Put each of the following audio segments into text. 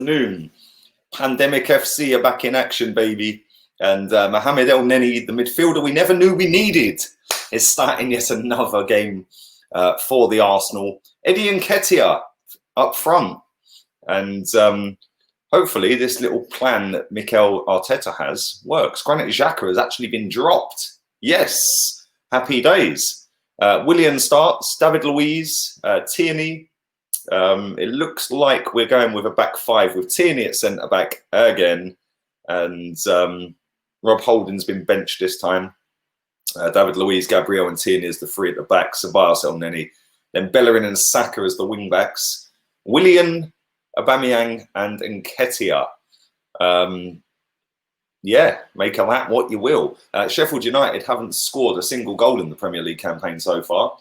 Afternoon. Pandemic FC are back in action, baby. And Mohamed El Neni, the midfielder we never knew we needed, is starting yet another game for the Arsenal. Eddie Nketiah up front. And hopefully this little plan that Mikel Arteta has works. Granit Xhaka has actually been dropped. Yes, happy days. Willian starts, David Luiz, Tierney. It looks like we're going with a back five with Tierney at centre back again, and Rob Holding's been benched this time. David Luiz, Gabriel, and Tierney as the three at the back. Ceballos, El Neni, then Bellerin and Saka as the wing backs. Willian, Aubameyang, and Nketiah. Yeah, make of that what you will. Sheffield United haven't scored a single goal in the Premier League campaign so far,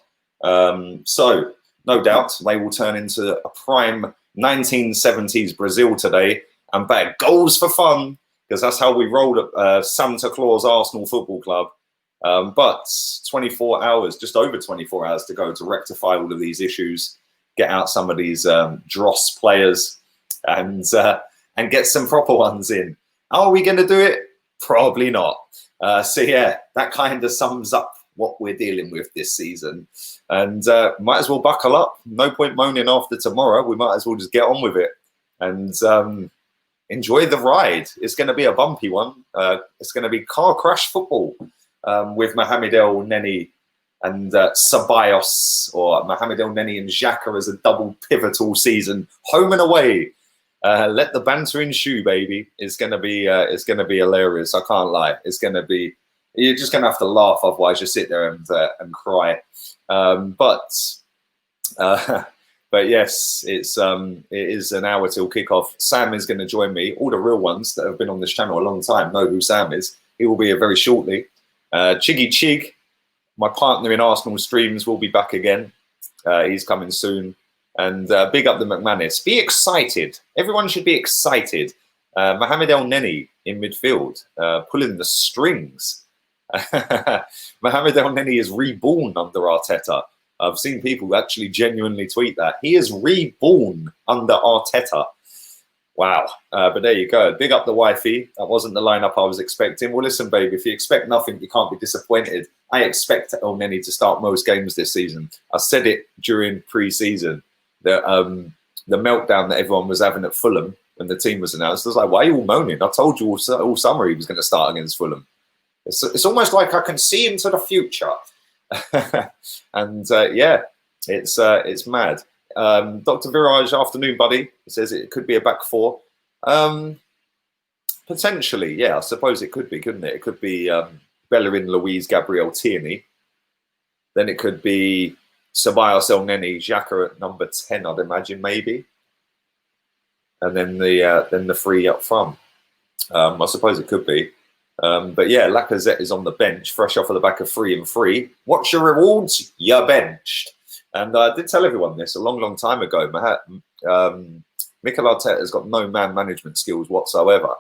so. No doubt they will turn into a prime 1970s Brazil today and bag goals for fun, because that's how we rolled at Santa Claus Arsenal Football Club. But 24 hours, just over 24 hours to go to rectify all of these issues, get out some of these dross players and get some proper ones in. Are we going to do it? Probably not. So yeah, that kind of sums up what we're dealing with this season, and might as well buckle up. No point moaning after tomorrow. We might as well just get on with it and enjoy the ride. It's going to be a bumpy one. It's going to be car crash football with Mohamed El Neni and Ceballos, or Mohamed El Neni and Xhaka as a double pivotal season, home and away. Let the banter ensue, baby. It's going to be hilarious. I can't lie. It's going to be. You're just going to have to laugh, otherwise you sit there and cry. But yes, it is an hour till kickoff. Sam is going to join me. All the real ones that have been on this channel a long time know who Sam is. He will be here very shortly. Chiggy Chig, my partner in Arsenal streams, will be back again. He's coming soon. And big up the McManus. Be excited. Everyone should be excited. Mohamed El Neni in midfield, pulling the strings. Mohamed El Neni is reborn under Arteta. I've seen people actually genuinely tweet that. He is reborn under Arteta. Wow. But there you go. Big up the wifey. That wasn't the lineup I was expecting. Well, listen, babe, if you expect nothing, you can't be disappointed. I expect El Neni to start most games this season. I said it during pre-season. The meltdown that everyone was having at Fulham when the team was announced. I was like, why are you all moaning? I told you all summer he was going to start against Fulham. It's almost like I can see into the future. And yeah, it's mad. Dr. Viraj, afternoon, buddy. He says it could be a back four. Potentially, yeah, I suppose it could be, couldn't it? It could be Bellerin, Luiz, Gabriel, Tierney. Then it could be Ceballos, El Neni, Xhaka at number 10, I'd imagine, maybe. And then the three up front. I suppose it could be. But yeah, Lacazette is on the bench, fresh off of the back of 3 and 3. What's your rewards? You're benched. And I did tell everyone this a long time ago. Mikel Arteta has got no man management skills whatsoever.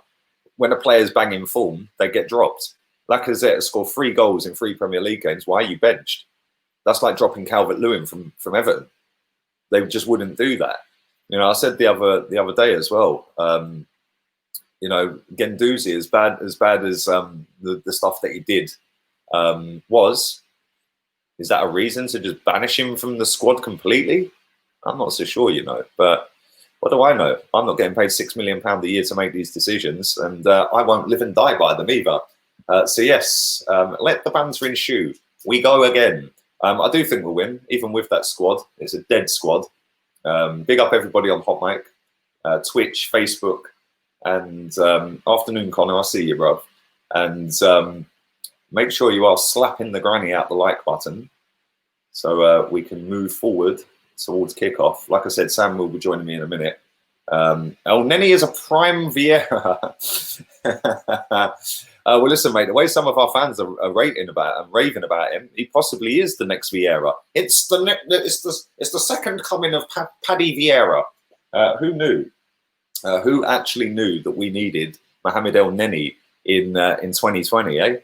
When a player's banging form, they get dropped. Lacazette has scored 3 goals in 3 Premier League games. Why are you benched? That's like dropping Calvert-Lewin from Everton. They just wouldn't do that. You know, I said the other day as well. You know, Guendouzi, as bad as the stuff that he did is that a reason to just banish him from the squad completely? I'm not so sure, you know. But what do I know? I'm not getting paid £6 million a year to make these decisions, and I won't live and die by them either. So yes, let the banter ensue. We go again. I do think we'll win, even with that squad. It's a dead squad. Big up everybody on HOTMIC, Twitch, Facebook. And afternoon, Connor, I see you, bro. And make sure you are slapping the granny out the like button so we can move forward towards kickoff. Like I said, Sam will be joining me in a minute. El Neni is a prime Vieira. Well, listen, mate, the way some of our fans are raving about him, he possibly is the next Vieira. It's the second coming of Paddy Vieira. Who knew? Who actually knew that we needed Mohamed El Neni in 2020, eh?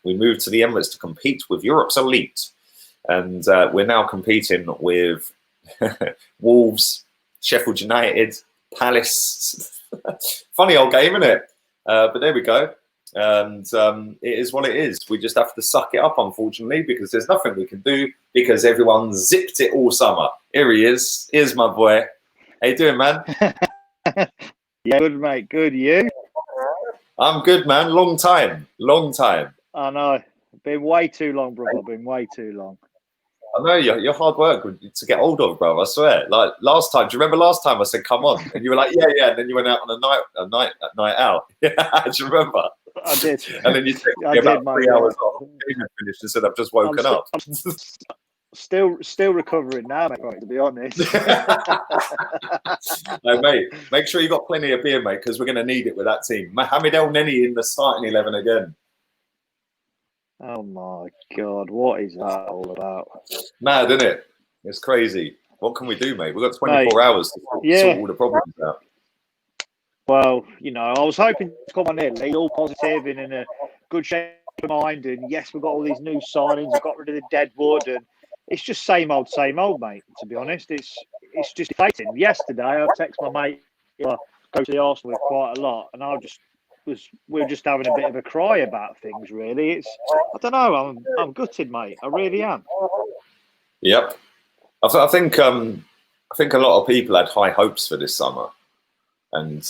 We moved to the Emirates to compete with Europe's elite. And we're now competing with Wolves, Sheffield United, Palace, Funny old game, isn't it? But there we go. And it is what it is. We just have to suck it up, unfortunately, because there's nothing we can do because everyone zipped it all summer. Here he is. Here's my boy. How you doing, man? Yeah, good, mate. Good. You? I'm good, man. Long time. I know. Been way too long, brother. Been way too long. I know you're hard work to get hold of, bro. I swear. Like last time, do you remember last time I said, "Come on," and you were like, "Yeah," and then you went out on a night out. Yeah, do you remember? I did. And then you took me about 3 hours off. You finished and said, "I've just woken up." Still recovering now, mate. Right, to be honest. No, mate. Make sure you got plenty of beer, mate, because we're going to need it with that team. Mohamed El Neni in the starting 11 again. Oh my God, what is that all about? Mad, isn't it? It's crazy. What can we do, mate? We've got 24 hours to sort all the problems out. Well, you know, I was hoping to come on here, lead all positive and in a good shape of mind. And yes, we've got all these new signings. We've got rid of the deadwood, and it's just same old, mate. To be honest, it's just deflating. Yesterday, I texted my mate, go to the Arsenal with quite a lot, and we were just having a bit of a cry about things. Really, I don't know. I'm gutted, mate. I really am. Yep. I think a lot of people had high hopes for this summer, and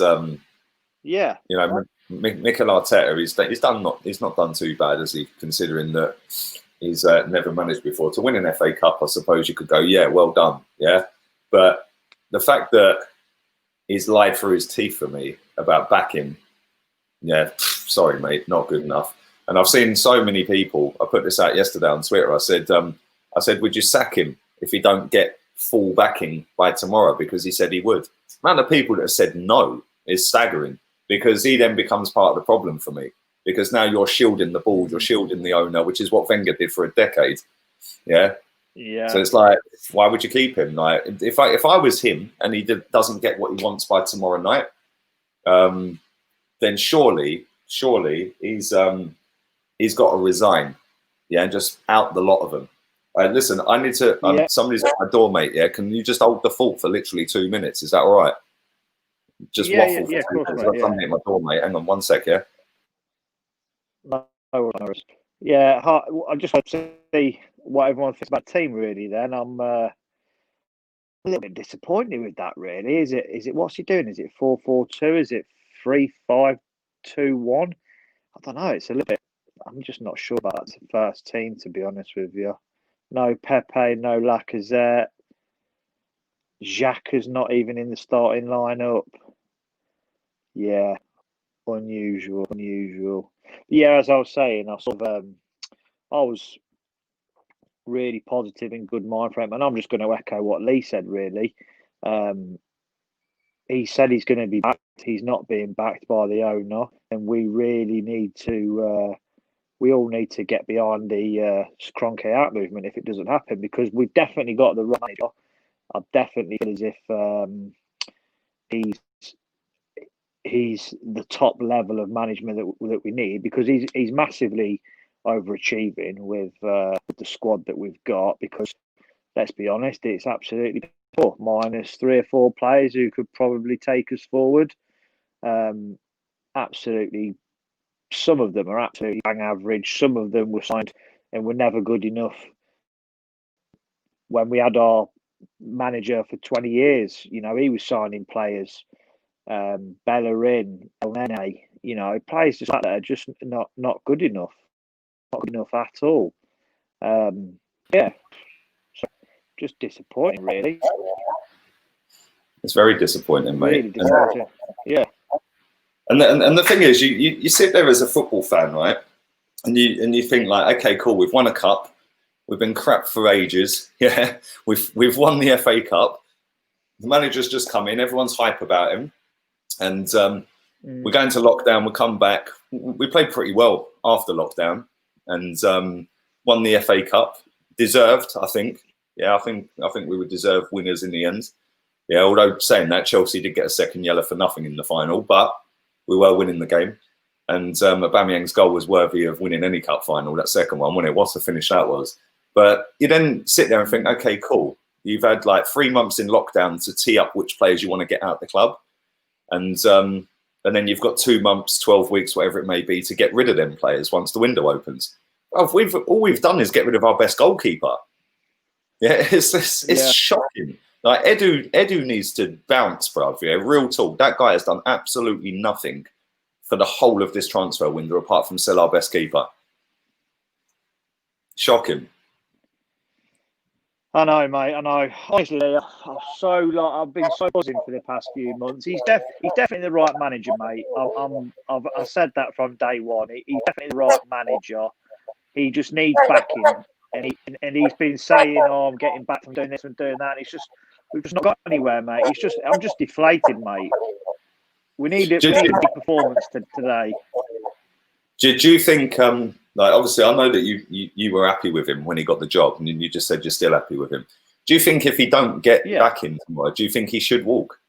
you know, Mikel Arteta, he's not done too bad, has he? Considering that he's never managed before. To win an FA Cup, I suppose you could go, yeah, well done, yeah. But the fact that he's lied through his teeth for me about backing, yeah, sorry, mate, not good enough. And I've seen so many people. I put this out yesterday on Twitter. I said, would you sack him if he don't get full backing by tomorrow? Because he said he would. The amount of people that have said no is staggering, because he then becomes part of the problem for me. Because now you're shielding the board, you're shielding the owner, which is what Wenger did for a decade. Yeah. Yeah. So it's like, why would you keep him? Like, if I was him and he doesn't get what he wants by tomorrow night, then surely he's got to resign. Yeah, and just out the lot of them. Listen, I need to. Somebody's at my door, mate. Yeah, can you just hold the fort for literally 2 minutes? Is that all right? Just waffle for 2 minutes. I've come at my door, mate. Hang on 1 sec, yeah. Yeah, I just want to see what everyone thinks about the team. Really, then I'm a little bit disappointed with that. Really, is it? What's he doing? Is it 4-4-2? Is it 3-5-2-1? I don't know. It's a little bit. I'm just not sure about the first team, to be honest with you. No Pepe, no Lacazette. Xhaka's not even in the starting lineup. Yeah, unusual. Yeah, as I was saying, I was really positive in good mind frame, and I'm just going to echo what Lee said. Really, he said he's going to be backed. He's not being backed by the owner, and we really need to. We all need to get behind the Kroenke out movement if it doesn't happen, because we've definitely got the right manager. I definitely feel as if he's the top level of management that we need, because he's massively overachieving with the squad that we've got. Because let's be honest, it's absolutely poor. Minus 3 or 4 players who could probably take us forward. Absolutely. Some of them are absolutely bang average. Some of them were signed and were never good enough. When we had our manager for 20 years, you know, he was signing players, Bellerin, El Nene, you know, players just like that are just not good enough. Not good enough at all. Yeah. So just disappointing, really. It's very disappointing, mate. Really disappointing. Yeah. And the thing is, you sit there as a football fan, right? And you think like, okay, cool, we've won a cup, we've been crap for ages, yeah, we've won the FA Cup, the manager's just come in, everyone's hype about him, and we're going to lockdown, we come back, we played pretty well after lockdown, and won the FA Cup, deserved, I think. Yeah, I think we were deserved winners in the end. Yeah, although saying that, Chelsea did get a second yellow for nothing in the final, but we were winning the game, and Aubameyang's goal was worthy of winning any cup final. That second one, wasn't it? What a finish that was! But you then sit there and think, okay, cool. You've had like 3 months in lockdown to tee up which players you want to get out of the club. And then you've got 2 months, 12 weeks, whatever it may be, to get rid of them players once the window opens. All we've done is get rid of our best goalkeeper. Yeah, it's shocking. Like Edu needs to bounce, bruv. Yeah, real talk. That guy has done absolutely nothing for the whole of this transfer window apart from sell our best keeper. Shocking. I know, mate. I know. Honestly, I've been so positive for the past few months. He's definitely the right manager, mate. I said that from day one. He's definitely the right manager. He just needs backing, and he's been saying, "Oh, I'm getting back from doing this and doing that." And we've just not got anywhere, mate. I'm just deflated, mate. We need a big performance today. Do you think? Like, obviously, I know that you were happy with him when he got the job, and you just said you're still happy with him. Do you think if he don't get back in tomorrow, do you think he should walk,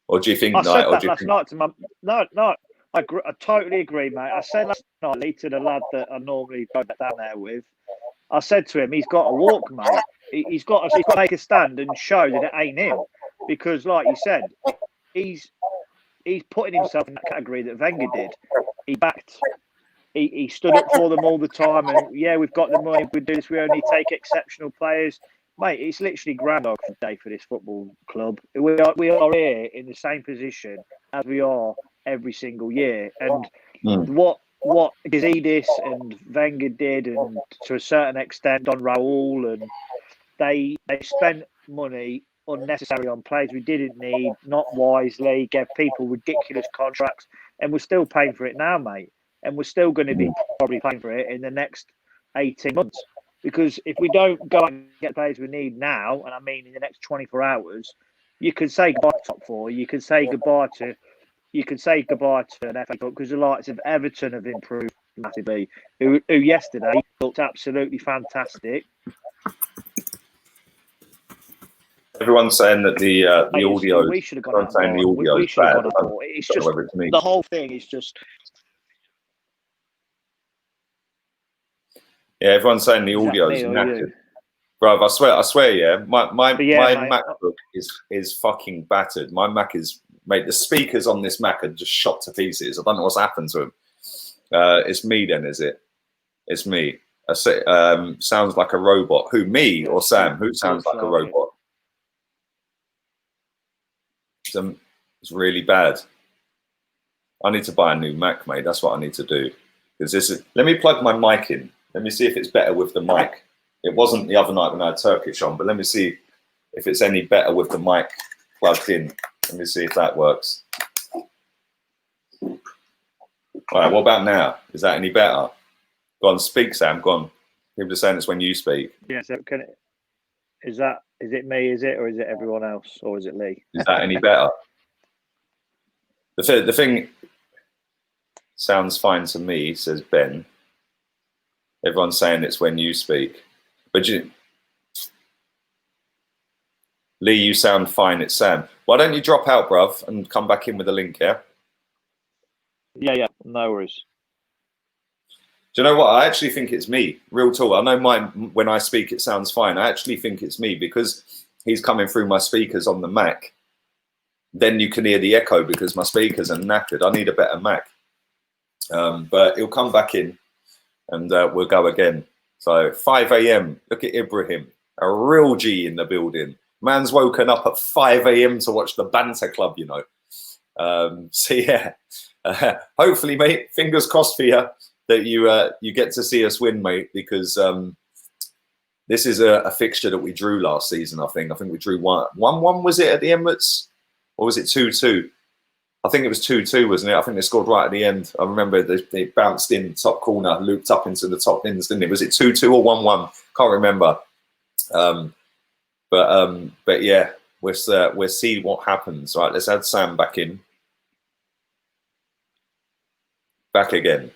or do you think? I said that last night to my no. I totally agree, mate. I said last night to the lad that I normally go down there with. I said to him, he's got to walk, mate. He's got to make a stand and show that it ain't him, because, like you said, he's putting himself in that category that Wenger did. He backed. He stood up for them all the time, and we've got the money. We do this. We only take exceptional players, mate. It's literally Groundhog Day for this football club. We are here in the same position as we are every single year. And what Gazidis and Wenger did, and to a certain extent, Don Raúl, and they spent money unnecessary on players we didn't need, not wisely, gave people ridiculous contracts, and we're still paying for it now, mate. And we're still going to be probably paying for it in the next 18 months. Because if we don't go out and get players we need now, and I mean in the next 24 hours, you could say goodbye to top four. You could say goodbye to an FA Cup, because the likes of Everton have improved massively. Who yesterday looked absolutely fantastic. Everyone's saying that the audio. We should have gone out. We should have gone out. It's just the whole thing is just. Yeah, everyone's saying the audio is knackered. Bro, I swear, yeah. My MacBook is fucking battered. My Mac is, mate, the speakers on this Mac are just shot to pieces. I don't know what's happened to them. It's me then, is it? It's me. I say, sounds like a robot. Who, me or Sam? Who sounds like a robot? It's really bad. I need to buy a new Mac, mate. That's what I need to do. Because this is. Let me plug my mic in. Let me see if it's better with the mic. It wasn't the other night when I had Turkish on, but let me see if it's any better with the mic plugged in. Let me see if that works. All right, what about now? Is that any better? Go on, speak, Sam. Go on. People are saying it's when you speak. Yeah, so is it me, or is it everyone else, or is it Lee? Is that any better? The thing sounds fine to me, says Ben. Everyone's saying it's when you speak. But Lee, you sound fine. It's Sam. Why don't you drop out, bruv, and come back in with a link, yeah? Yeah. No worries. Do you know what? I actually think it's me. Real talk. I know when I speak, it sounds fine. I actually think it's me because he's coming through my speakers on the Mac. Then you can hear the echo because my speakers are knackered. I need a better Mac. But he'll come back in. And we'll go again. So 5 a.m. Look at Ibrahim, a real G in the building. Man's woken up at 5 a.m. to watch the Banter Club, you know. So yeah, hopefully, mate. Fingers crossed for you that you get to see us win, mate. Because this is a fixture that we drew last season. I think we drew 1-1. Was it at the Emirates, or was it 2-2? I think it was 2-2, wasn't it? I think they scored right at the end. I remember they bounced in top corner, looped up into the top bins, didn't it? Was it 2-2 or 1-1? Can't remember. But yeah, we'll see what happens. Right, let's add Sam back in. Back again.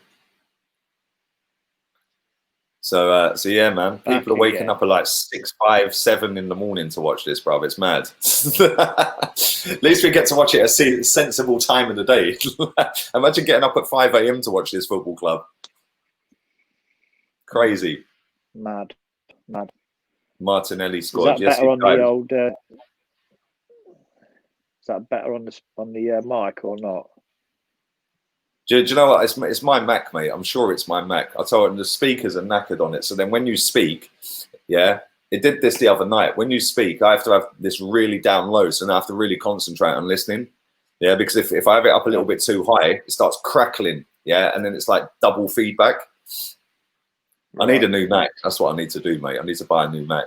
So yeah, man. People are waking up at like 6, 5, 7 in the morning to watch this, bruv. It's mad. At least we get to watch it at a sensible time of the day. Imagine getting up at 5 a.m. to watch this football club. Crazy. Mad. Martinelli scored. Is that better on the old? Is that better on the mic or not? Do you know what? It's my Mac, mate. I'm sure it's my Mac. I told him the speakers are knackered on it. So then when you speak, yeah, it did this the other night. When you speak, I have to have this really down low. So now I have to really concentrate on listening. Yeah, because if I have it up a little bit too high, it starts crackling. Yeah, and then it's like double feedback. Right. I need a new Mac. That's what I need to do, mate. I need to buy a new Mac.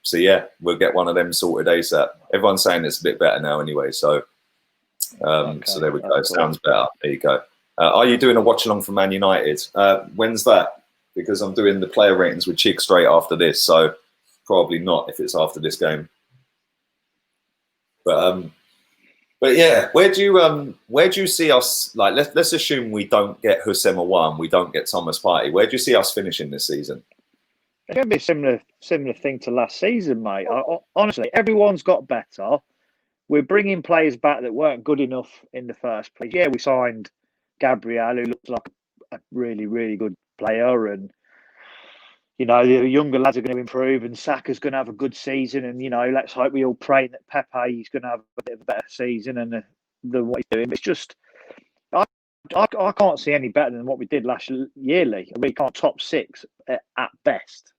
So yeah, we'll get one of them sorted ASAP. Everyone's saying it's a bit better now anyway. So so there we go. Sounds better. There you go. Are you doing a watch along for Man United? When's that? Because I'm doing the player ratings with Chig straight after this. So probably not if it's after this game. But yeah, where do you see us? Like, let's assume we don't get Houssem Aouar, we don't get Thomas Partey. Where do you see us finishing this season? It's going to be a similar thing to last season, mate. Honestly, everyone's got better. We're bringing players back that weren't good enough in the first place. Yeah, we signed Gabriel, who looks like a really, really good player, and you know the younger lads are going to improve, and Saka's going to have a good season, and you know let's hope we all pray that Pepe is going to have a bit of a better season than what he's doing. It's just I can't see any better than what we did last yearly. We can't top six at best,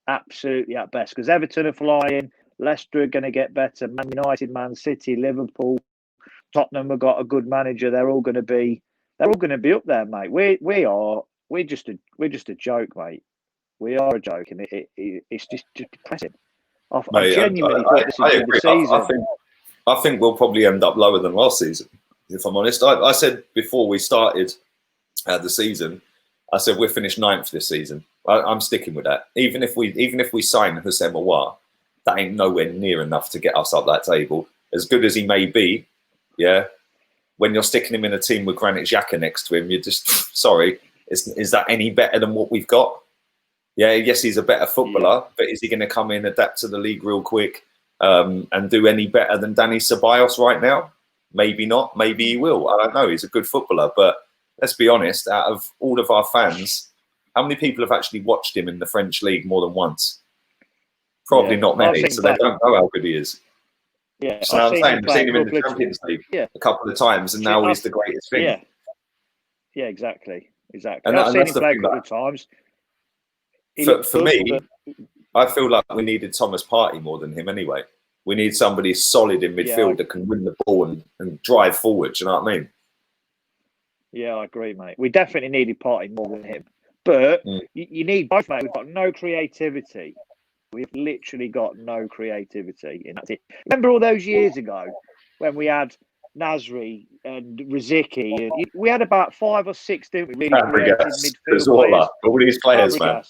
absolutely at best, because Everton are flying. Leicester are going to get better. Man United, Man City, Liverpool, Tottenham have got a good manager. They're all going to be up there, mate. We're just a joke, mate. We are a joke, and it's just depressing. I genuinely thought this would be the season. I think we'll probably end up lower than last season, if I'm honest. I said before we started the season, I said we'll finish 9th this season. I'm sticking with that. Even if we sign Houssem Aouar, that ain't nowhere near enough to get us up that table. As good as he may be, yeah, when you're sticking him in a team with Granit Xhaka next to him, you're just, sorry, is that any better than what we've got? Yeah, yes, he's a better footballer, but is he going to come in, adapt to the league real quick and do any better than Dani Ceballos right now? Maybe not. Maybe he will. I don't know. He's a good footballer. But let's be honest, out of all of our fans, how many people have actually watched him in the French league more than once? Probably not many, so they don't know how good he is. Yeah, so I'm saying, I've seen him in the Champions League a couple of times, and now he's the greatest thing. Yeah, exactly. And I've seen him play a couple of times. For me, I feel like we needed Thomas Partey more than him anyway. We need somebody solid in midfield that can win the ball and drive forward. Do you know what I mean? Yeah, I agree, mate. We definitely needed Partey more than him. But you need both, mate. We've got no creativity. We've literally got no creativity in that team. Remember all those years ago when we had Nasri and Riziki? We had about 5 or 6, didn't we? Really creative midfield players. All these players, man.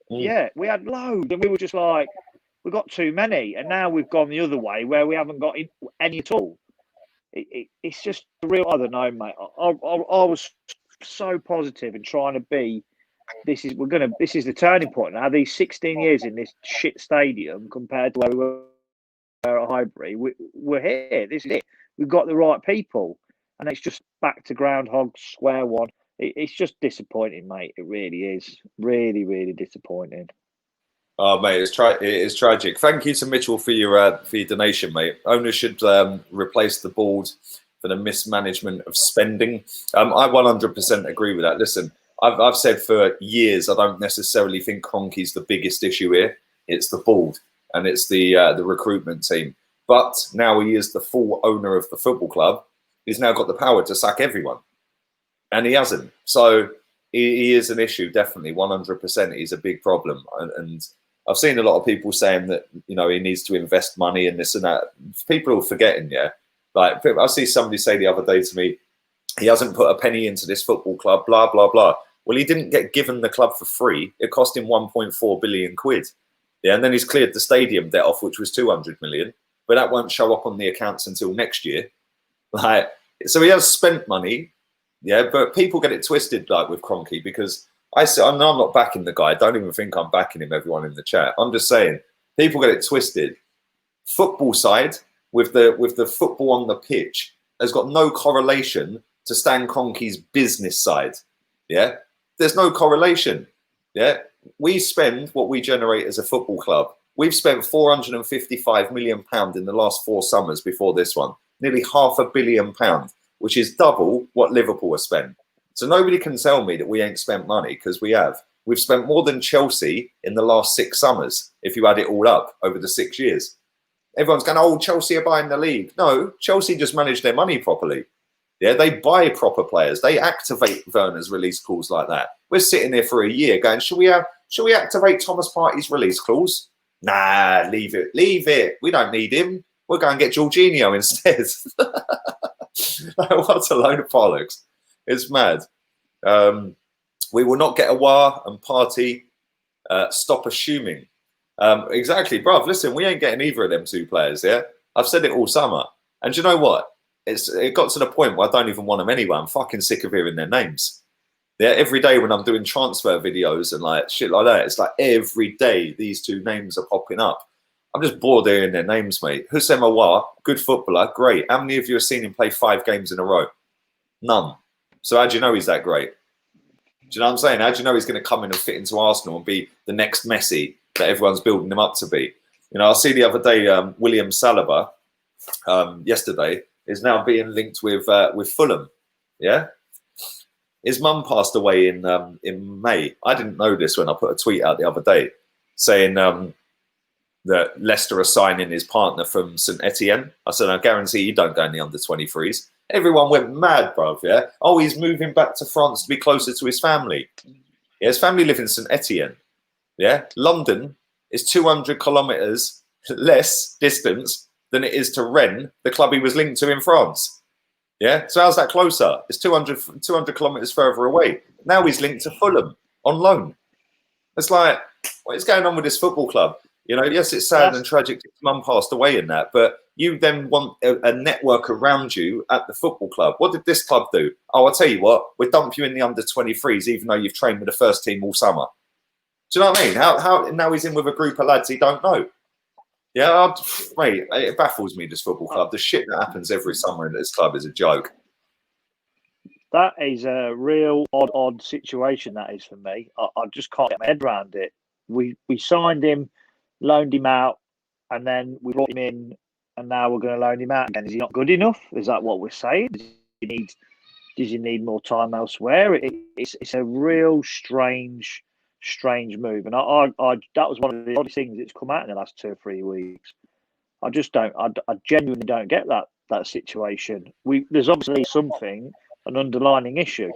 Yeah, we had loads, and we were just like, we've got too many. And now we've gone the other way where we haven't got any at all. It's just real. I don't know, mate. I was so positive in trying to be. This is the turning point now. These 16 years in this shit stadium compared to where we were at Highbury, we're here. This is it. We've got the right people, and it's just back to groundhog square one. It's just disappointing, mate. It really is. Really, really disappointing. Oh, mate, it is tragic. Thank you to Mitchell for your donation, mate. Owners should replace the board for the mismanagement of spending. I 100% agree with that. Listen, I've said for years I don't necessarily think Kroenke's the biggest issue here. It's the board and it's the recruitment team. But now he is the full owner of the football club. He's now got the power to sack everyone, and he hasn't. So he is an issue, definitely, 100%. He's a big problem, and I've seen a lot of people saying that he needs to invest money in this and that. People are forgetting, Like I see somebody say the other day to me, he hasn't put a penny into this football club, blah blah blah. Well, he didn't get given the club for free. It cost him 1.4 billion quid. Yeah, and then he's cleared the stadium debt off, which was 200 million. But that won't show up on the accounts until next year. Like, so he has spent money, but people get it twisted, like with Kroenke, because I'm not backing the guy. Don't even think I'm backing him, everyone in the chat. I'm just saying, people get it twisted. Football side, with the football on the pitch, has got no correlation to Stan Kroenke's business side. There's no correlation. We spend what we generate as a football club We've spent £455 million in the last 4 summers before this one. Nearly £500 million, which is double what Liverpool has spent. So nobody can tell me that we ain't spent money, because we have. We've spent more than Chelsea in the last 6 summers, if you add it all up over the 6 years. Everyone's going, oh, Chelsea are buying the league. No, Chelsea just manage their money properly. Yeah, they buy proper players. They activate Werner's release clause like that. We're sitting there for a year going, should we activate Thomas Partey's release clause? Nah, leave it. Leave it. We don't need him. We'll go and get Jorginho instead. What a load of bollocks. It's mad. We will not get a War and Partey. Stop assuming. Exactly, bruv. Listen, we ain't getting either of them 2 players, yeah? I've said it all summer. And do you know what? It got to the point where I don't even want them anyway. I'm fucking sick of hearing their names. Yeah, every day when I'm doing transfer videos and like shit like that, it's like every day these 2 names are popping up. I'm just bored of hearing their names, mate. Houssem Aouar, good footballer, great. How many of you have seen him play 5 games in a row? None. So how do you know he's that great? Do you know what I'm saying? How do you know he's going to come in and fit into Arsenal and be the next Messi that everyone's building him up to be? You know, I see the other day William Saliba yesterday is now being linked with Fulham. Yeah, his mum passed away in May. I didn't know this when I put a tweet out the other day saying that Leicester are signing his partner from St Etienne. I said, I guarantee you don't go in the under-23s. Everyone went mad, bruv, yeah? Oh, he's moving back to France to be closer to his family. Yeah, his family live in St Etienne. Yeah, London is 200 kilometres less distance than it is to Rennes, the club he was linked to in France. Yeah, so how's that closer? It's 200 kilometres further away. Now he's linked to Fulham on loan. It's like, what is going on with this football club? You know, yes, it's sad and tragic his mum passed away in that, but you then want a network around you at the football club. What did this club do? Oh, I'll tell you what, we'll dump you in the under-23s even though you've trained with the first team all summer. Do you know what I mean? How now he's in with a group of lads he don't know. Yeah, mate, it baffles me, this football club. The shit that happens every summer in this club is a joke. That is a real odd situation, that is, for me. I just can't get my head around it. We signed him, loaned him out, and then we brought him in, and now we're going to loan him out again. Is he not good enough? Is that what we're saying? Does he need more time elsewhere? It's a real strange move, and I that was one of the oddest things that's come out in the last 2 or 3 weeks. I just don't. I genuinely don't get that situation. There's obviously something, an underlying issue,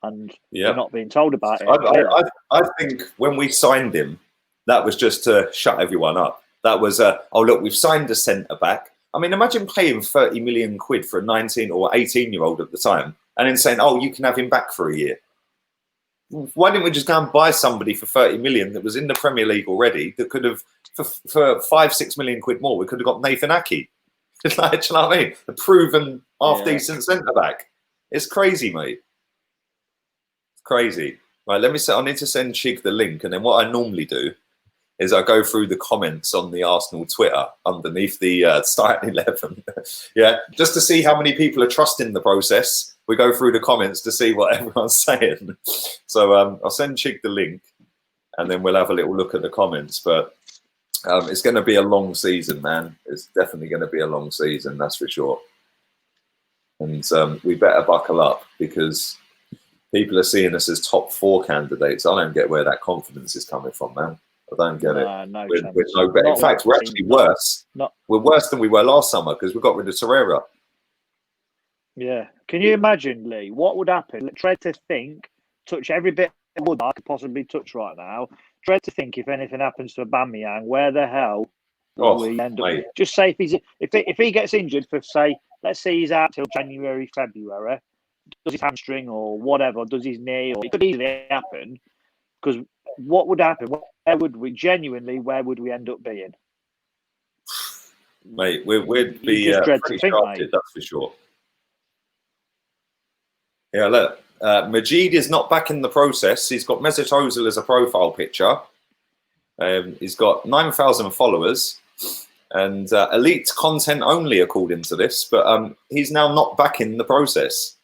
and we're not being told about it. I think when we signed him, that was just to shut everyone up. That was oh look, we've signed a centre back. I mean, imagine paying 30 million quid for a 19 or 18-year-old at the time, and then saying, oh, you can have him back for a year. Why didn't we just go and buy somebody for 30 million that was in the Premier League already that could have, for 5-6 million quid more, we could have got Nathan Aki. Like, do you know what I mean? A proven half-decent centre-back. It's crazy, mate. It's crazy. Right, I need to send Chig the link, and then what I normally do is I go through the comments on the Arsenal Twitter underneath the starting 11. Yeah, just to see how many people are trusting the process. We go through the comments to see what everyone's saying. So I'll send Chig the link, and then we'll have a little look at the comments. But it's going to be a long season, man. It's definitely going to be a long season, that's for sure. And we better buckle up, because people are seeing us as top 4 candidates. I don't get where that confidence is coming from, man. I don't get it. No we're no better. In fact, we're actually worse. We're worse than we were last summer because we got rid of Torreira. Yeah. Can you imagine, Lee, what would happen? Try to think, touch every bit of wood I could possibly touch right now. Try to think, if anything happens to Aubameyang, where the hell will we end up? Just say if he gets injured for, say, let's say he's out till January, February, does his hamstring or whatever, does his knee, or it could easily happen. Because what would happen? Where would we end up being? Mate, we'd be pretty shafted, that's for sure. Yeah, look, Majid is not back in the process. He's got Mesut Ozil as a profile picture. He's got 9,000 followers and elite content only, according to this. But he's now not back in the process.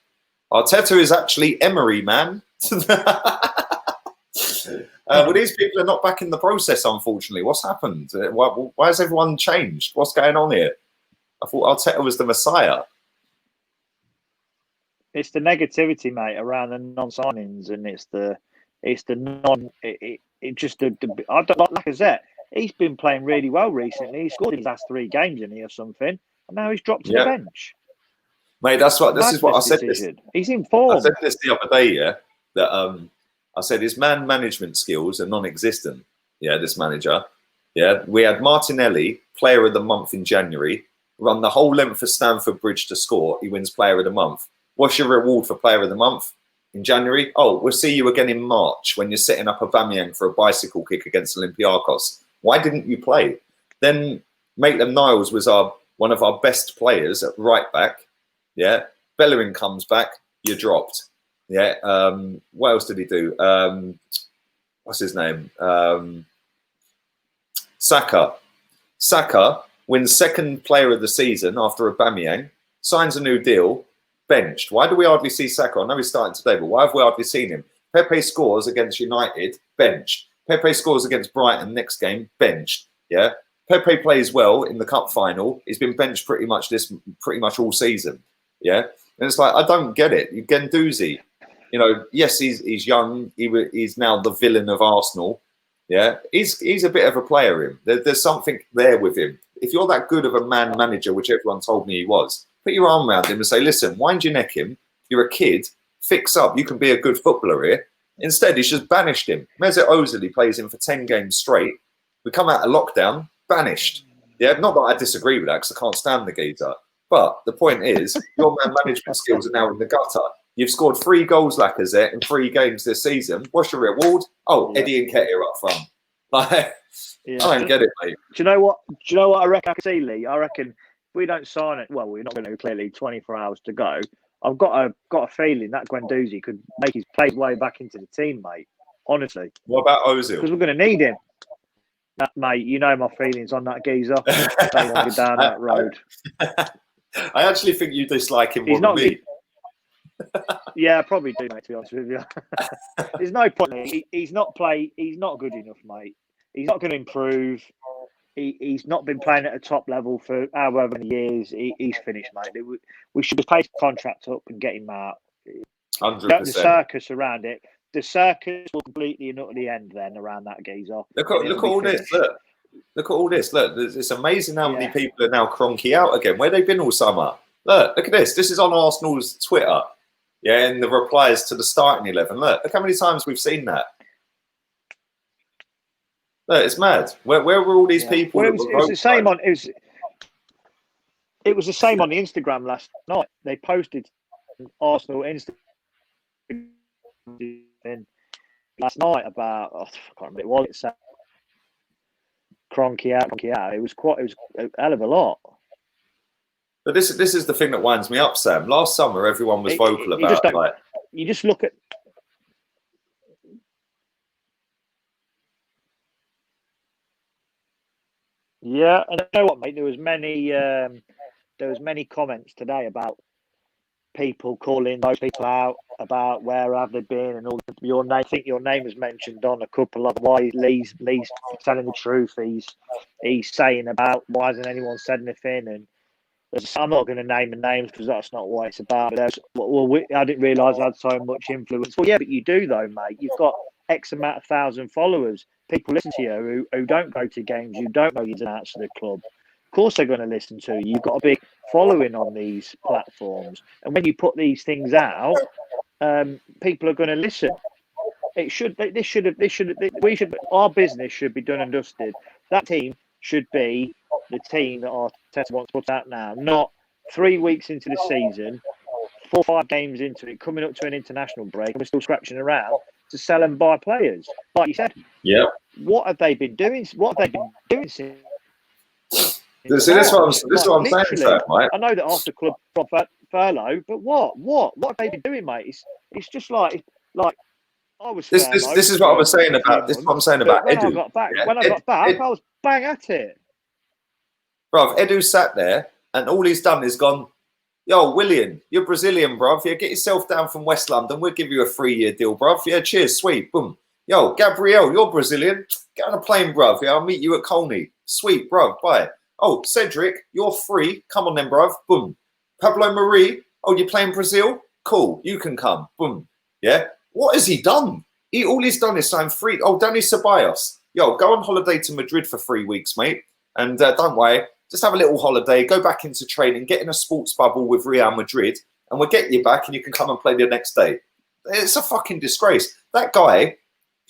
Arteta is actually Emery, man. Well, these people are not back in the process, unfortunately. What's happened? Why has everyone changed? What's going on here? I thought Arteta was the Messiah. It's the negativity, mate, around the non-signings, and it's the non. It just I don't like Lacazette. He's been playing really well recently. He scored in his last 3 games in here or something, and now he's dropped to the bench. Mate, this is what I said. He's in form. I said this the other day, yeah. That I said his man management skills are non-existent. Yeah, this manager. Yeah, we had Martinelli, Player of the Month in January, run the whole length of Stamford Bridge to score. He wins Player of the Month. What's your reward for Player of the Month in January? Oh, we'll see you again in March when you're setting up Aubameyang for a bicycle kick against Olympiacos. Why didn't you play? Then Maitland-Niles was one of our best players at right back. Yeah, Bellerin comes back, you're dropped. Yeah, what else did he do? What's his name? Saka. Saka wins 2nd player of the season after Aubameyang, signs a new deal, benched. Why do we hardly see Saka? I know he's starting today, but why have we hardly seen him? Pepe scores against United, benched. Pepe scores against Brighton next game, benched. Yeah, Pepe plays well in the cup final. He's been benched pretty much all season. Yeah, and it's like I don't get it. Guendouzi, yes, he's young. He's now the villain of Arsenal. Yeah, he's a bit of a player. There's something there with him. If you're that good of a man manager, which everyone told me he was, put your arm around him and say, listen, wind your neck him. You're a kid. Fix up. You can be a good footballer here. Instead, he's just banished him. Mesut Ozil plays him for 10 games straight. We come out of lockdown, banished. Yeah, not that I disagree with that because I can't stand the geezer. But the point is, your man management skills are now in the gutter. You've scored 3 goals, Lacazette, in 3 games this season. What's your reward? Oh, Eddie and Nketiah up front. Like, I don't get it, mate. Do you know what? I reckon I can see, Lee? I reckon if we don't sign it, well, we're not going to clearly 24 hours to go. I've got a feeling that Guendouzi could make his play way back into the team, mate. Honestly. What about Ozil? Because we're going to need him. Mate, you know my feelings on that geezer. Don't want to go down that road. I actually think you dislike him more than me. Yeah, I probably do, mate, to be honest with you. There's no point. He's not good enough, mate. He's not going to improve. He's not been playing at a top level for however many years. He's finished, mate. We should just pay his contract up and get him out. 100%. The circus around it. The circus will completely and utterly end then around that geezer. Look at all this. Look at all this. Look, it's amazing how many people are now Kroenke out again. Where they've been all summer. Look at this. This is on Arsenal's Twitter. Yeah, and the replies to the starting 11. Look how many times we've seen that. Look, it's mad. Where were all these people? Well, it was the same on. It was the same on the Instagram last night. They posted Arsenal Instagram last night about I can't remember what it said. Kroenke out. It was a hell of a lot. But this is the thing that winds me up, Sam. Last summer, everyone was vocal about you just look at. Yeah, and you know what, mate? There was many comments today about people calling those people out about where have they been and all. I think your name was mentioned on a couple of why Lee's telling the truth. He's saying about why hasn't anyone said anything, and I'm not going to name the names because that's not what it's about. But I didn't realise I had so much influence. Well, yeah, but you do though, mate. You've got X amount of thousand followers. People listen to you who don't go to games, who don't know the ins and outs of the club. Of course they're going to listen to you. You've got a big following on these platforms. And when you put these things out, people are going to listen. Our business should be done and dusted. That team should be the team that Arteta wants to put out now, not 3 weeks into the season, 4 or 5 games into it, coming up to an international break, and we're still scratching around to sell and buy players. Like you said, what have they been doing? What have they been doing since? This is what I'm saying, Sam, right? I know that after club furlough, but what have they been doing, mate? It's just like I was. This is what I was saying about. This is what I'm saying about Edu. When I got back, I was bang at it. Bruv, Edu sat there and all he's done is gone, yo, William, you're Brazilian, bruv. Yeah, get yourself down from West London. We'll give you a 3-year deal, bruv. Yeah, cheers, sweet, boom. Yo, Gabriel, you're Brazilian. Get on a plane, bruv. Yeah, I'll meet you at Colney. Sweet, bruv. Bye. Oh, Cedric, you're free. Come on then, bruv. Boom. Pablo Marie. Oh, you're playing Brazil? Cool. You can come. Boom. Yeah. What has he done? All he's done is sign free. Oh, Danny Ceballos. Yo, go on holiday to Madrid for 3 weeks, mate. And don't worry. Just have a little holiday. Go back into training. Get in a sports bubble with Real Madrid. And we'll get you back and you can come and play the next day. It's a fucking disgrace. That guy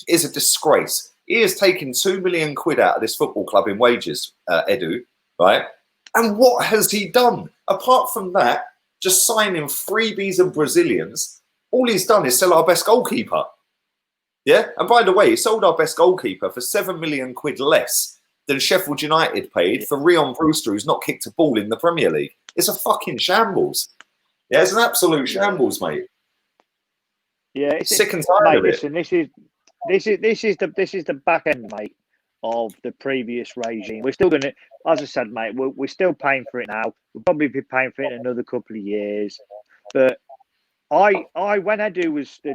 is a disgrace. He has taken 2 million quid out of this football club in wages, Edu, right? And what has he done? Apart from that, just signing freebies and Brazilians, all he's done is sell our best goalkeeper. Yeah? And by the way, he sold our best goalkeeper for 7 million quid less than Sheffield United paid for Rion Brewster, who's not kicked a ball in the Premier League. It's a fucking shambles. Yeah, it's an absolute shambles, mate. Yeah, it's sick and tired of it. Listen, this is the back end, mate, of the previous regime. We're still going to, as I said, mate, we're still paying for it now. We'll probably be paying for it in another couple of years. But when Edu was the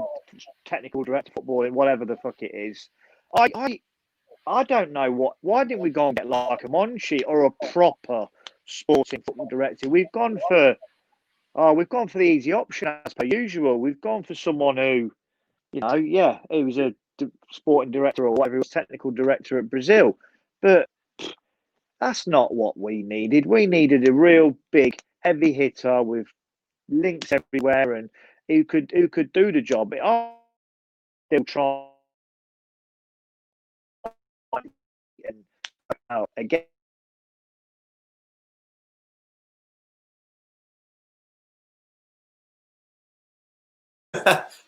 technical director of football in whatever the fuck it is, I don't know why didn't we go and get like a Monchi or a proper sporting football director? We've gone for the easy option as per usual. We've gone for someone who, he was a sporting director or whatever, he was technical director at Brazil. But that's not what we needed. We needed a real big, heavy hitter with links everywhere and who could do the job. But I'm still trying and again.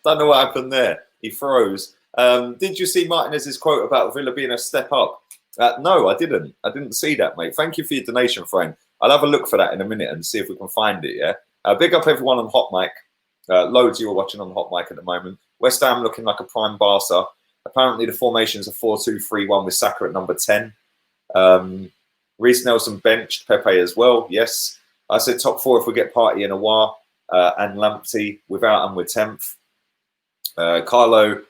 Don't know what happened there. He froze. Did you see Martinez's quote about Villa being a step up? No, I didn't. I didn't see that, mate. Thank you for your donation, friend. I'll have a look for that in a minute and see if we can find it, yeah? Big up everyone on HOTMIC. Loads of you are watching on HOTMIC at the moment. West Ham looking like a prime Barca. Apparently the formation's a 4-2-3-1 with Saka at number 10. Reece Nelson benched, Pepe as well, yes. I said top 4 if we get Partey and Aouar. And Lamptey, without and with 10th. Carlo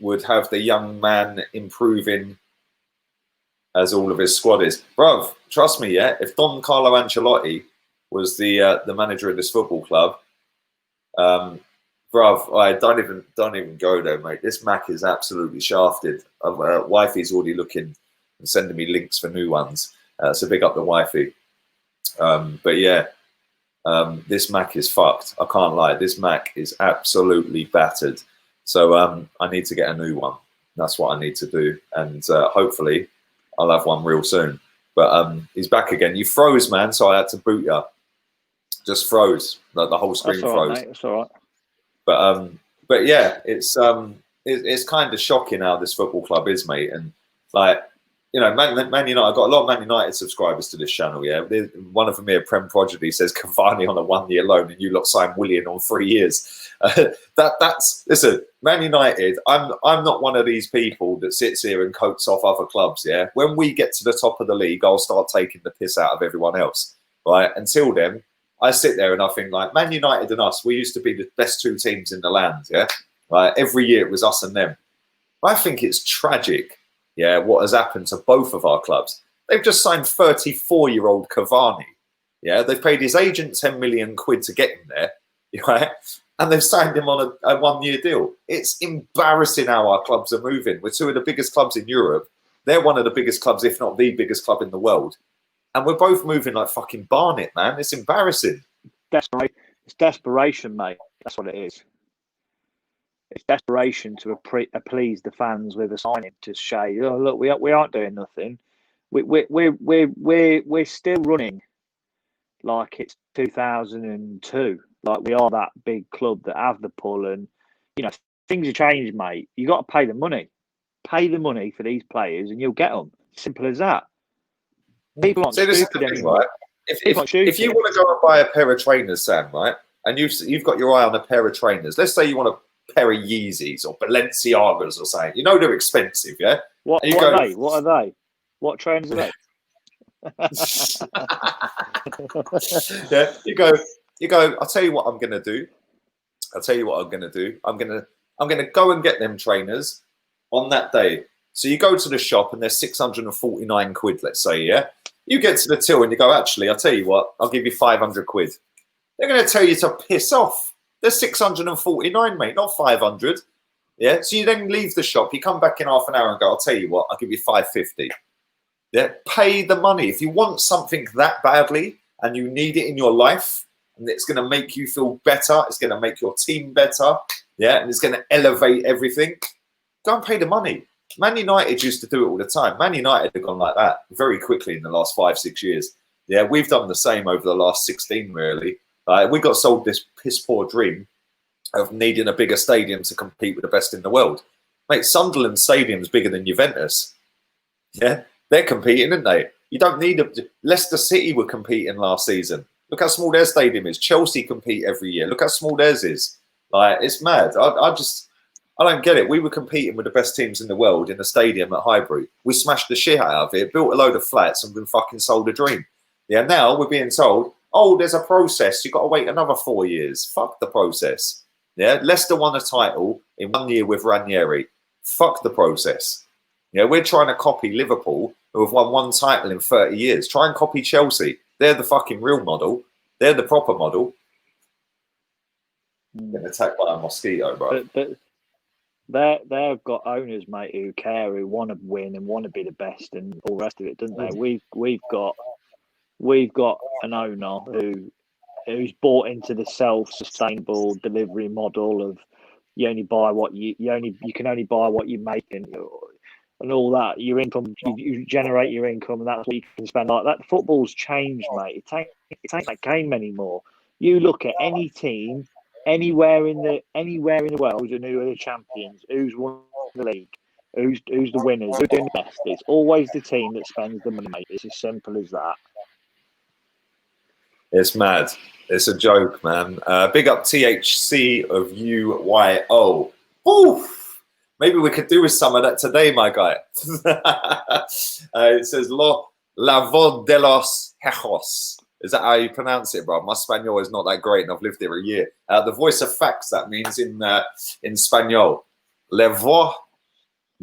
would have the young man improving as all of his squad is. Bruv, trust me, yeah, if Don Carlo Ancelotti was the manager of this football club, bruv, I don't even go there, mate. This Mac is absolutely shafted. Wifey's already looking and sending me links for new ones. So big up the wifey. But yeah. This Mac is fucked. I can't lie. This Mac is absolutely battered. So I need to get a new one. That's what I need to do. And hopefully I'll have one real soon. But he's back again. You froze, man. So I had to boot you. Just froze. The whole screen froze. Mate. That's all right. But yeah, it's kind of shocking how this football club is, mate. And like, you know, Man United, I've got a lot of Man United subscribers to this channel, yeah. One of them here, Prem Prodigy, says Cavani on a 1-year loan and you lot sign Willian on 3 years. Listen, Man United, I'm not one of these people that sits here and coats off other clubs, yeah. When we get to the top of the league, I'll start taking the piss out of everyone else, right? Until then, I sit there and I think, like, Man United and us, we used to be the best 2 teams in the land, yeah. Right? Every year it was us and them. I think it's tragic. Yeah, what has happened to both of our clubs? They've just signed 34-year-old Cavani. Yeah, they've paid his agent 10 million quid to get him there, right? And they've signed him on a 1-year deal. It's embarrassing how our clubs are moving. We're 2 of the biggest clubs in Europe. They're one of the biggest clubs, if not the biggest club in the world. And we're both moving like fucking Barnet, man. It's embarrassing. It's desperation, mate. That's what it is. It's desperation to please the fans with a signing to say, "Oh, look, we aren't doing nothing. We're still running like it's 2002. Like we are that big club that have the pull, and you know things have changed, mate. You got to pay the money. Pay the money for these players, and you'll get them. Simple as that. People aren't stupid anymore. Right? If you want to go and buy a pair of trainers, Sam, right, and you've got your eye on a pair of trainers. Let's say you want a pair of Yeezys or Balenciagas or something. You know they're expensive, yeah? What are they? What are they? What trainers are they? Yeah, you go, I'll tell you what I'm going to do. I'm going to I'm going to go and get them trainers on that day. So you go to the shop and they're 649 quid, let's say, yeah? You get to the till and you go, actually, I'll tell you what, I'll give you 500 quid. They're going to tell you to piss off. They're 649, mate, not 500. Yeah, so you then leave the shop, you come back in half an hour and go, I'll tell you what, I'll give you 550. Yeah, pay the money. If you want something that badly and you need it in your life and it's going to make you feel better, it's going to make your team better, yeah, and it's going to elevate everything, go and pay the money. Man United used to do it all the time. Man United have gone like that very quickly in the last 5-6 years. Yeah, we've done the same over the last 16, really. We got sold this piss poor dream of needing a bigger stadium to compete with the best in the world. Mate, Sunderland Stadium's bigger than Juventus. Yeah, they're competing, aren't they? You don't need a... Leicester City were competing last season. Look how small their stadium is. Chelsea compete every year. Look how small theirs is. Like, it's mad. I don't get it. We were competing with the best teams in the world in the stadium at Highbury. We smashed the shit out of it, built a load of flats and been fucking sold a dream. Yeah, now we're being told, oh, there's a process. You've got to wait another 4 years. Fuck the process. Yeah, Leicester won a title in 1 year with Ranieri. Fuck the process. Yeah, we're trying to copy Liverpool, who have won 1 title in 30 years. Try and copy Chelsea. They're the fucking real model. They're the proper model. Getting attacked by a mosquito, bro. But they've got owners, mate, who care, who want to win and want to be the best and all the rest of it, don't they? We've got an owner who's bought into the self-sustainable delivery model of you only buy what you can only buy what you make and all that. Your income, you generate your income, and that's what you can spend like that. Football's changed, mate. It ain't that game anymore. You look at any team anywhere in the world and who are the champions, who's won the league, who's the winners, who's doing the best. It's always the team that spends the money, mate. It's as simple as that. It's mad. It's a joke, man. Big up THC of UYO. Oof. Maybe we could do with some of that today, my guy. It says La Voz de los Hejos. Is that how you pronounce it, bro? My Spanish is not that great, and I've lived here a year. The voice of facts, that means in Spanish. La Voz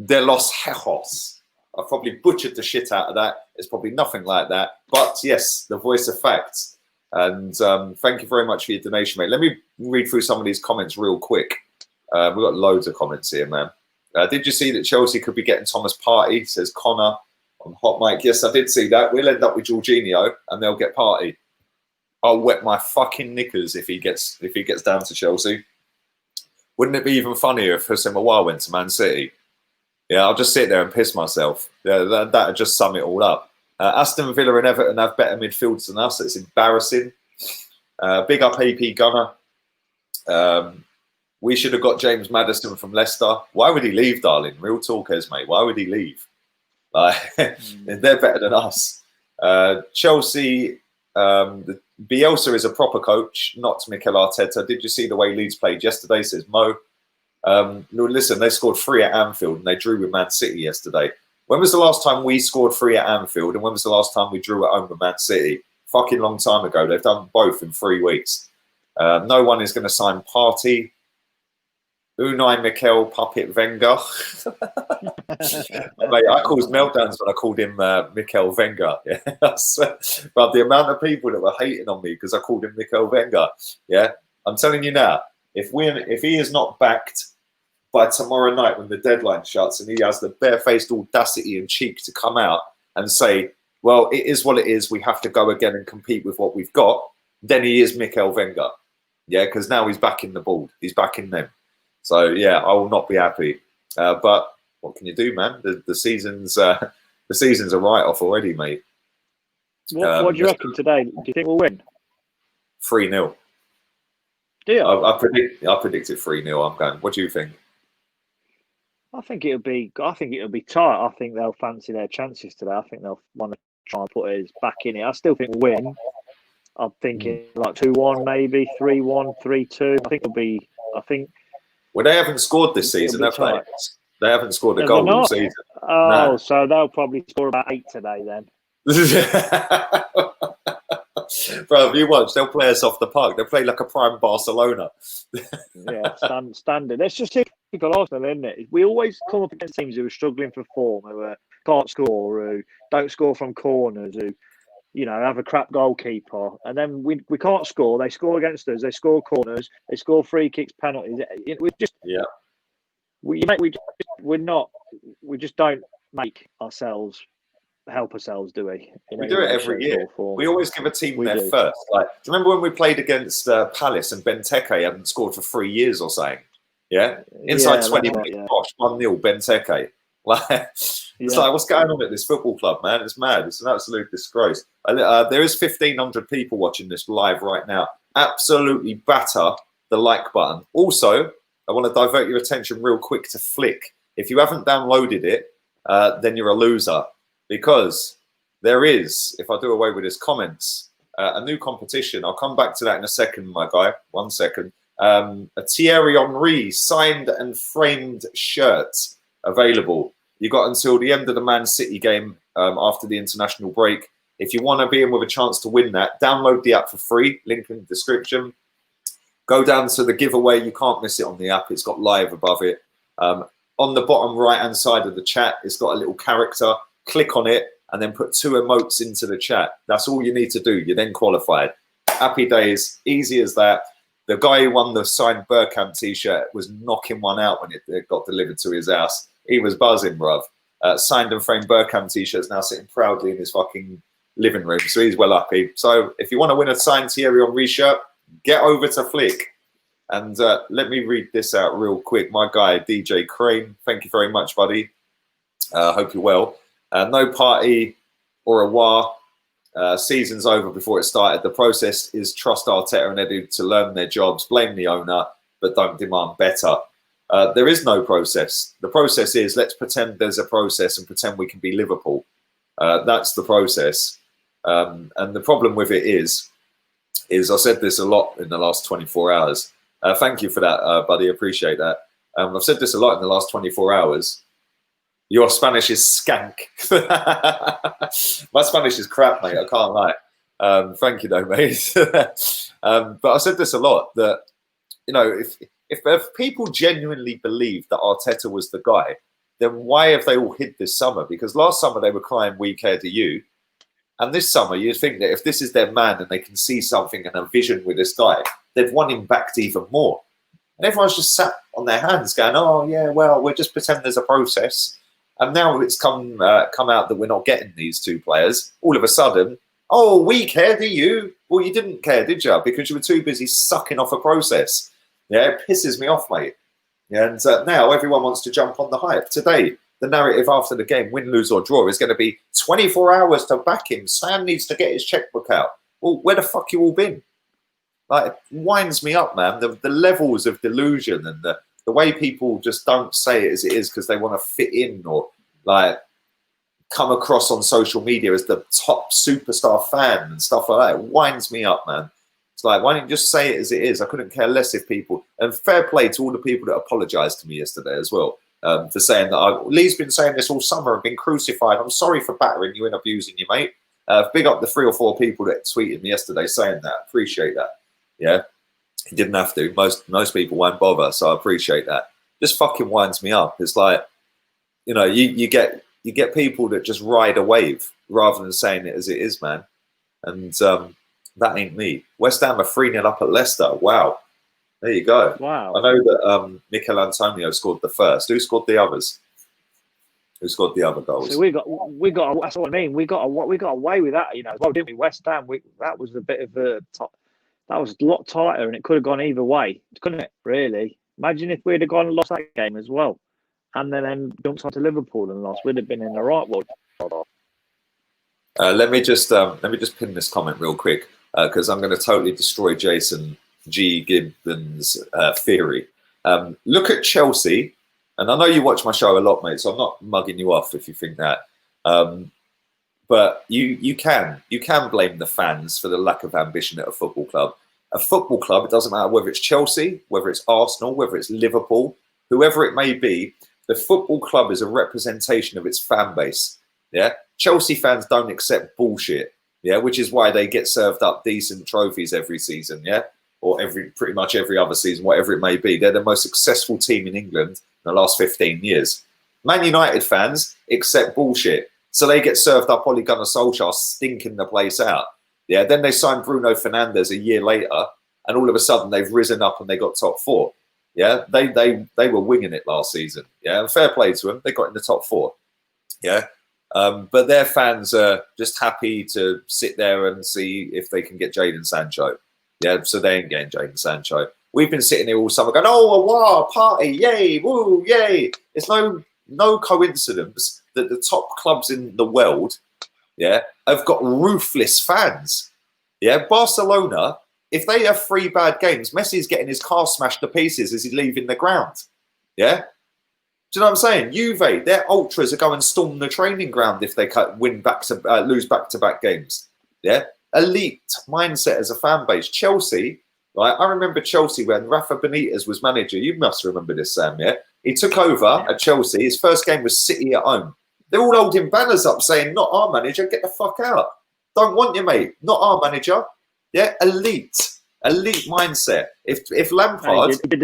de los Hejos. I've probably butchered the shit out of that. It's probably nothing like that. But yes, the voice of facts. And thank you very much for your donation, mate. Let me read through some of these comments real quick. We've got loads of comments here, man. Did you see that Chelsea could be getting Thomas Partey, says Connor on HOTMIC? Yes, I did see that. We'll end up with Jorginho and they'll get Partey. I'll wet my fucking knickers if he gets down to Chelsea. Wouldn't it be even funnier if Hussein Mawar went to Man City? Yeah, I'll just sit there and piss myself. Yeah, that would just sum it all up. Aston Villa and Everton have better midfields than us. It's embarrassing. Big up AP Gunner. We should have got James Maddison from Leicester. Why would he leave, darling? Real talk, mate. Why would he leave? They're better than us. Chelsea, Bielsa is a proper coach, not Mikel Arteta. Did you see the way Leeds played yesterday, says Mo. Listen, they scored 3 at Anfield and they drew with Man City yesterday. When was the last time we scored 3 at Anfield and when was the last time we drew at home with Man City? Fucking long time ago. They've done both in 3 weeks. No one is going to sign Partey. Unai Mikel Puppet Wenger. Mate, I caused meltdowns when I called him Mikel Wenger. Yeah? But the amount of people that were hating on me because I called him Mikel Wenger. Yeah, I'm telling you now, if he is not backed by tomorrow night when the deadline shuts and he has the barefaced audacity and cheek to come out and say, well, it is what it is, we have to go again and compete with what we've got, then he is Mikel Wenger. Yeah, because now he's back in the board. He's back in them. So, yeah, I will not be happy. But what can you do, man? The season's a write-off already, mate. What do you reckon today? Do you think we'll win? 3-0. Do you? I predicted 3-0. I'm going. What do you think? I think it'll be tight. I think they'll fancy their chances today. I think they'll want to try and put his back in it. I still think we'll win. I'm thinking like 2-1, maybe 3-1, 3-2. I think. Well, they haven't scored this season, have they? They haven't scored a goal all season. Oh, no. So they'll probably score about 8 today then. Bro, if you watch, they'll play us off the park. They'll play like a prime Barcelona. Yeah, standard. Let's just see typical Arsenal, isn't it? We always come up against teams who are struggling for form, who can't score, who don't score from corners, who have a crap goalkeeper, and then we can't score. They score against us. They score corners. They score free kicks, penalties. We just we just don't make ourselves help ourselves, do we? We do it every year. We always give a team their first. Like, do you remember when we played against Palace and Benteke hadn't scored for 3 years or something? Yeah, inside 20 minutes, 1-0 Benteke. Like, it's like, what's going on at this football club, man? It's mad. It's an absolute disgrace. There is 1,500 people watching this live right now. Absolutely batter the like button. Also, I want to divert your attention real quick to Flick. If you haven't downloaded it, then you're a loser. Because there is, if I do away with his comments, a new competition. I'll come back to that in a second, my guy. 1 second. A Thierry Henry signed and framed shirt available. You got until the end of the Man City game after the international break. If you want to be in with a chance to win that, download the app for free. Link in the description. Go down to the giveaway. You can't miss it on the app. It's got live above it. On the bottom right-hand side of the chat, it's got a little character. Click on it and then put 2 emotes into the chat. That's all you need to do. You're then qualified. Happy days. Easy as that. The guy who won the signed Bergkamp t-shirt was knocking one out when it got delivered to his house. He was buzzing, bruv. Signed and framed Bergkamp t-shirt's now sitting proudly in his fucking living room. So he's well happy. So if you want to win a signed Thierry Henry shirt, get over to Flick. And let me read this out real quick. My guy, DJ Crane, thank you very much, buddy. Hope you're well. No party or a war. Season's over before it started. The process is trust Arteta and Edu to learn their jobs, blame the owner, but don't demand better. There is no process. The process is let's pretend there's a process and pretend we can be Liverpool. That's the process. And the problem with it is I said this a lot in the last 24 hours. Thank you for that, buddy. Appreciate that. I've said this a lot in the last 24 hours. Your Spanish is skank. My Spanish is crap, mate. I can't lie. Thank you, though, mate. But I said this a lot, that, if people genuinely believe that Arteta was the guy, then why have they all hid this summer? Because last summer they were crying, we care to you. And this summer, you'd think that if this is their man and they can see something and a vision with this guy, they'd want him back to even more. And everyone's just sat on their hands going, oh, yeah, well, we'll just pretend there's a process. And now it's come out that we're not getting these 2 players. All of a sudden, oh, we care, do you? Well, you didn't care, did you? Because you were too busy sucking off a process. Yeah, it pisses me off, mate. Yeah, and now everyone wants to jump on the hype. Today, the narrative after the game, win, lose or draw, is going to be 24 hours to back him. Sam needs to get his checkbook out. Well, where the fuck you all been? Like, it winds me up, man. The levels of delusion and the way people just don't say it as it is because they want to fit in or like come across on social media as the top superstar fan and stuff like that. It winds me up, man. It's like, why don't you just say it as it is? I couldn't care less if people, and fair play to all the people that apologised to me yesterday as well for saying that Lee's been saying this all summer and been crucified. I'm sorry for battering you and abusing you, mate. Big up the 3 or 4 people that tweeted me yesterday saying that. Appreciate that. Yeah. He didn't have to. Most people won't bother, so I appreciate that. Just fucking winds me up. It's like, you get people that just ride a wave rather than saying it as it is, man. And that ain't me. West Ham are 3-0 up at Leicester. Wow. There you go. Wow. I know that Mikel Antonio scored the first. Who scored the others? Who scored the other goals? So we got. That's what I mean. We got away with that, as well, didn't we? West Ham. That was a bit of a top. That was a lot tighter, and it could have gone either way, couldn't it? Really. Imagine if we'd have gone and lost that game as well, and then jumped onto Liverpool and lost. We'd have been in the right world. Let me just pin this comment real quick because I'm going to totally destroy Jason G. Gibbons' theory. Look at Chelsea, and I know you watch my show a lot, mate, so I'm not mugging you off if you think that. But you can blame the fans for the lack of ambition at a football club. A football club, it doesn't matter whether it's Chelsea, whether it's Arsenal, whether it's Liverpool, whoever it may be, the football club is a representation of its fan base. Yeah, Chelsea fans don't accept bullshit. Yeah, which is why they get served up decent trophies every season. Yeah, or pretty much every other season, whatever it may be. They're the most successful team in England in the last 15 years. Man United fans accept bullshit. So they get served up Ole Gunnar Solskjaer stinking the place out. Yeah, then they signed Bruno Fernandes a year later, and all of a sudden they've risen up and they got top 4. Yeah, they were winging it last season. Yeah, and fair play to them. They got in the top 4. Yeah, but their fans are just happy to sit there and see if they can get Jadon Sancho. Yeah, so they ain't getting Jadon Sancho. We've been sitting here all summer going, oh, a wow, party, yay, woo, yay. It's no coincidence that the top clubs in the world, yeah, have got ruthless fans. Yeah, Barcelona, if they have 3 bad games, Messi's getting his car smashed to pieces as he's leaving the ground. Yeah? Do you know what I'm saying? Juve, their ultras are going to storm the training ground if they lose back-to-back games. Yeah? Elite mindset as a fan base. Chelsea, right? I remember Chelsea when Rafa Benitez was manager. You must remember this, Sam, yeah? He took over at Chelsea. His first game was City at home. They're all holding banners up saying, not our manager, get the fuck out. Don't want you, mate. Not our manager. Yeah, elite mindset. If Lampard, he did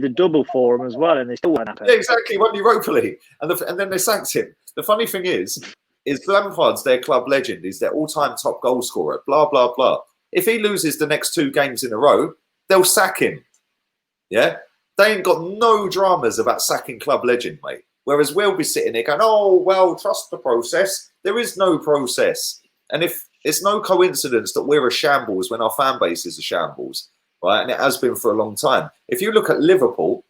the double for him as well, and they still weren't happy. Yeah, exactly. Won Europa League, and then they sacked him. The funny thing is Lampard's their club legend. He's their all-time top goal scorer. Blah blah blah. If he loses the next 2 games in a row, they'll sack him. Yeah, they ain't got no dramas about sacking club legend, mate. Whereas we'll be sitting there going, oh well, trust the process. There is no process, and if it's no coincidence that we're a shambles when our fan base is a shambles, right? And it has been for a long time. If you look at Liverpool,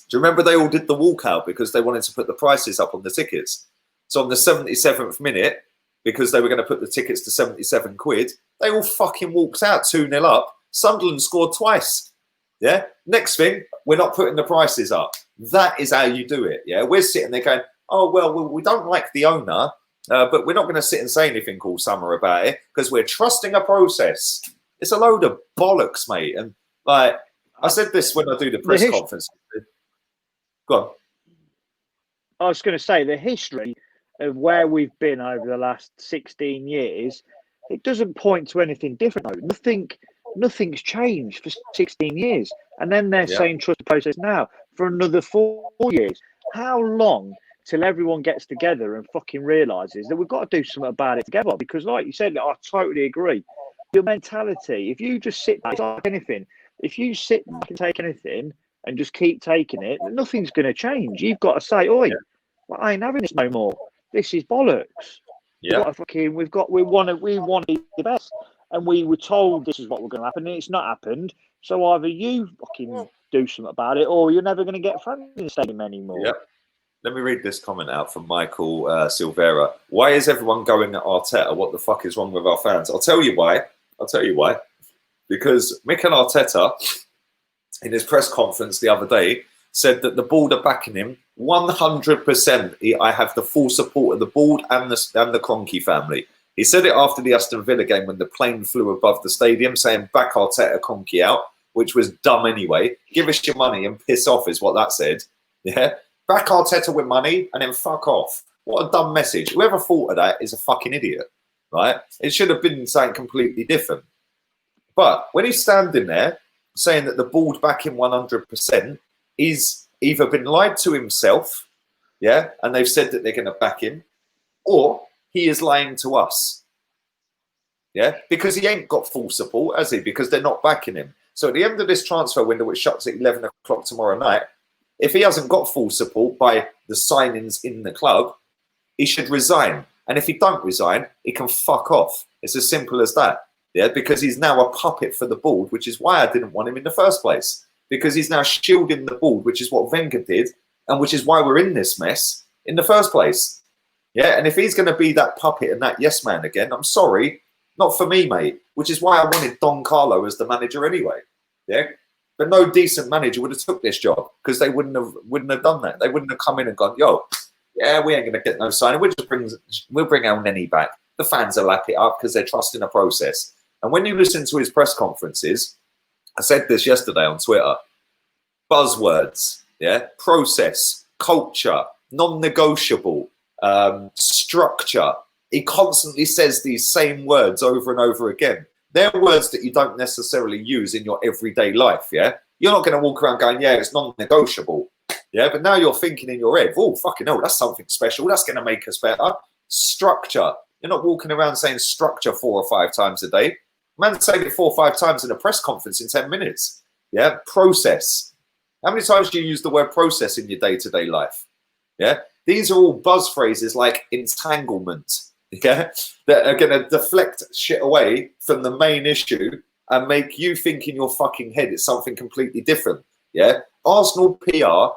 do you remember they all did the walkout because they wanted to put the prices up on the tickets? So on the 77th minute, because they were going to put the tickets to 77 quid, they all fucking walked out 2-0 up. Sunderland scored twice. Yeah. Next thing, we're not putting the prices up. That is how you do it. Yeah. We're sitting there going, oh, well, we don't like the owner. But we're not going to sit and say anything all summer about it because we're trusting a process. It's a load of bollocks, mate. And like I said this when I do the press conference. Go on. I was going to say the history of where we've been over the last 16 years, it doesn't point to anything different. Though. Nothing's changed for 16 years. And then they're saying trust the process now for another 4 years. How long till everyone gets together and fucking realises that we've got to do something about it together? Because like you said, I totally agree. Your mentality, if you just sit back, it's like anything. If you sit back and take anything and just keep taking it, nothing's going to change. You've got to say, oi, well, I ain't having this no more. This is bollocks. Yeah. We want to be the best. And we were told this is what was going to happen, and it's not happened. So either you fucking do something about it, or you're never going to get fans in the stadium anymore. Yep. Let me read this comment out from Michael Silvera. Why is everyone going at Arteta? What the fuck is wrong with our fans? I'll tell you why. Because Mikel Arteta, in his press conference the other day, said that the board are backing him 100%. I have the full support of the board and the Kroenke family. He said it after the Aston Villa game when the plane flew above the stadium, saying back Arteta, Kroenke out, which was dumb anyway. Give us your money and piss off is what that said. Yeah. Back Arteta with money and then fuck off. What a dumb message. Whoever thought of that is a fucking idiot, right? It should have been something completely different. But when he's standing there saying that the board back him 100%, he's either been lied to himself, yeah, and they've said that they're going to back him, or he is lying to us, yeah, because he ain't got full support, has he? Because they're not backing him. So at the end of this transfer window, which shuts at 11 o'clock tomorrow night, if he hasn't got full support by the signings in the club, he should resign. And if he don't resign, he can fuck off. It's as simple as that. Yeah, because he's now a puppet for the board, which is why I didn't want him in the first place. Because he's now shielding the board, which is what Wenger did, and which is why we're in this mess in the first place. Yeah, and if he's going to be that puppet and that yes man again, I'm sorry, not for me, mate. Which is why I wanted Don Carlo as the manager anyway. Yeah. But no decent manager would have took this job because they wouldn't have done that. They wouldn't have come in and gone, yo, yeah, we ain't going to get no signing. We'll bring El Neni back. The fans will lap it up because they're trusting the process. And when you listen to his press conferences, I said this yesterday on Twitter, buzzwords, yeah, process, culture, non-negotiable, structure. He constantly says these same words over and over again. they're words that you don't necessarily use in your everyday life, yeah? You're not going to walk around going, yeah, it's non-negotiable, yeah? But now you're thinking in your head, oh, fucking hell, that's something special. That's going to make us better. Structure. You're not walking around saying structure 4 or 5 times a day. Man, saying it 4 or 5 times in a press conference in 10 minutes, yeah? Process. How many times do you use the word process in your day-to-day life, yeah? These are all buzz phrases like entanglement, yeah, that are going to deflect shit away from the main issue and make you think in your fucking head it's something completely different, yeah? Arsenal PR,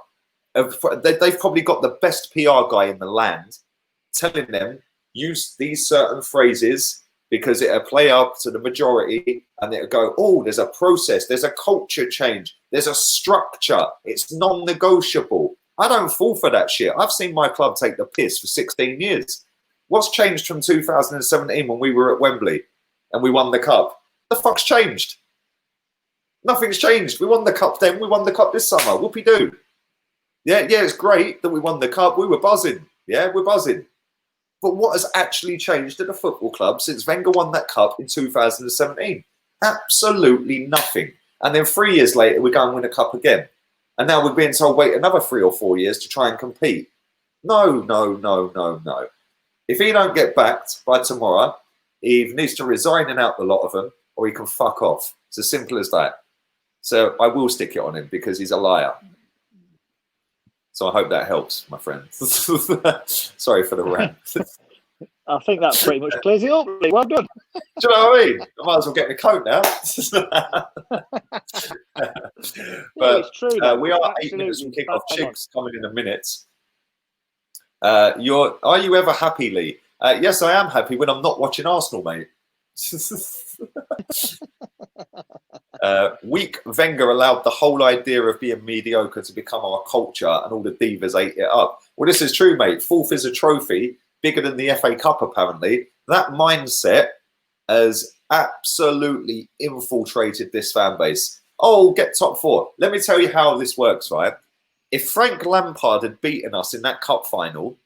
they've probably got the best PR guy in the land telling them, use these certain phrases because it'll play up to the majority and it'll go, oh, there's a process, there's a culture change, there's a structure, it's non-negotiable. I don't fall for that shit. I've seen my club take the piss for 16 years. What's changed from 2017 when we were at Wembley and we won the cup? The fuck's changed? Nothing's changed. We won the cup then. We won the cup this summer. Whoopie-doo. Yeah, it's great that we won the cup. We were buzzing. Yeah, we're buzzing. But what has actually changed at the football club since Wenger won that cup in 2017? Absolutely nothing. And then 3 years later, we go and win a cup again. And now we're being told, wait another 3 or 4 years to try and compete. No. If he don't get backed by tomorrow, he either needs to resign and out the lot of them, or he can fuck off. It's as simple as that. So I will stick it on him because he's a liar. So I hope that helps, my friend. Sorry for the rant. I think that pretty much clears it up. Well done. Do you know what I mean? I might as well get in a coat now. But it's true, we are 8 minutes from kick-off. Chigs coming in a minute. Are you ever happy, Lee? Yes, I am happy when I'm not watching Arsenal, mate. Weak Wenger allowed the whole idea of being mediocre to become our culture, and all the divas ate it up. Well, this is true, mate. 4th is a trophy, bigger than the FA Cup, apparently. That mindset has absolutely infiltrated this fan base. Oh, get top 4. Let me tell you how this works, right? If Frank Lampard had beaten us in that cup final,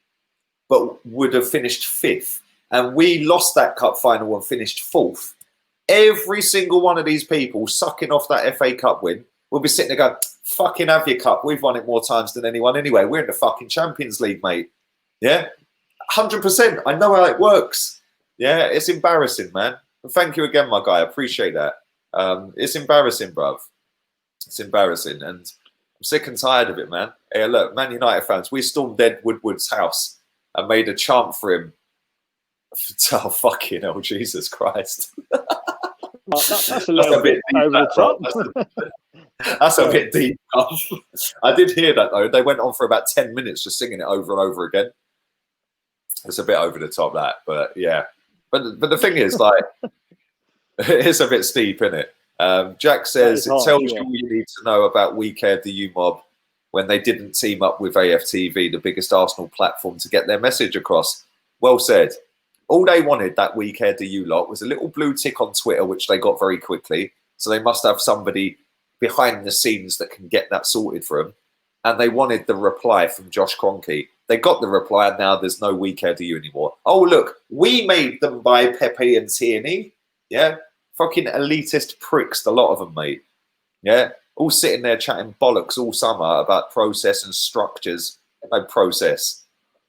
but would have finished 5th, and we lost that cup final and finished 4th, every single one of these people sucking off that FA Cup win will be sitting there going, fucking have your cup. We've won it more times than anyone anyway. We're in the fucking Champions League, mate. Yeah? 100%. I know how it works. Yeah, it's embarrassing, man. And thank you again, my guy. I appreciate that. It's embarrassing, bruv. It's embarrassing. And I'm sick and tired of it, man. Hey, look, Man United fans, we stormed Ed Woodward's house and made a chant for him. Oh, fucking hell, Jesus Christ. That's a little bit over the top. That's a bit deep. I did hear that, though. They went on for about 10 minutes just singing it over and over again. It's a bit over the top, that. But, yeah. But the thing is, like, it's a bit steep, isn't it? Jack says, it tells you all you need to know about We Care Do You Mob when they didn't team up with AFTV, the biggest Arsenal platform, to get their message across. Well said. All they wanted, that We Care Do You lot, was a little blue tick on Twitter, which they got very quickly. So they must have somebody behind the scenes that can get that sorted for them. And they wanted the reply from Josh Kroenke. They got the reply, and now there's no We Care Do You anymore. Oh, look, we made them by Pepe and Tierney. Yeah? Fucking elitist pricks, a lot of them, mate. Yeah? All sitting there chatting bollocks all summer about process and structures. No process.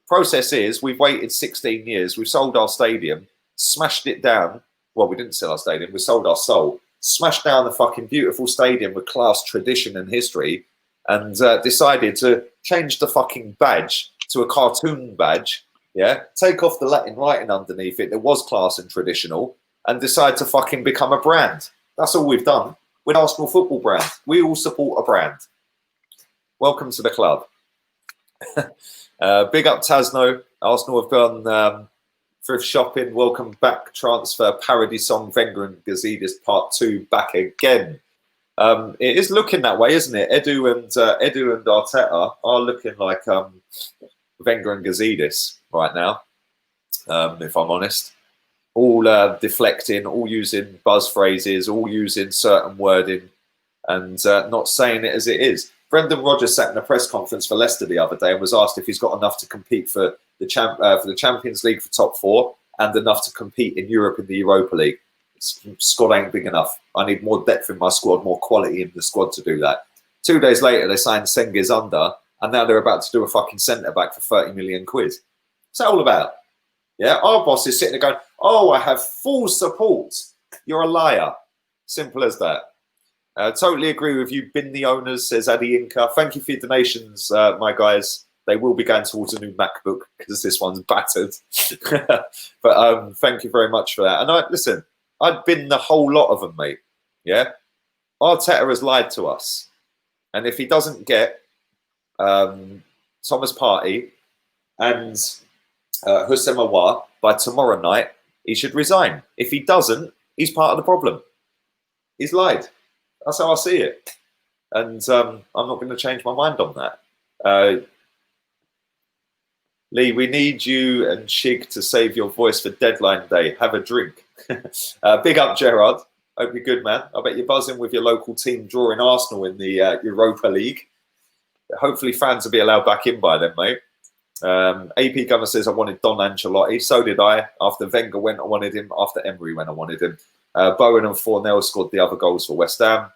Process is, we've waited 16 years. We've sold our stadium, smashed it down. Well, we didn't sell our stadium. We sold our soul. Smashed down the fucking beautiful stadium with class, tradition and history, and decided to change the fucking badge to a cartoon badge, yeah? Take off the Latin writing underneath it that was class and traditional, and decide to fucking become a brand. That's all we've done. We're an Arsenal football brand. We all support a brand. Welcome to the club. Big up Tasno. Arsenal have gone thrift shopping. Welcome back. Transfer parody song Wenger and Gazidis Part 2 back again. It is looking that way, isn't it? Edu and Arteta are looking like Wenger and Gazidis right now, if I'm honest. All deflecting, all using buzz phrases, all using certain wording, and not saying it as it is. Brendan Rodgers sat in a press conference for Leicester the other day and was asked if he's got enough to compete for the Champions League for top 4 and enough to compete in Europe in the Europa League. Squad ain't big enough. I need more depth in my squad, more quality in the squad to do that. 2 days later, they signed Sengiz under, and now they're about to do a fucking centre-back for 30 million quid. What's that all about? Yeah, our boss is sitting there going, oh, I have full support. You're a liar. Simple as that. Totally agree with you. Bin the owners, says Adi Inca. Thank you for your donations, my guys. They will be going towards a new MacBook because this one's battered. But thank you very much for that. And listen, I'd bin the whole lot of them, mate. Yeah? Arteta has lied to us. And if he doesn't get Thomas Partey and Houssem Aouar by tomorrow night, he should resign. If he doesn't, he's part of the problem. He's lied. That's how I see it. And I'm not going to change my mind on that. Lee, we need you and Chig to save your voice for deadline day. Have a drink. Big up, Gerard. Hope you're good, man. I bet you're buzzing with your local team drawing Arsenal in the Europa League. Hopefully fans will be allowed back in by then, mate. AP Gunner says, I wanted Don Ancelotti. So did I. After Wenger went, I wanted him. After Emery went, I wanted him. Bowen and Fornell scored the other goals for West Ham.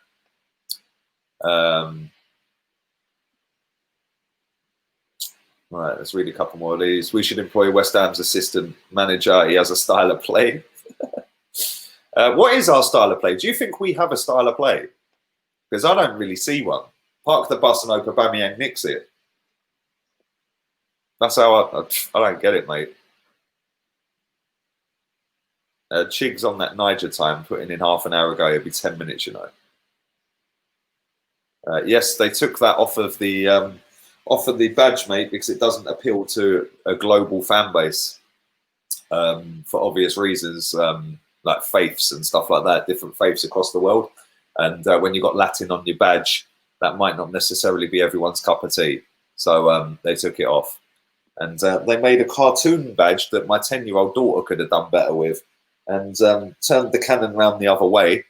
Right, let's read a couple more of these. We should employ West Ham's assistant manager. He has a style of play. What is our style of play? Do you think we have a style of play? Because I don't really see one. Park the bus and hope Aubameyang nicks it. That's how I don't get it, mate. Chig's on that Niger time, putting in half an hour ago. It'd be 10 minutes, you know. Yes, they took that off of the badge, mate, because it doesn't appeal to a global fan base for obvious reasons, like faiths and stuff like that, different faiths across the world. And when you've got Latin on your badge, that might not necessarily be everyone's cup of tea. So they took it off. And they made a cartoon badge that my 10-year-old daughter could have done better with, and turned the cannon round the other way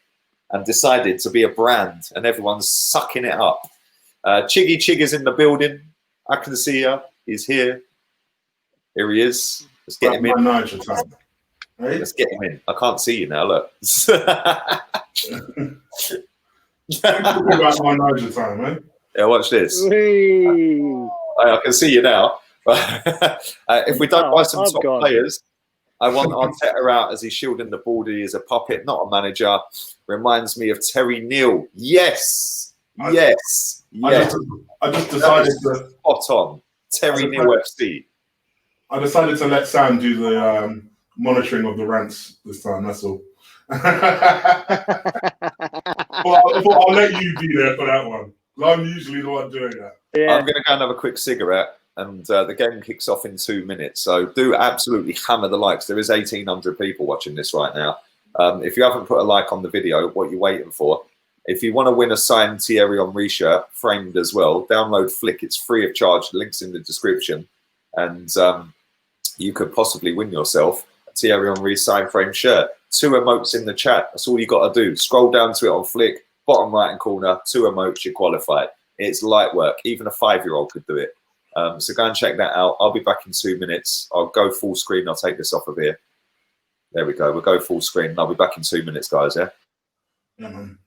and decided to be a brand, and everyone's sucking it up. Chiggy Chig is in the building. I can see her. He's here. Here he is. Let's get him in. Let's get him in. I can't see you now. Look. About my Niger time, man. Yeah, watch this. I can see you now. If we don't buy some top players, I want Arteta out as he's shielding the ball. He is a puppet, not a manager. Reminds me of Terry Neal. Yes. Yes. Yes. I just decided to spot on. Terry Neal FC. I decided to let Sam do the monitoring of the rants this time, that's all. Well, I thought I'll let you be there for that one. I'm usually the one doing that. Yeah. I'm going to go and have a quick cigarette, and the game kicks off in 2 minutes. So do absolutely hammer the likes. There is 1,800 people watching this right now. If you haven't put a like on the video, what are you waiting for? If you want to win a signed Thierry Henry shirt, framed as well, download Flick. It's free of charge. The link's in the description. And you could possibly win yourself a Thierry Henry signed frame shirt. 2 emotes in the chat. That's all you got to do. Scroll down to it on Flick. Bottom right-hand corner, 2 emotes, you're qualified. It's light work. Even a 5-year-old could do it. So go and check that out. I'll be back in 2 minutes. I'll go full screen. I'll take this off of here. There we go. We'll go full screen. I'll be back in 2 minutes, guys, yeah? Yeah, man.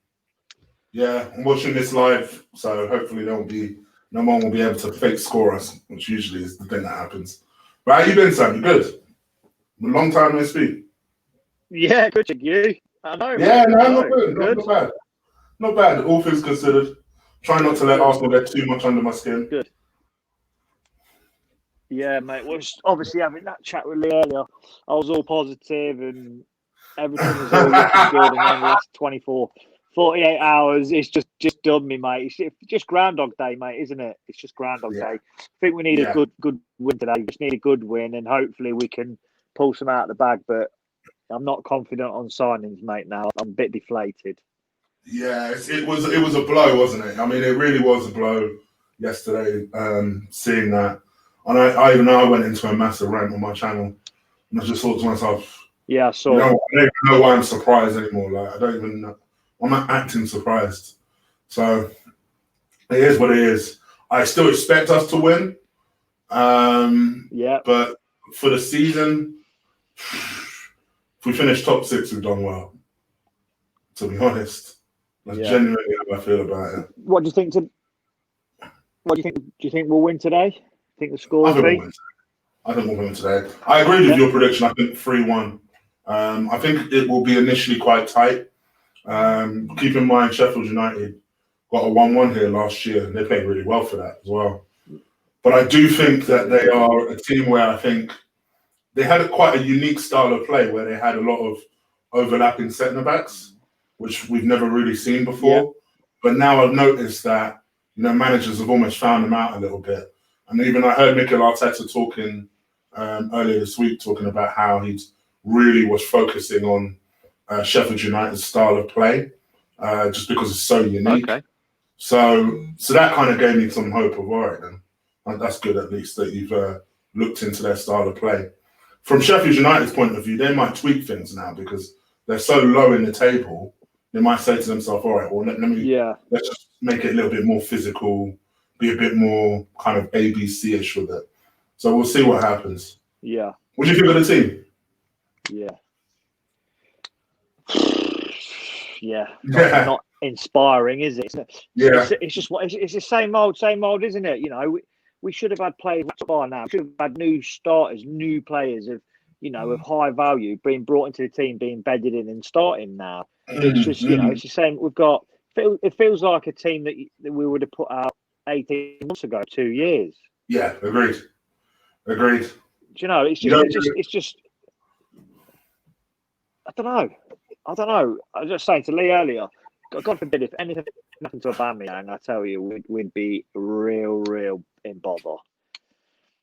Yeah, I'm watching this live, so hopefully no one will be able to fake score us, which usually is the thing that happens. But how you been, Sam? You good? Long time no speak. Yeah, good. You? I know. Yeah, no, not good. Not bad. Not bad. All things considered. Try not to let Arsenal get too much under my skin. Good. Yeah, mate. Well, obviously having that chat with Lee earlier, I was all positive and everything was all looking good. And then the last 48 hours, it's just done me, mate. It's just Groundhog Day, mate, isn't it? It's just Groundhog Day. I think we need a good win today. We just need a good win, and hopefully we can pull some out of the bag. But I'm not confident on signings, mate. Now I'm a bit deflated. Yeah, it was a blow, wasn't it? I mean, it really was a blow yesterday. Seeing that, and I went into a massive rant on my channel, and I just thought to myself, "Yeah, I saw." I don't even know why I'm surprised anymore. Like I don't even know. I'm not acting surprised. So it is what it is. I still expect us to win. But for the season, if we finish top 6, we've done well. to be honest. That's genuinely how I feel about it. What do you think? What do you think? Do you think we'll win today? Think the score I will think be? we'll win. I think we'll win today. I agree with your prediction. I think 3-1. I think it will be initially quite tight. Keep in mind, Sheffield United got a 1-1 here last year, and they played really well for that as well. But I do think that they are a team where I think they had quite a unique style of play where they had a lot of overlapping centre-backs, which we've never really seen before. Yeah. But now I've noticed that, managers have almost found them out a little bit. And even I heard Mikel Arteta talking earlier this week, talking about how he really was focusing on Sheffield United's style of play, just because it's so unique. Okay. So that kind of gave me some hope of, all right, then. That's good, at least, that you've looked into their style of play. From Sheffield United's point of view, they might tweak things now because they're so low in the table. They might say to themselves, all right, well, let's just make it a little bit more physical, be a bit more kind of ABC-ish with it. So we'll see what happens. Yeah. What do you think of the team? Yeah. Not inspiring, is it? It's just it's the same old, isn't it? We should have had players by now. We should have had new starters, new players of high value being brought into the team, being bedded in and starting now. It's just it's the same. We've got. It feels like a team that we would have put out 18 months ago, 2 years. Yeah, agreed. It's just. I don't know. I was just saying to Lee earlier. God forbid if anything happened to Aubameyang, I tell you, we'd be real in bother.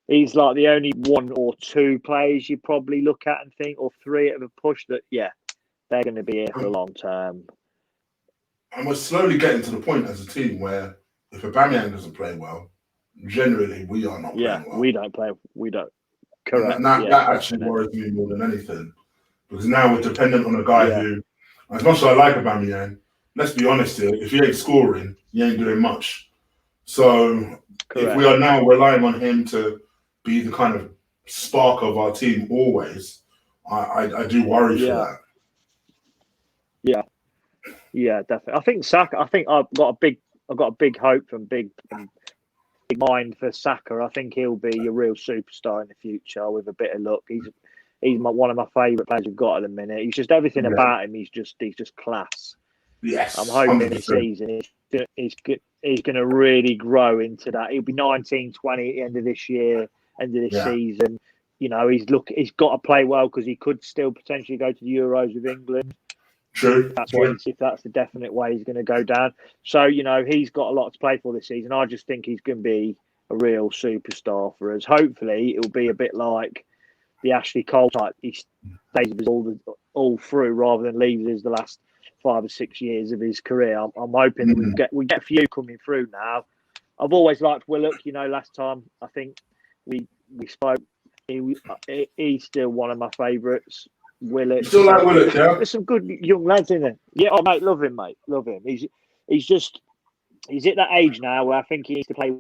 He's like the only 1 or 2 players you probably look at and think, or 3 at a push that, they're going to be here for the long term. And we're slowly getting to the point as a team where if Aubameyang doesn't play well, generally we are not playing well. We don't. Correct. That actually worries me more than anything. Because now we're dependent on a guy who, as much as I like Aubameyang, let's be honest here, if he ain't scoring, he ain't doing much. So if we are now relying on him to be the kind of spark of our team always, I do worry for that. Yeah, definitely. I think Saka. I think I've got a big hope and big mind for Saka. I think he'll be a real superstar in the future with a bit of luck. He's one of my favourite players we've got at the minute. He's just everything about him. He's just class. Yes, I'm hoping this season he's going to really grow into that. He'll be 19, 20 at the end of this year, end of this season. He's got to play well because he could still potentially go to the Euros with England. True. If that's the definite way he's going to go down. So he's got a lot to play for this season. I just think he's going to be a real superstar for us. Hopefully, it'll be a bit like the Ashley Cole type. He stays with us all through rather than leaves us the last 5 or 6 years of his career. I'm hoping that we get a few coming through now. I've always liked Willock. Last time I think we spoke, he's still one of my favourites. Willock. Still like Willock, yeah? There's some good young lads in there. Yeah, mate, love him, mate. Love him. He's at that age now where I think he needs to play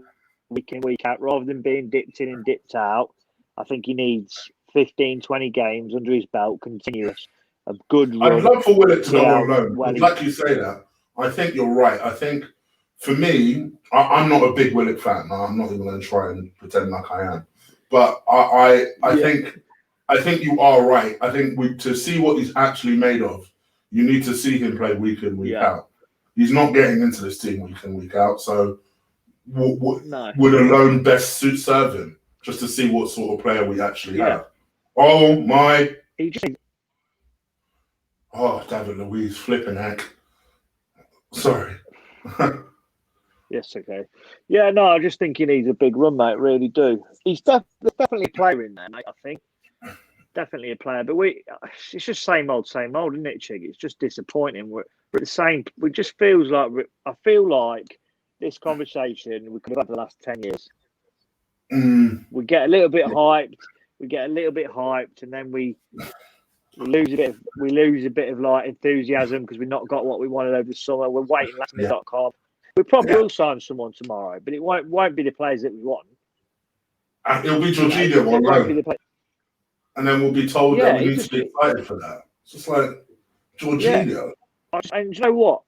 week in, week out rather than being dipped in and dipped out. I think he needs 15, 20 games under his belt, continuous. A good run. I'd love for Willock to go on loan. Like you say that, I think you're right. I think for me, I'm not a big Willock fan. I'm not even going to try and pretend like I am. But I think you are right. I think to see what he's actually made of, you need to see him play week in, week out. He's not getting into this team week in, week out. So would a loan best serve him just to see what sort of player we actually have? Oh, my. Oh, David Luiz, flipping heck. Sorry. Yes, okay. Yeah, no, I just think he needs a big run, mate. Really do. There's definitely a player in there, mate, I think. Definitely a player. But it's just same old, isn't it, Chig? It's just disappointing. We're at the same. It just feels like I feel like this conversation we could have had the last 10 years. We get a little bit hyped. And then we lose a bit of like enthusiasm because we've not got what we wanted over the summer. We're waiting lastminute.com. We probably will sign someone tomorrow, but it won't be the players that we want. It'll be Jorginho on loan. And then we'll be told that we need to be excited for that. It's just like Jorginho. And you know what?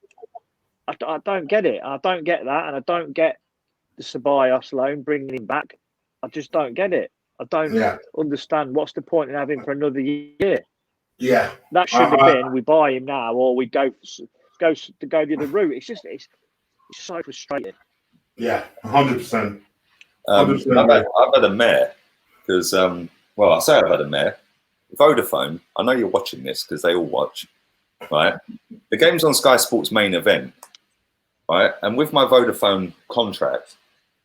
I don't get it. I don't get that, and I don't get the Ceballos loan bringing him back. I just don't get it. I don't understand what's the point in having for another year. Yeah, That should have been we buy him now, or we go the other route. It's so frustrating. Yeah, 100%. I've had a mare because, well, I say I've had a mare. Vodafone, I know you're watching this because they all watch, right? The game's on Sky Sports main event, right? And with my Vodafone contract,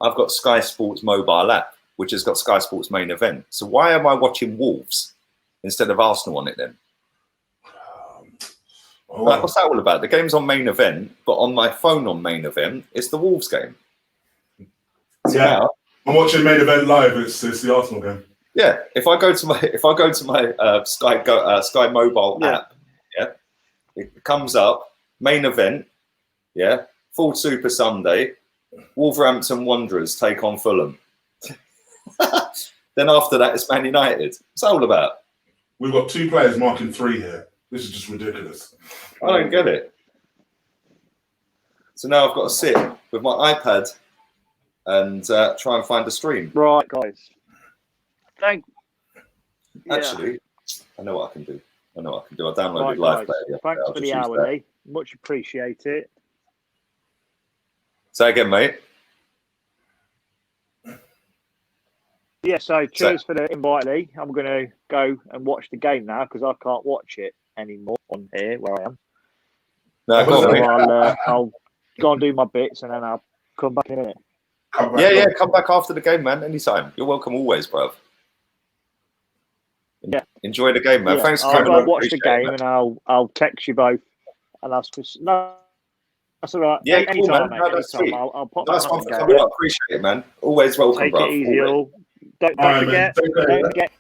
I've got Sky Sports mobile app, which has got Sky Sports main event. So why am I watching Wolves instead of Arsenal on it then? Like, what's that all about? The game's on main event, but on my phone on main event, it's the Wolves game. So now, I'm watching main event live. It's the Arsenal game. Yeah, if I go to my Sky Mobile app, it comes up main event, full Super Sunday, Wolverhampton Wanderers take on Fulham. Then after that, it's Man United. What's that all about? We've got 2 players marking 3 here. This is just ridiculous. I don't get it. So now I've got to sit with my iPad and try and find a stream. Right, guys. Actually, I know what I can do. I downloaded right, Live guys. Player. Thanks for the hourly. Much appreciate it. Say again, mate. Yeah, so cheers for the invite, Lee. I'm going to go and watch the game now because I can't watch it anymore on here where I am. No, go on, I'll go and do my bits and then I'll come back in a minute. Come back after the game, man. Anytime. You're welcome always, bruv. Yeah. Enjoy the game, man. Yeah. Thanks for coming. coming. I'll watch the game and I'll text you both and ask for no. That's all right. Yeah, anytime, cool, man. mate. No, that's Anytime. sweet. I'll pop Nice that one on for the coming. game. I appreciate it, man. Always welcome, Take bruv. it easy, all. Don't forget,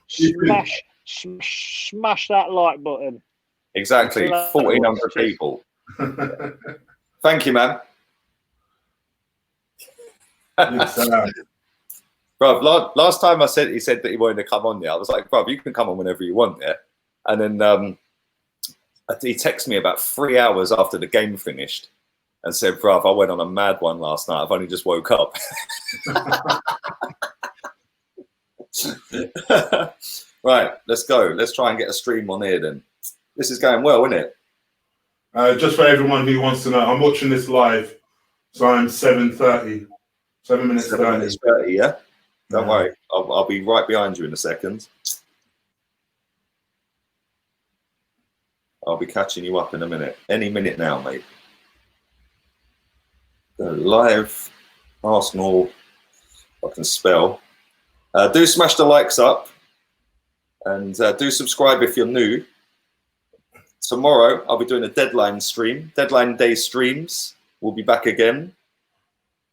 smash that like button. Exactly. 1,400 people. Thank you, man. Bruv, last time he said that he wanted to come on there, I was like, bruv, you can come on whenever you want there. And then he texted me about 3 hours after the game finished and said, bruv, I went on a mad one last night. I've only just woke up. Right, let's go. Let's try and get a stream on here then. This is going well, isn't it? Just for everyone who wants to know, I'm watching this live. So I'm 7:30. 7 minutes 30. 7 minutes 30, yeah? Don't worry. I'll be right behind you in a second. I'll be catching you up in a minute. Any minute now, mate. Live Arsenal. I can spell. Do smash the likes up. And do subscribe if you're new. Tomorrow, I'll be doing a deadline stream. Deadline day streams. We'll be back again.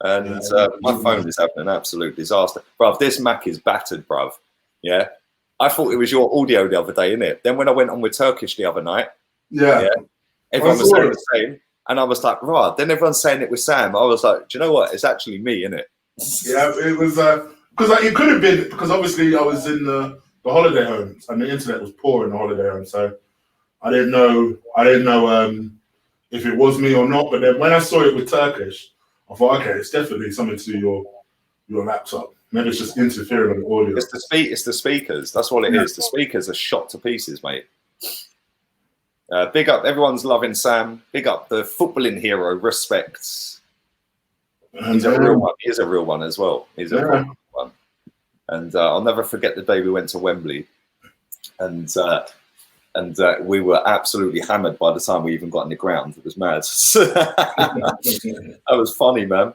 And my phone is having an absolute disaster. Bruv, this Mac is battered, bruv. Yeah. I thought it was your audio the other day, innit? Then when I went on with Turkish the other night, everyone was saying the same. And I was like, right. Then everyone's saying it was Sam. I was like, do you know what? It's actually me, innit? Yeah, it was because it could have been because obviously I was in the holiday homes and the internet was poor in the holiday home, so I didn't know if it was me or not. But then when I saw it with Turkish, I thought, okay, it's definitely something to do your laptop. Maybe it's just interfering with the audio. It's the speakers. That's what it is. The speakers are shot to pieces, mate. Big up, everyone's loving Sam. Big up the footballing hero. Respects. He's a real one. He is a real one as well. He's a real one. And I'll never forget the day we went to Wembley, and we were absolutely hammered by the time we even got in the ground. It was mad. That was funny, man.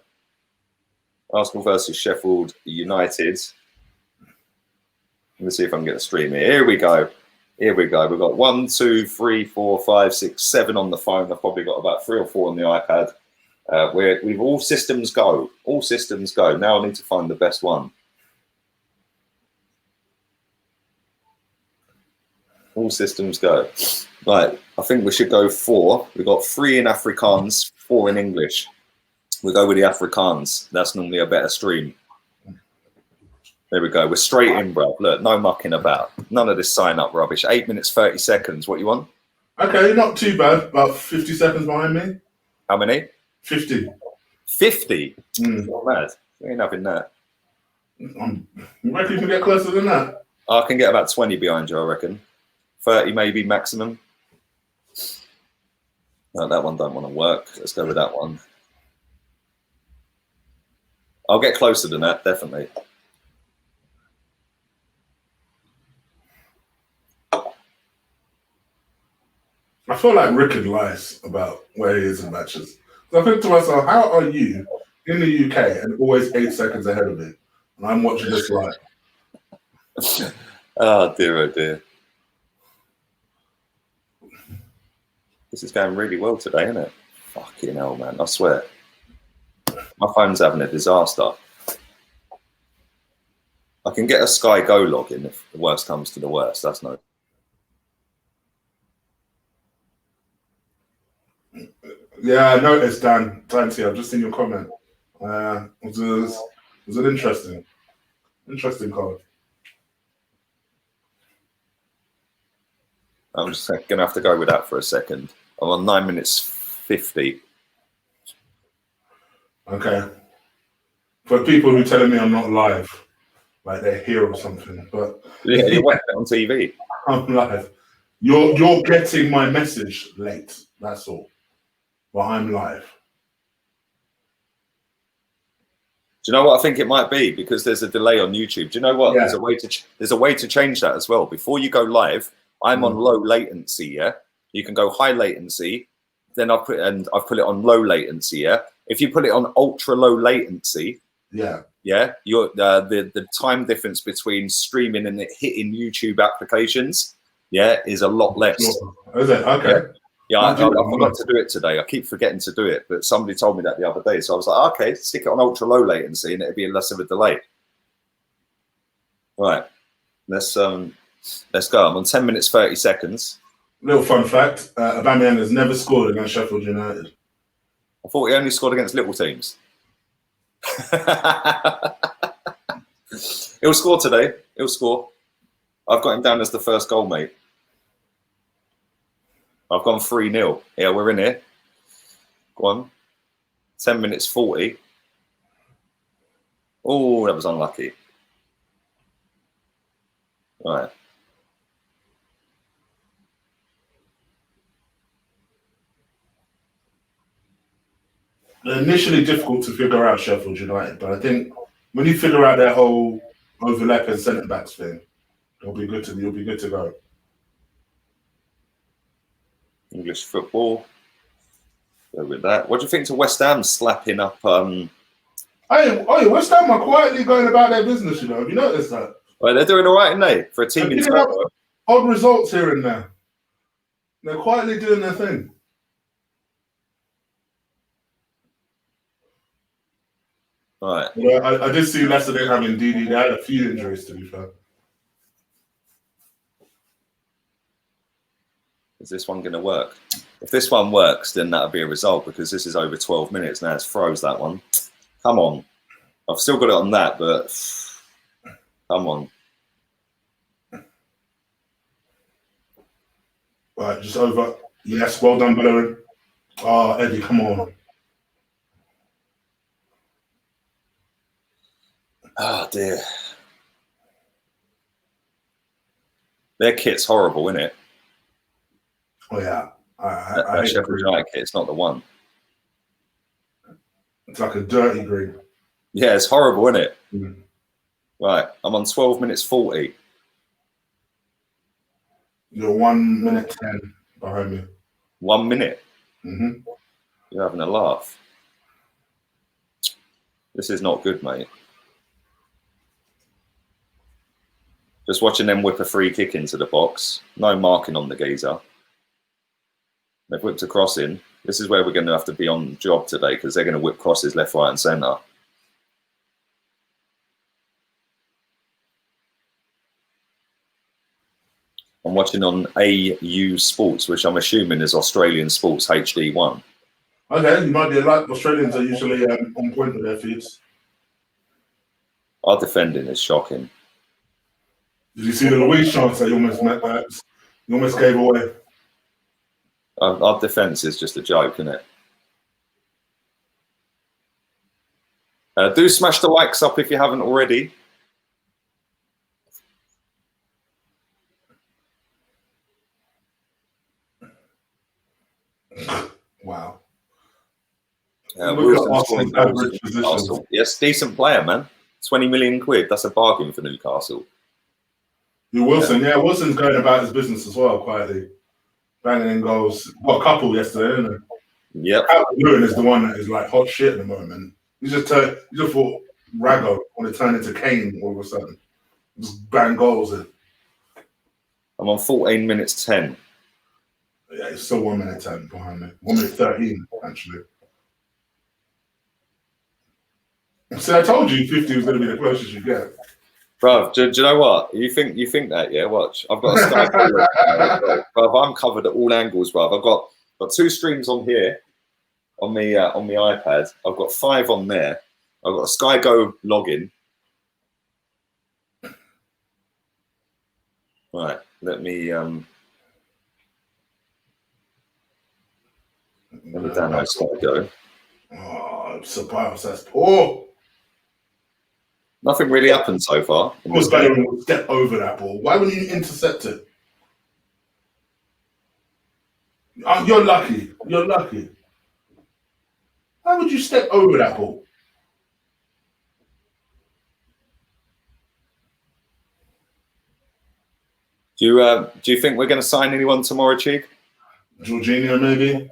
Arsenal versus Sheffield United. Let me see if I can get a stream here. Here we go. Here we go. We've got 1, 2, 3, 4, 5, 6, 7 on the phone. I've probably got about 3 or 4 on the iPad. We've all systems go. All systems go. Now I need to find the best one. All systems go. Right. I think we should go 4. We've got 3 in Afrikaans, 4 in English. We'll go with the Afrikaans. That's normally a better stream. There we go. We're straight in, bro. Look, no mucking about. None of this sign-up rubbish. 8 minutes, 30 seconds. What you want? Okay, not too bad. About 50 seconds behind me. How many? 50. 50? Mm. Not mad. We ain't having that. You reckon you can get closer than that? I can get about 20 behind you, I reckon. 30 maybe maximum. No, that one don't want to work. Let's go with that one. I'll get closer than that, definitely. I feel like Rickard lies about where he is in matches. So I think to myself, how are you in the UK and always 8 seconds ahead of me? And I'm watching this live. Oh dear, oh dear. This is going really well today, isn't it? Fucking hell, man. I swear. My phone's having a disaster. I can get a Sky Go login if the worst comes to the worst. That's no. Yeah, I noticed, Dan. Thanks, I've just seen your comment. It was an interesting card. I'm just going to have to go with that for a second. I'm on 9 minutes 50. Okay. For people who telling me I'm not live, like they're here or something, but Yeah, you're watching it on TV. I'm live. You're getting my message late. That's all. But I'm live. Do you know what I think it might be? Because there's a delay on YouTube. Do you know what? Yeah. There's a way to change that as well. Before you go live, I'm on low latency. Yeah, you can go high latency. Then I've put it on low latency. Yeah, if you put it on ultra low latency, yeah, you're the time difference between streaming and it hitting YouTube applications, is a lot less. Is it? Okay. Yeah, I forgot to do it today. I keep forgetting to do it, but somebody told me that the other day. So I was like, okay, stick it on ultra low latency and it'll be less of a delay. Right, let's go. I'm on 10 minutes 30 seconds. Little fun fact: Aubameyang has never scored against Sheffield United. I thought he only scored against little teams. He'll score today. He'll score. I've got him down as the first goal, mate. I've gone 3-0. Yeah, we're in here. Go on. 10 minutes 40. Oh, that was unlucky. Right. They're initially difficult to figure out Sheffield United, but I think when you figure out their whole overlap and centre backs thing, you'll be good to go. English football. Go with that. What do you think to West Ham slapping up? Hey, West Ham are quietly going about their business. Have you noticed that? Well, they're doing all right, aren't they? For a team in odd results here and there. They're quietly doing their thing. Right. Yeah, I did see Leicester didn't have Ndidi. They had a few injuries, to be fair. Is this one going to work? If this one works, then that'll be a result because this is over 12 minutes now. It's froze that one. Come on. I've still got it on that, but come on. Right, just over. Yes, well done, Bellerin. Oh, Eddie, come on. Oh, dear. Their kit's horrible, isn't it? Oh, yeah. That Sheffield United kit, it's not the one. It's like a dirty green. Yeah, it's horrible, isn't it? Mm. Right, I'm on 12 minutes 40. You're 1 minute 10 behind me. 1 minute? Mm-hmm. You're having a laugh. This is not good, mate. Just watching them whip a free kick into the box. No marking on the geezer. They've whipped a cross in. This is where we're going to have to be on job today because they're going to whip crosses left, right and centre. I'm watching on AU Sports, which I'm assuming is Australian Sports HD1. Okay, you might be like Australians are usually on point with their feeds. Our defending is shocking. Did you see the Louise chance that you almost gave away? Our defence is just a joke, isn't it? Do smash the likes up if you haven't already. Wow. Wilson scoring goals at Newcastle. Yes, decent player, man. 20 million quid. That's a bargain for Newcastle. Wilson, yeah, Wilson's going about his business as well, quietly. Banging in goals. Got a couple yesterday, isn't it? Yep. Lewin is the one that is like hot shit at the moment. You just thought Rago want to turn into Kane all of a sudden. Just bang goals in. I'm on 14 minutes 10. Yeah, it's still 1 minute 10 behind me. 1 minute 13, actually. See, I told you 50 was going to be the closest you get. Bruv, do you know what? You think that, yeah? Watch. I've got a Sky Go. Bruv, I'm covered at all angles, bruv. I've got 2 streams on here on the iPad. I've got 5 on there. I've got a Sky Go login. Right, let me download Sky Go. Oh, surprise, that's poor. Nothing really happened so far. Of course, Bellerin would step over that ball. Why wouldn't you intercept it? Oh, you're lucky. You're lucky. Why would you step over that ball? Do you think we're going to sign anyone tomorrow, Cheek? Jorginho, maybe.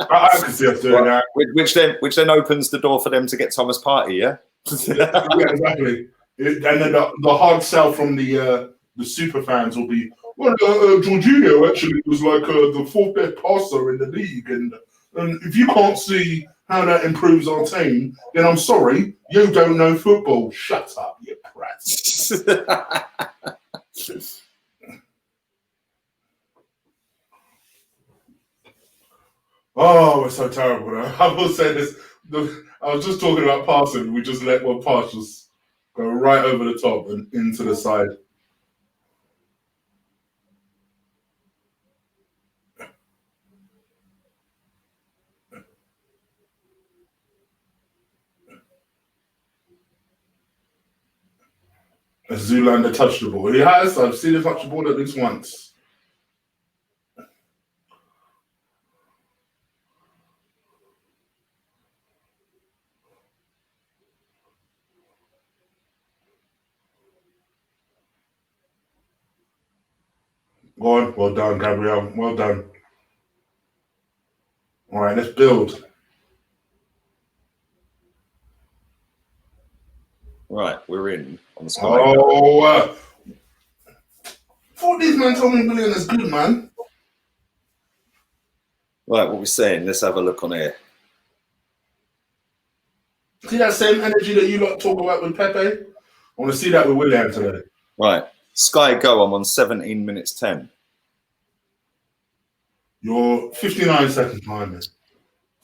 I can see us doing that. Which then opens the door for them to get Thomas Partey, yeah? Yeah, exactly. And then the hard sell from the super fans will be, well, Jorginho actually was like the 4th best passer in the league, and if you can't see how that improves our team, then I'm sorry, you don't know football. Shut up, you prats. Oh, we're so terrible now. I will say this. I was just talking about passing. We just let one pass just go right over the top and into the side. Has Zoolander touched the ball? He has. I've seen him touch the ball at least once. Go on. Well done, Gabriel. Well done. All right, let's build. Right, we're in on the Sky. Oh, thought these men told me Willian is good, man. Right, what we're saying, let's have a look on here. See that same energy that you lot talk about with Pepe? I want to see that with Willian today. Right, Sky Go, I'm on 17 minutes 10. You're 59 seconds behind me.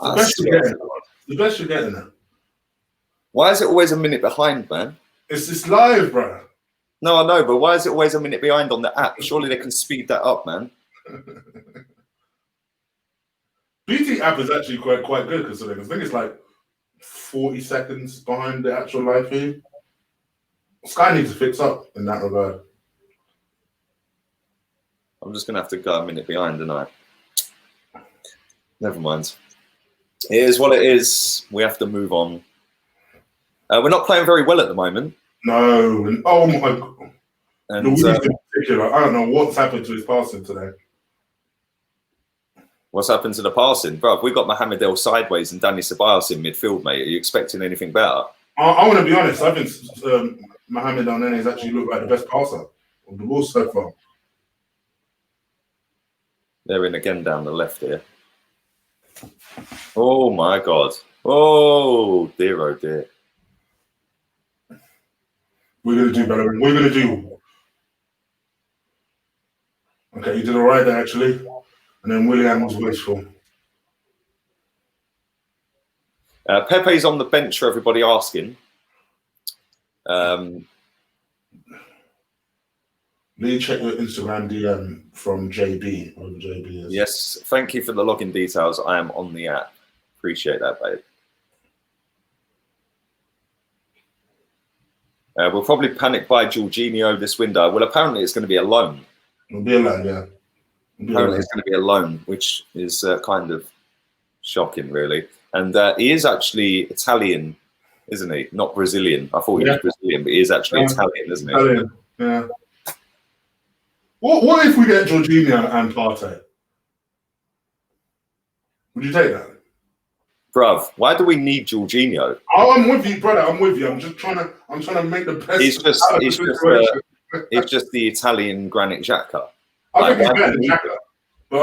The best you're getting it. Why is it always a minute behind, man? It's live, bro. No, I know, but why is it always a minute behind on the app? Surely they can speed that up, man. BT app is actually quite good considering. I think it's like 40 seconds behind the actual live feed. Sky needs to fix up in that regard. I'm just going to have to go a minute behind, tonight. Never mind. It is what it is. We have to move on. We're not playing very well at the moment. No. And, oh, my God. And in particular, I don't know what's happened to his passing today. What's happened to the passing? Bro, we got Mohamed El sideways and Danny Ceballos in midfield, mate. Are you expecting anything better? I want to be honest. I think Mohamed El Nene has actually looked like the best passer of the ball so far. They're in again down the left here. Oh, my God. Oh, dear, oh, dear. We're going to do better. We're going to do... Okay, you did all right there, actually. And then Willian was wasteful. Pepe's on the bench for everybody asking. Lee, check your Instagram DM from JB. Whoever JB is. Yes, thank you for the login details. I am on the app. Appreciate that, babe. We'll probably panic buy Jorginho this window. Well, apparently it's going to be a loan. It'll be a loan, yeah. Apparently it's going to be a loan, which is kind of shocking, really. And he is actually Italian, isn't he? Not Brazilian. I thought he was Brazilian, but he is actually Italian, isn't he? Italian, yeah. What if we get Jorginho and Partey? Would you take that? Bruv, why do we need Jorginho? Oh, I'm with you, brother. I'm with you. I'm trying to make the best. He's just the Italian Granit Xhaka. I think he's better than Xhaka, but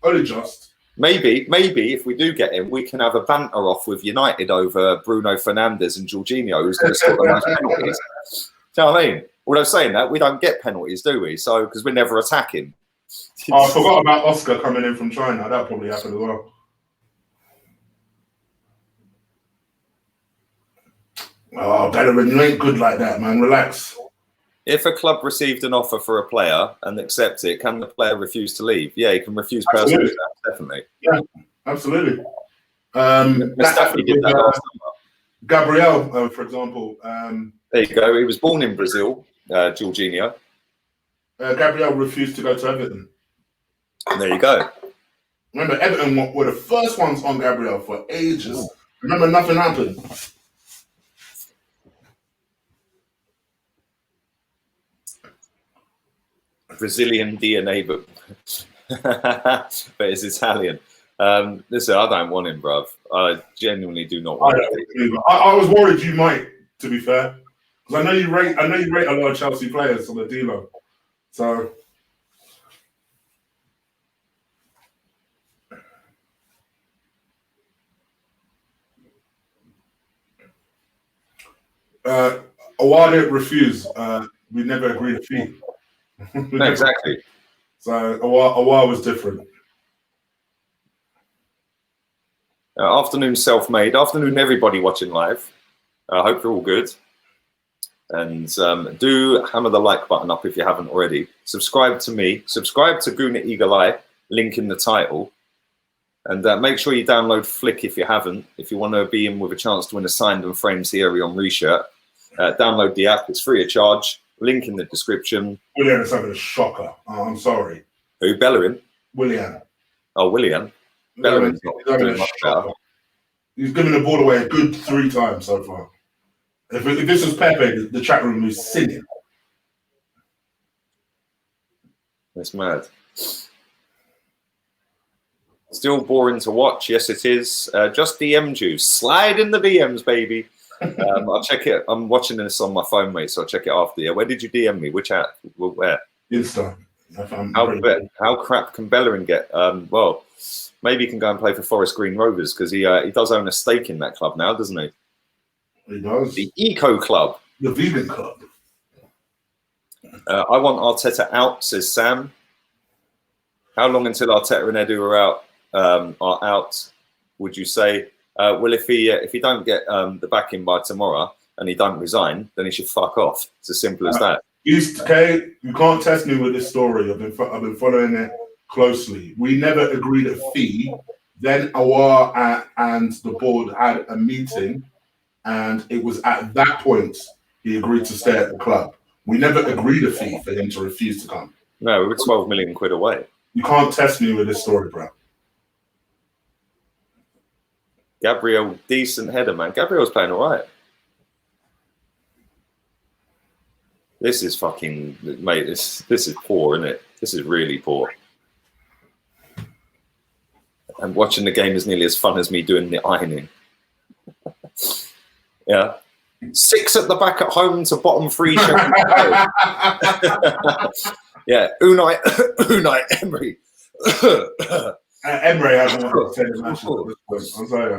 only just. Maybe if we do get him, we can have a banter off with United over Bruno Fernandes and Jorginho, who's going to score the most penalties. Do you know what I mean? Although saying that, we don't get penalties, do we? So because we're never attacking. Oh, I forgot about Oscar coming in from China. That probably happened as well. Oh, Bellerin, you ain't good like that, man. Relax. If a club received an offer for a player and accepts it, can the player refuse to leave? Yeah, he can refuse personal terms, definitely. Yeah, absolutely. Mustafi did that last summer. Gabriel, for example. There you go. He was born in Brazil, Jorginho. Gabriel refused to go to Everton. There you go. Remember, Everton were the first ones on Gabriel for ages. Remember, nothing happened. Brazilian DNA, but it's Italian. Listen, I don't want him, bruv. I genuinely do not want him. I was worried you might, to be fair, because I know you rate a lot of Chelsea players on the D-Lo. So Awada refused. We never agreed a fee. No, exactly. So Awada was different. Afternoon self-made. Afternoon everybody watching live. I hope you're all good. And do hammer the like button up if you haven't already. Subscribe to me. Subscribe to Guna Eagle Eye. Link in the title. And make sure you download Flick if you haven't. If you want to be in with a chance to win a signed and framed Thierry Henry shirt, download the app. It's free of charge. Link in the description. Willian is having a shocker. Oh, I'm sorry. Who? Bellerin? Willian. Oh, Willian. Bellerin's not doing much better. He's given the ball away a good 3 times so far. If this was Pepe, the chat room is singing. That's mad. Still boring to watch. Yes, it is. Just DM juice. Slide in the DMs, baby. I'll check it. I'm watching this on my phone, mate, so I'll check it after. Yeah, where did you DM me? Which app? Where? Insta. How crap can Bellerin get? Well, maybe he can go and play for Forest Green Rovers because he does own a stake in that club now, doesn't he? He does. The Eco Club. The Vegan Club. I want Arteta out, says Sam. How long until Arteta and Edu are out, would you say? Well, if he don't get the backing by tomorrow and he don't resign, then he should fuck off. It's as simple as that. Okay, you can't test me with this story. I've been following it closely. We never agreed a fee. Then Awar and the board had a meeting, and it was at that point he agreed to stay at the club. We never agreed a fee for him to refuse to come. No, we were 12 million quid away. You can't test me with this story, bro. Gabriel, decent header, man. Gabriel's playing all right. This is fucking, mate, this is poor, isn't it? This is really poor. And watching the game is nearly as fun as me doing the ironing. Yeah. 6 at the back at home to bottom 3. Yeah, Unai Emery. Emery hasn't won 10 matches at this point. I'm sorry.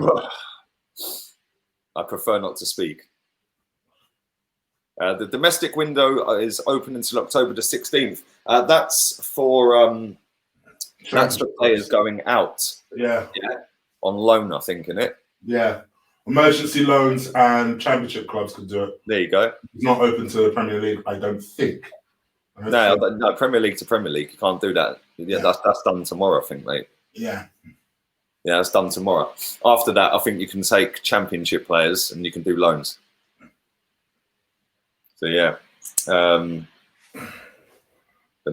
I prefer not to speak. The domestic window is open until October the 16th. That's for players going out. Yeah. On loan, I think, isn't it? Yeah. Emergency loans and championship clubs could do it. There you go. It's not open to the Premier League, I don't think. No, Premier League to Premier League. You can't do that. Yeah, that's done tomorrow, I think, mate. Yeah. Yeah, that's done tomorrow. After that, I think you can take Championship players and you can do loans. So, yeah. But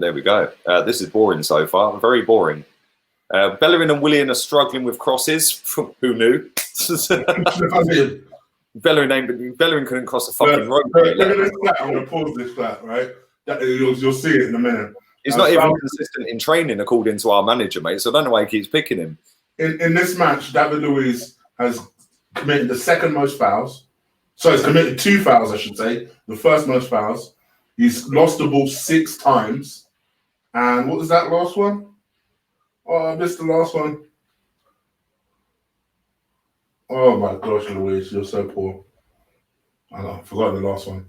there we go. This is boring so far. Very boring. Bellerin and Willian are struggling with crosses. Who knew? Bellerin couldn't cross a fucking road. Look at this flat. I'm going to pause this flat, right? You'll see it in a minute. He's not even consistent in training, according to our manager, mate. So I don't know why he keeps picking him. In this match, David Luiz has committed the second most fouls. So he's committed 2 fouls, I should say. The first most fouls. He's lost the ball 6 times. And what was that last one? Oh, I missed the last one. Oh my gosh, Luiz, you're so poor. I forgot the last one.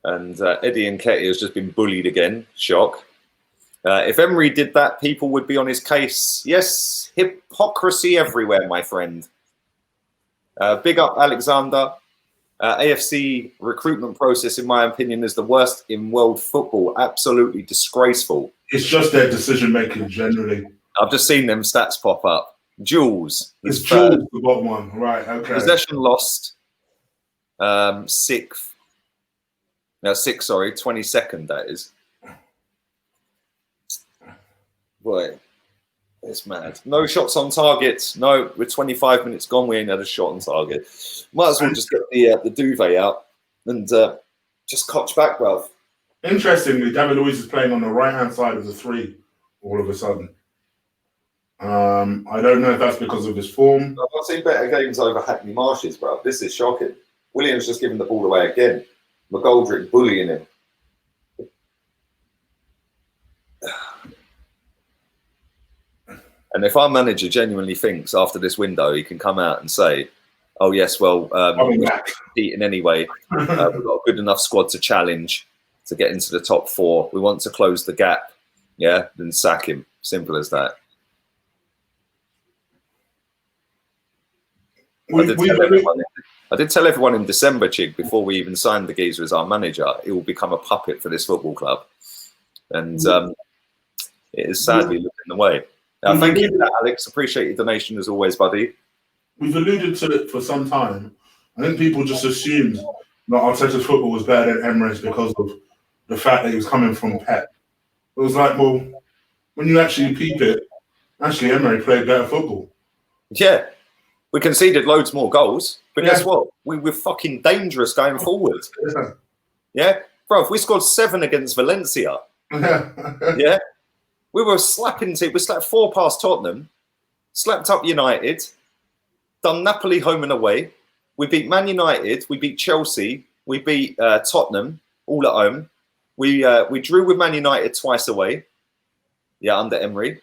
And Eddie Nketiah has just been bullied again. Shock. If Emery did that, people would be on his case. Yes, hypocrisy everywhere, my friend. Big up, Alexander. AFC recruitment process, in my opinion, is the worst in world football. Absolutely disgraceful. It's just their decision-making generally. I've just seen them stats pop up. Jules. It's Jules, the bottom one. Right, okay. Possession lost. 6th. No, 6th, sorry. 22nd, that is. Boy, it's mad. No shots on target. No, with 25 minutes gone, we ain't had a shot on target. Might as well just get the duvet out and just coach back, bruv. Interestingly, David Luiz is playing on the right-hand side of the 3 all of a sudden. I don't know if that's because of his form. I've not seen better games over Hackney Marshes, bruv. This is shocking. Williams just giving the ball away again. McGoldrick bullying him. And if our manager genuinely thinks after this window he can come out and say, oh, yes, well, we're competing anyway. We've got a good enough squad to challenge to get into the top 4. We want to close the gap. Yeah, then sack him. Simple as that. I did tell everyone in December, Chig, before we even signed the geezer as our manager, he will become a puppet for this football club. And it is sadly looking the way. Thank you for that, Alex. Appreciate your donation as always, buddy. We've alluded to it for some time. I think people just assumed that Arteta's football was better than Emery's because of the fact that he was coming from Pep. It was like, well, when you actually peep it, actually Emery played better football. Yeah. We conceded loads more goals, but guess what? We were fucking dangerous going forward. Yeah? Bro, we scored 7 against Valencia. Yeah? We were slapping we slapped 4 past Tottenham, slapped up United, done Napoli home and away. We beat Man United, we beat Chelsea, we beat Tottenham, all at home. We drew with Man United twice away. Yeah, under Emery.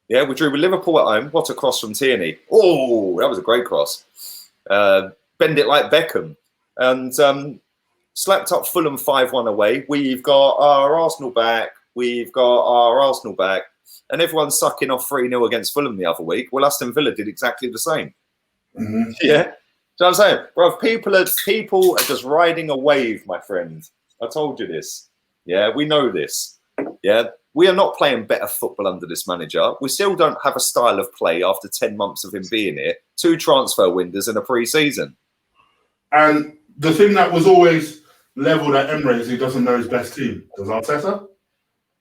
Yeah, we drew with Liverpool at home. What a cross from Tierney. Oh, that was a great cross. Bend it like Beckham. And slapped up Fulham 5-1 away. We've got our Arsenal back. We've got our Arsenal back. And everyone's sucking off 3-0 against Fulham the other week. Well, Aston Villa did exactly the same. Mm-hmm. Yeah. Do you know what I'm saying? Bro, people are just riding a wave, my friend. I told you this. Yeah, we know this. Yeah. We are not playing better football under this manager. We still don't have a style of play after 10 months of him being here. 2 transfer windows and a pre-season. And the thing that was always levelled at Emery is he doesn't know his best team. Does Arteta?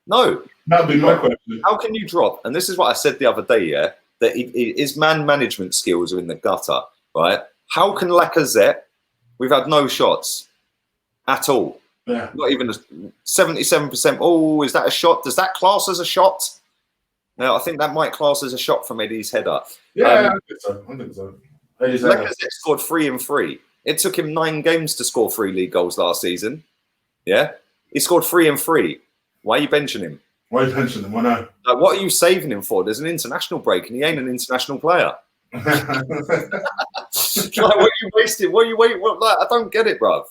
No. That would be my question. How can you drop, and this is what I said the other day, yeah, that his man management skills are in the gutter, right? How can Lacazette, we've had no shots at all. Yeah. Not even 77%. Oh, is that a shot? Does that class as a shot? No, I think that might class as a shot from Eddie's header. Yeah, I think so. Lacazette scored 3 and 3. It took him 9 games to score 3 league goals last season. Yeah? He scored 3 and 3. Why are you benching him? Why are you benching him? Why not? Like, what are you saving him for? There's an international break and he ain't an international player. Like, what are you wasting? What are you waiting? Like, I don't get it, bruv.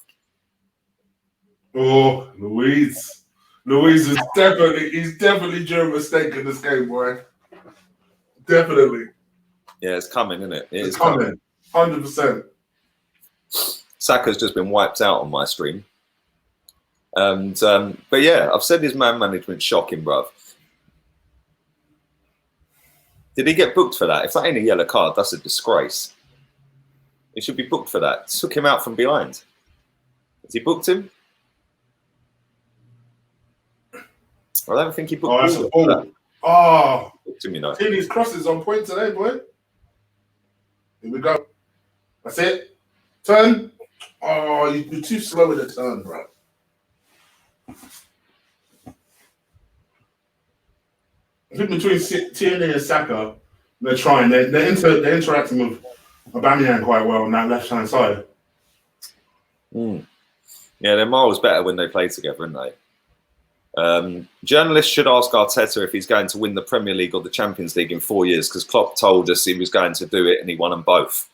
Oh, Luiz is definitely doing a mistake in this game, boy. Definitely. Yeah, it's coming, isn't it? It's coming. 100%. Saka's just been wiped out on my stream. And but yeah, I've said his man management's shocking, bruv. Did he get booked for that? If that ain't a yellow card, that's a disgrace. He should be booked for that. Took him out from behind. Has he booked him? I don't think he booked him. Oh, that's a ball. Oh, booked him, you know. Tierney's crosses on point today, boy. Here we go. That's it. Turn. Oh, you're too slow with the turn, bro. I think between Tierney and Saka, they're trying. They're interacting with Aubameyang quite well on that left-hand side. Mm. Yeah, they're miles better when they play together, aren't they? Journalists should ask Arteta if he's going to win the Premier League or the Champions League in 4 years, because Klopp told us he was going to do it and he won them both.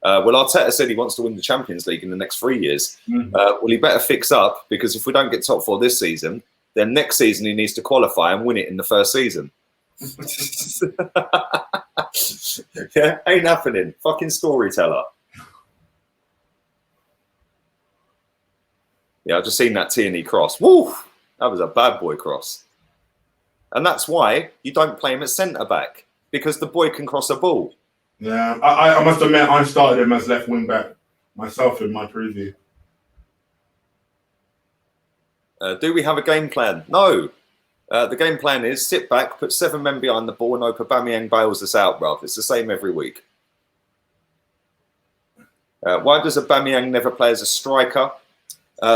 Well, Arteta said he wants to win the Champions League in the next 3 years. Well, he better fix up, because if we don't get top four this season, then next season he needs to qualify and win it in the first season. Yeah, ain't happening. Fucking storyteller. Yeah, I've just seen that Tierney cross. Woo! That was a bad boy cross. And that's why you don't play him at centre-back, because the boy can cross a ball. Yeah, I must admit, I started him as left wing back myself in my preview. Do we have a game plan? No. The game plan is sit back, put 7 men behind the ball, and hope Aubameyang bails us out, bruv. It's the same every week. Why does Aubameyang never play as a striker?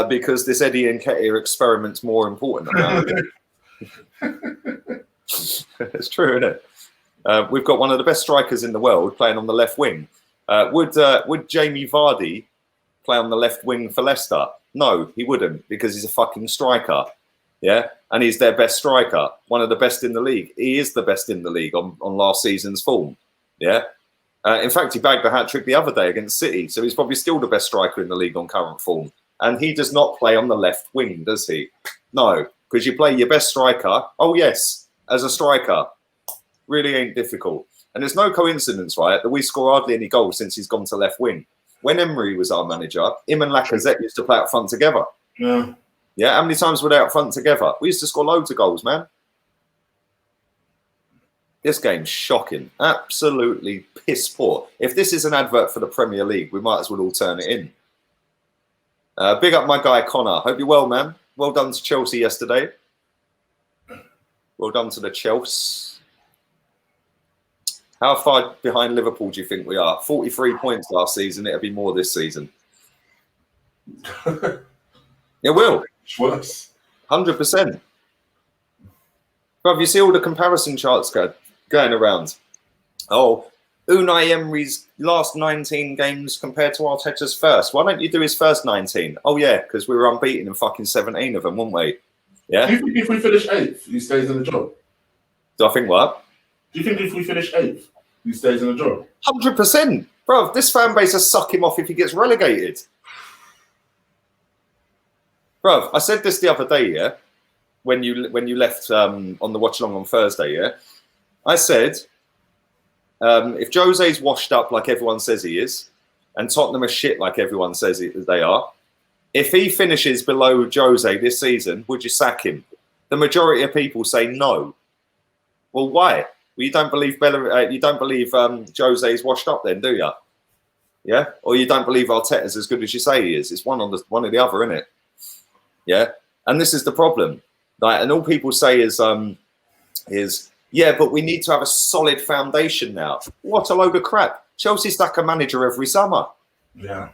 Because this Eddie Nketiah experiment's more important. It's true, isn't it? We've got one of the best strikers in the world playing on the left wing. Would Jamie Vardy play on the left wing for Leicester? No, he wouldn't, because he's a fucking striker. Yeah, and he's their best striker, one of the best in the league. He is the best in the league on last season's form. Yeah. In fact, he bagged a hat-trick the other day against City, so he's probably still the best striker in the league on current form. And he does not play on the left wing, does he? No, because you play your best striker. Oh, yes, as a striker. Really ain't difficult. And there's no coincidence, right, that we score hardly any goals since he's gone to left wing. When Emery was our manager, him and Lacazette used to play up front together. Yeah. Yeah, how many times were they up front together? We used to score loads of goals, man. This game's shocking. Absolutely piss poor. If this is an advert for the Premier League, we might as well all turn it in. Big up my guy, Connor. Hope you're well, man. Well done to Chelsea yesterday. Well done to the Chelsea. How far behind Liverpool do you think we are? 43 points last season. It'll be more this season. It will. Worse. 100%. But you see all the comparison charts going around. Oh, Unai Emery's last 19 games compared to Arteta's first. Why don't you do his first 19? Oh, yeah, because we were unbeaten in fucking 17 of them, weren't we? Yeah. Do you think if we finish 8th, he stays in the job? Do I think what? Do you think if we finish 8th, he stays in the job? 100%. Bro, this fan base will suck him off if he gets relegated. Bro, I said this the other day, yeah, when you left on the watch-along on Thursday, yeah? I said, if Jose's washed up like everyone says he is, and Tottenham are shit like everyone says they are, if he finishes below Jose this season, would you sack him? The majority of people say no. Well, why? Well, you don't believe Jose is washed up then, do you? Yeah? Or you don't believe Arteta's as good as you say he is? It's one or the other, isn't it? Yeah? And this is the problem. Like, and all people say is yeah, but we need to have a solid foundation now. What a load of crap. Chelsea stack a manager every summer. Yeah.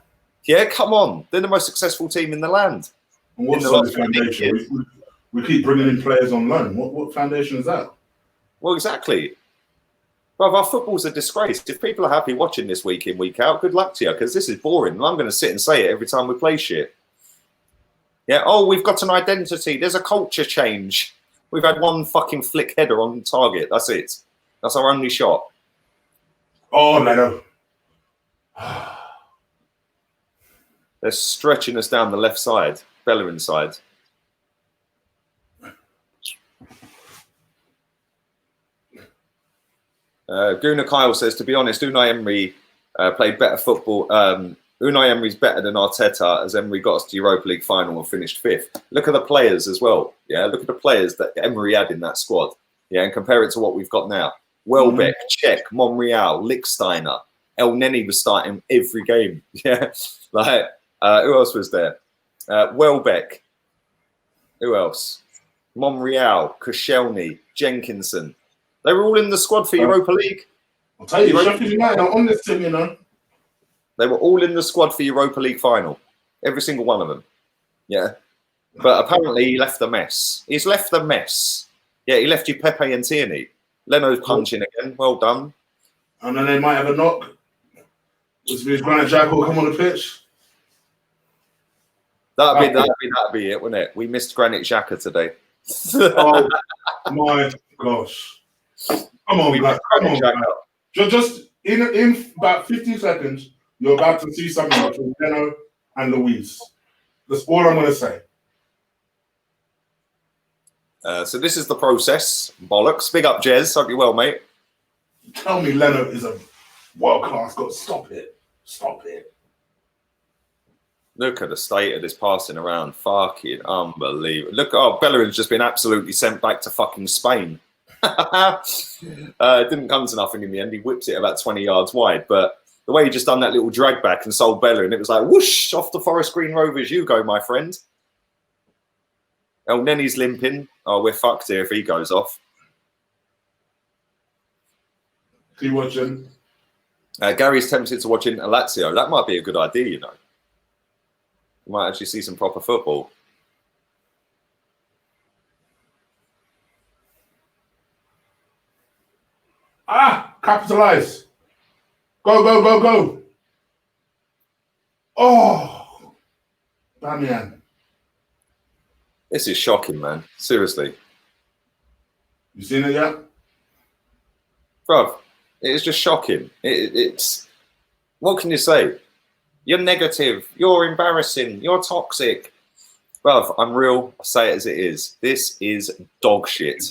Yeah, come on. They're the most successful team in the land. And what's solid foundation? We keep bringing in players on loan. What foundation is that? Well, exactly. But our football's a disgrace. If people are happy watching this week in, week out, good luck to you, because this is boring. And I'm going to sit and say it every time we play shit. Yeah, oh, we've got an identity. There's a culture change. We've had one fucking flick header on target. That's it. That's our only shot. Oh, Leno. They're stretching us down the left side, Bellerin side. Guna Kyle says, to be honest, Unai Emery played better football Unai Emery's better than Arteta, as Emery got us to Europa League final and finished 5th. Look at the players as well. Yeah, look at the players that Emery had in that squad. Yeah, and compare it to what we've got now. Welbeck, Cech, Monreal, Lichtsteiner. El Neni was starting every game. Yeah, like who else was there? Welbeck. Who else? Monreal, Koscielny, Jenkinson. They were all in the squad for Europa League. I'll tell you, Sheffield United are on this team, you know. They were all in the squad for Europa League final. Every single one of them. Yeah. But apparently he left the mess. He's left the mess. Yeah, he left you Pepe and Tierney. Leno's punching again. Well done. And then they might have a knock. Which means Granit Xhaka will come on the pitch. That'd be it, wouldn't it? We missed Granit Xhaka today. Oh my gosh. Come on, Black. Come on, Black. Just in about 15 seconds, you're about to see something between Leno and Luis. That's all I'm going to say. So this is the process. Bollocks. Big up, Jez. Hope you're well, mate. Tell me Leno is a world-class goal. Stop it. Stop it. Look at the state of this passing around. Fucking unbelievable. Look, oh, Bellerin's just been absolutely sent back to fucking Spain. It didn't come to nothing in the end. He whipped it about 20 yards wide. But the way he just done that little drag back and sold Bellerin, it was like, whoosh, off the Forest Green Rovers you go, my friend. El Neni's limping. Oh, we're fucked here if he goes off. Are you watching? Gary's tempted to watch in Lazio. That might be a good idea, you know. You might actually see some proper football. Capitalize. Go, go, go, go. Oh, Bamian. This is shocking, man. Seriously. You seen it yet? Bruv, it's just shocking. It's what can you say? You're negative. You're embarrassing. You're toxic. Bruv, I'm real. I say it as it is. This is dog shit.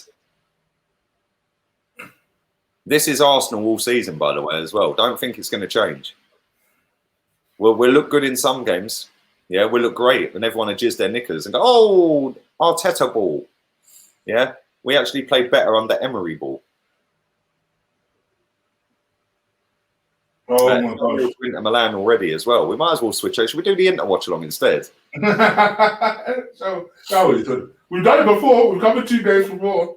This is Arsenal all season, by the way, as well. Don't think it's going to change. We'll look good in some games. Yeah, we'll look great. And everyone will jizz their knickers and go, oh, Arteta ball. Yeah, we actually played better under Emery ball. Oh my gosh. We're Inter Milan already as well. We might as well switch over. Should we do the Inter Watchalong instead? So we've done it before. We've covered 2 games before.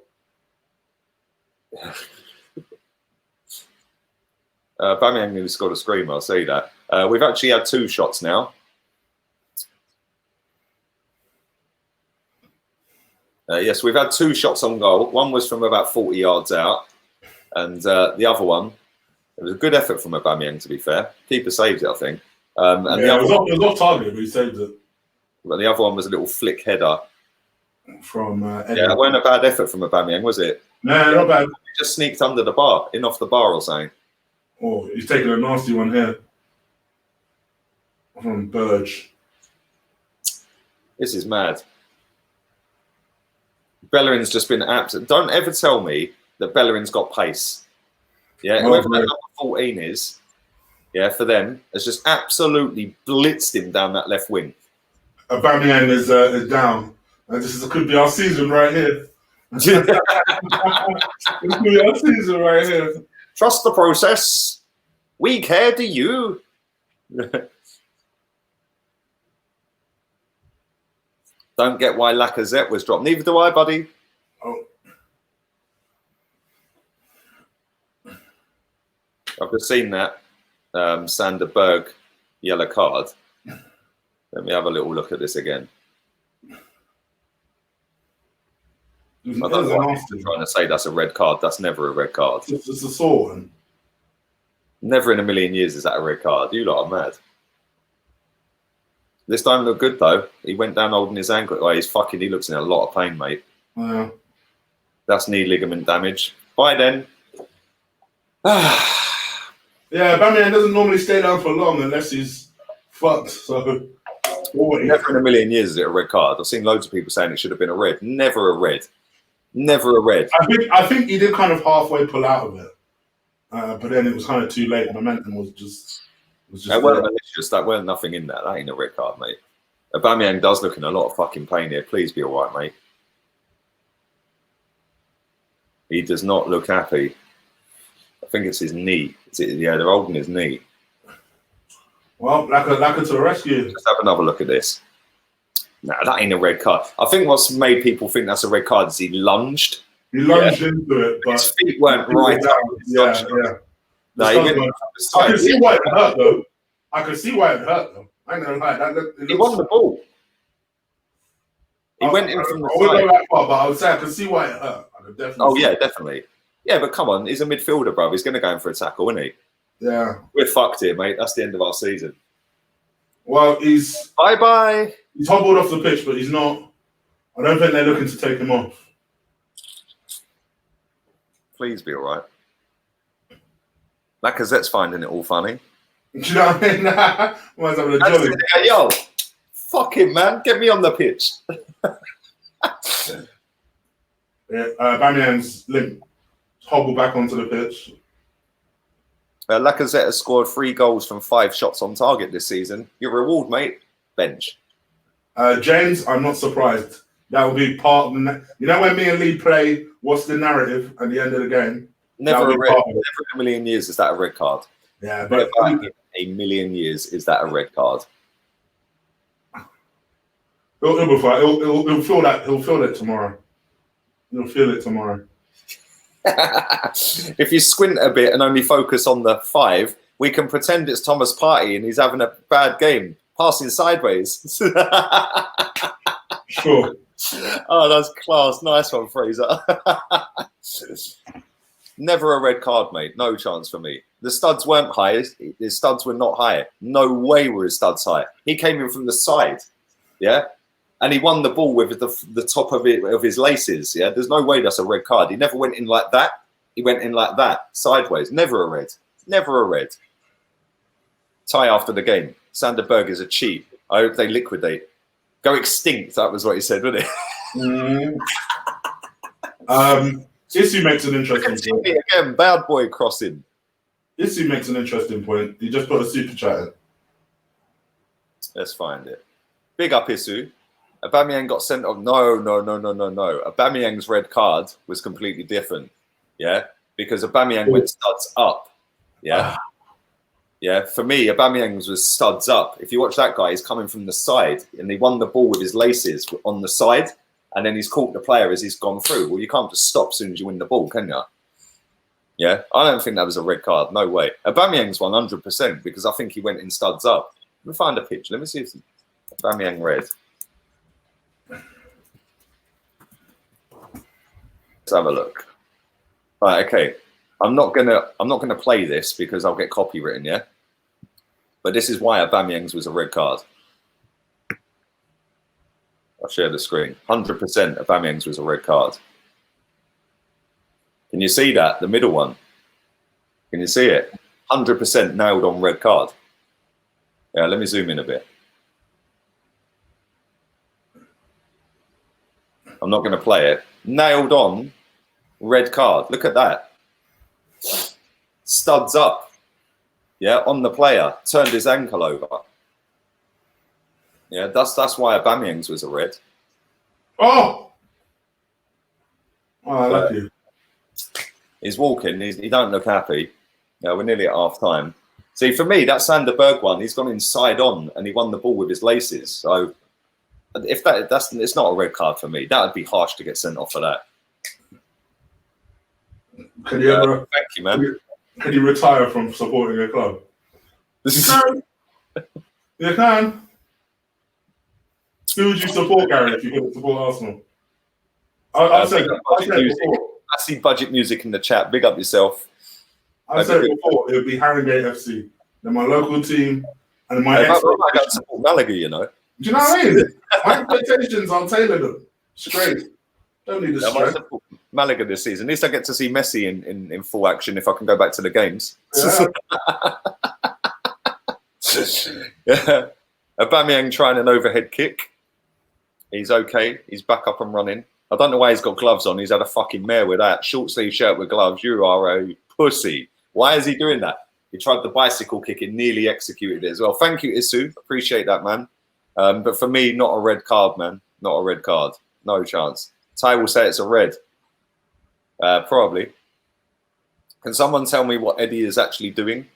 Bamian nearly scored a screamer, I'll say that. We've actually had 2 shots now. Yes, we've had 2 shots on goal. One was from about 40 yards out. And the other one, it was a good effort from Aubameyang, to be fair. Keeper saved it, I think. And yeah, it was off target, but he saved it. But the other one was a little flick header. From yeah, it wasn't a bad effort from Aubameyang, was it? No, not bad. He just sneaked under the bar, in off the bar or something. Oh, he's taking a nasty one here. From Burge. This is mad. Bellerin's just been absolute. Don't ever tell me that Bellerin's got pace. Yeah, whoever that number 14 is, yeah, for them, has just absolutely blitzed him down that left wing. Aubameyang is down. And could be our season right here. This could be our season right here. Trust the process. We care, do you? Don't get why Lacazette was dropped. Neither do I, buddy. Oh. I've just seen that Sander Berg yellow card. Let me have a little look at this again. I don't know why you're trying to say that's a red card. That's never a red card. It's a sore one. Never in a million years is that a red card. You lot are mad. This don't look good, though. He went down holding his ankle. Oh, he looks in a lot of pain, mate. Yeah. That's knee ligament damage. Bye, then. Yeah, Bamian doesn't normally stay down for long unless he's fucked. So, never in a million years is it a red card. I've seen loads of people saying it should have been a red. Never a red. Never a red. I think he did kind of halfway pull out of it, but then it was kind of too late. Momentum was just It was just That weren't malicious. That weren't nothing in that. That ain't a red card, mate. Aubameyang does look in a lot of fucking pain here. Please be all right, mate. He does not look happy. I think it's his knee. Yeah, they're holding his knee. Well, Laka to the rescue. Let's have another look at this. Nah, that ain't a red card. I think what's made people think that's a red card is he lunged. He lunged into it, but his feet weren't right. Yeah. No, I can see why it hurt, though. I can see why it hurt, though. I ain't gonna lie. He won the ball. He went in from the side. I wouldn't go that far, but I would say I can see why it hurt. I could definitely definitely. Yeah, but come on, he's a midfielder, bro. He's going to go in for a tackle, isn't he? Yeah. We're fucked here, mate. That's the end of our season. Well, he's bye. He's hobbled off the pitch, but he's not. I don't think they're looking to take him off. Please be all right. Lacazette's finding it all funny. Do you know what I mean? Everyone's having a jolly. Yo, fuck him, man. Get me on the pitch. Aubameyang's limp. Hobble back onto the pitch. Lacazette has scored 3 goals from 5 shots on target this season. Your reward, mate, bench. James, I'm not surprised. That will be part of the... You know when me and Lee play what's the narrative at the end of the game? Never in a million years is that a red card. Yeah, but in a million years is that a red card. He'll be fine. He'll feel that. He'll feel it tomorrow. He'll feel it tomorrow. If you squint a bit and only focus on the 5, we can pretend it's Thomas Partey and he's having a bad game, passing sideways. Sure. Oh, that's class. Nice one, Fraser. Never a red card, mate. No chance for me. The studs weren't high. His studs were not high. No way were his studs high. He came in from the side. Yeah. And he won the ball with the top of his laces. Yeah, there's no way that's a red card. He never went in like that. He went in like that, sideways. Never a red. Never a red. Tie after the game. Sander Berg is a cheat. I hope they liquidate. Go extinct. That was what he said, wasn't it? Issue makes an interesting point. Again, bad boy crossing. Issue makes an interesting point. He just put a super chat in. Let's find it. Big up, Issue. Aubameyang got sent off. No. Aubameyang's red card was completely different. Yeah, because Aubameyang went studs up. Yeah, yeah. For me, Aubameyang's was studs up. If you watch that guy, he's coming from the side, and he won the ball with his laces on the side, and then he's caught the player as he's gone through. Well, you can't just stop as soon as you win the ball, can you? Yeah, I don't think that was a red card. No way. Aubameyang's 100% because I think he went in studs up. Let me find a picture. Let me see if Aubameyang red. Let's have a look. Right, okay. I'm not gonna play this because I'll get copywritten, yeah. But this is why Aubameyang's was a red card. I'll share the screen. 100% Aubameyang's was a red card. Can you see that? The middle one. Can you see it? 100% nailed on red card. Yeah, let me zoom in a bit. I'm not going to play it. Nailed on red card. Look at that. Studs up. Yeah, on the player. Turned his ankle over. Yeah, that's why Aubameyang's was a red. Oh, I like you. He's walking. He don't look happy. Yeah, we're nearly at half time. See, for me, that Sander Berg one, he's gone inside on and he won the ball with his laces. So if that's it's not a red card for me. That would be harsh to get sent off for that. Can you ever? Thank you, man. Can you retire from supporting a club? You can. Who would you support, Gary, if you couldn't support Arsenal? I see budget music in the chat. Big up yourself. I said before, it would be Haringey FC. They're my local team, and my I got to support Malaga, you know. Do you know what I mean? My expectations, I'll tailor them straight. Don't need the stress. Malaga this season. At least I get to see Messi in full action if I can go back to the games. Yeah. Aubameyang trying an overhead kick. He's okay. He's back up and running. I don't know why he's got gloves on. He's had a fucking mare with that. Short sleeve shirt with gloves. You are a pussy. Why is he doing that? He tried the bicycle kick and nearly executed it as well. Thank you, Isu. Appreciate that, man. But for me, not a red card, man. Not a red card. No chance. Ty will say it's a red. Probably. Can someone tell me what Eddie is actually doing?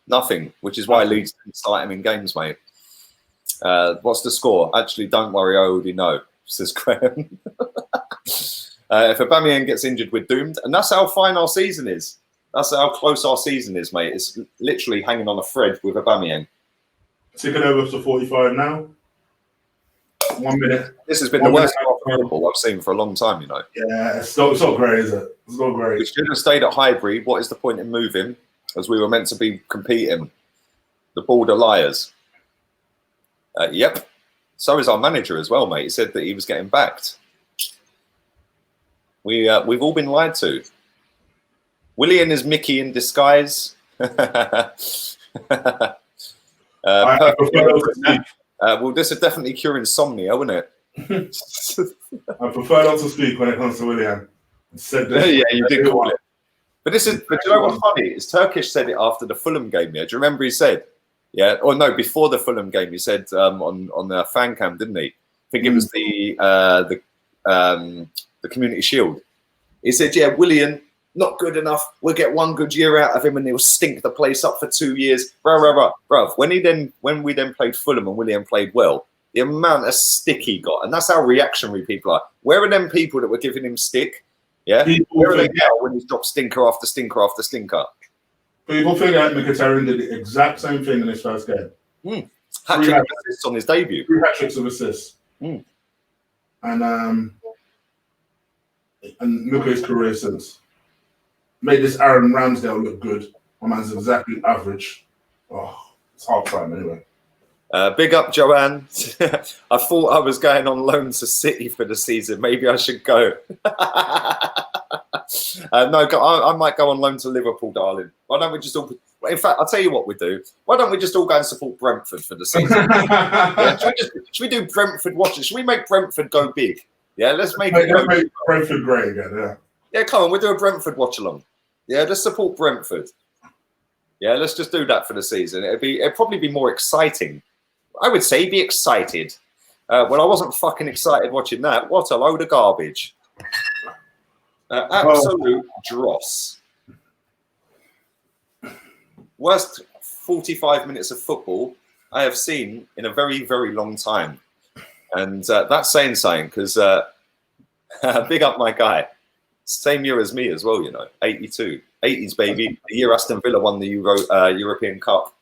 Nothing, which is why Leeds didn't start him in games, mate. What's the score? Actually, don't worry, I already know, says Graham. If Aubameyang gets injured, we're doomed. And that's how fine our season is. That's how close our season is, mate. It's literally hanging on a thread with Aubameyang. Ticking over to 45 now. 1 minute. This has been the worst football I've seen for a long time, you know. Yeah, it's not great, is it? It's not great. We should have stayed at Highbury. What is the point in moving? As we were meant to be competing. The Border Liars. Yep. So is our manager as well, mate. He said that he was getting backed. We've all been lied to. Willian is Mickey in disguise. I prefer well, this would definitely cure insomnia, wouldn't it? I prefer not to speak when it comes to Willian. Said this, yeah, you did call it. But do you know what's funny? Is Turkish said it after the Fulham game. Yeah, do you remember he said? Yeah, or no, before the Fulham game, he said on the fan cam, didn't he? I think it was the Community Shield. He said, "Yeah, Willian, not good enough. We'll get one good year out of him, and he'll stink the place up for 2 years." Bruv. When we then played Fulham and Willian played well, the amount of stick he got, and that's how reactionary people are. Where are them people that were giving him stick? Yeah, where are they now when he's dropped stinker after stinker after stinker? People think that Mkhitaryan did the exact same thing in his first game. Hat-trick of assists on his debut. 3 hat-tricks of assists. And look at his career since. Made this Aaron Ramsdale look good. My man's exactly average. Oh, it's half time anyway. Big up, Joanne. I thought I was going on loan to City for the season. Maybe I should go. No, I might go on loan to Liverpool, darling. Why don't we just all... In fact, I'll tell you what we do. Why don't we just all go and support Brentford for the season? Yeah, should we do Brentford watching? Should we make Brentford go big? Yeah, let's make Brentford great again, yeah. Yeah, come on, we'll do a Brentford watch-along. Yeah, let's support Brentford. Yeah, let's just do that for the season. It'd probably be more exciting. I would say be excited. Well, I wasn't fucking excited watching that. What a load of garbage. Absolute dross. Worst 45 minutes of football I have seen in a very, very long time. And that's saying something because big up my guy. Same year as me as well, you know, 82. 80s, baby. The year Aston Villa won the European Cup.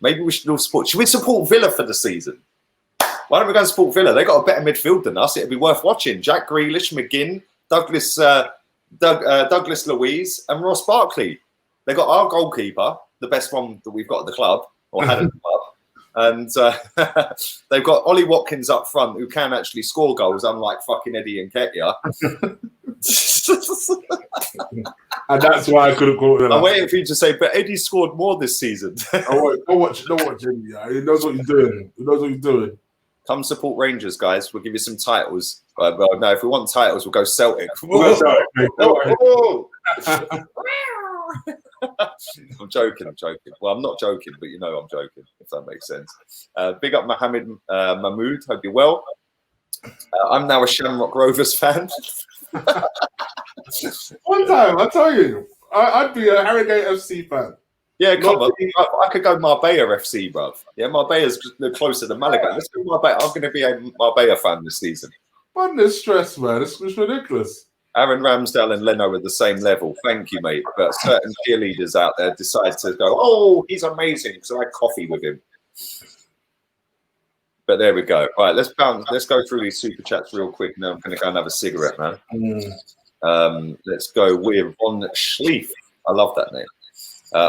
Maybe we should all support. Should we support Villa for the season? Why don't we go and support Villa? They got a better midfield than us. It'd be worth watching. Jack Grealish, McGinn, Douglas Luiz, and Ross Barkley. They got our goalkeeper, the best one that we've got at the club, or had at the club. And they've got Ollie Watkins up front, who can actually score goals, unlike fucking Eddie and Ketia. And that's why I couldn't call it. I'm waiting for you to say, but Eddie scored more this season. Don't watch him. Yeah. He knows what he's doing. Come support Rangers, guys. We'll give you some titles. Well, no, if we want titles, we'll go Celtic. I'm joking. Well, I'm not joking, but you know I'm joking, if that makes sense. Big up Mohammed Mahmood. Hope you're well. I'm now a Shamrock Rovers fan. One time, I tell you, I'd be a Harrogate FC fan. Yeah, come on. I could go Marbella FC, bruv. Yeah, Marbella's closer to Malaga. Let's go Marbella. I'm going to be a Marbella fan this season. Man, this stress, man. It's ridiculous. Aaron Ramsdale and Leno are the same level. Thank you, mate. But certain cheerleaders out there decide to go, oh, he's amazing. So I had coffee with him. But there we go. All right, let's go through these super chats real quick. Now I'm going to go and have a cigarette, man. Let's go with On Schleif. I love that name.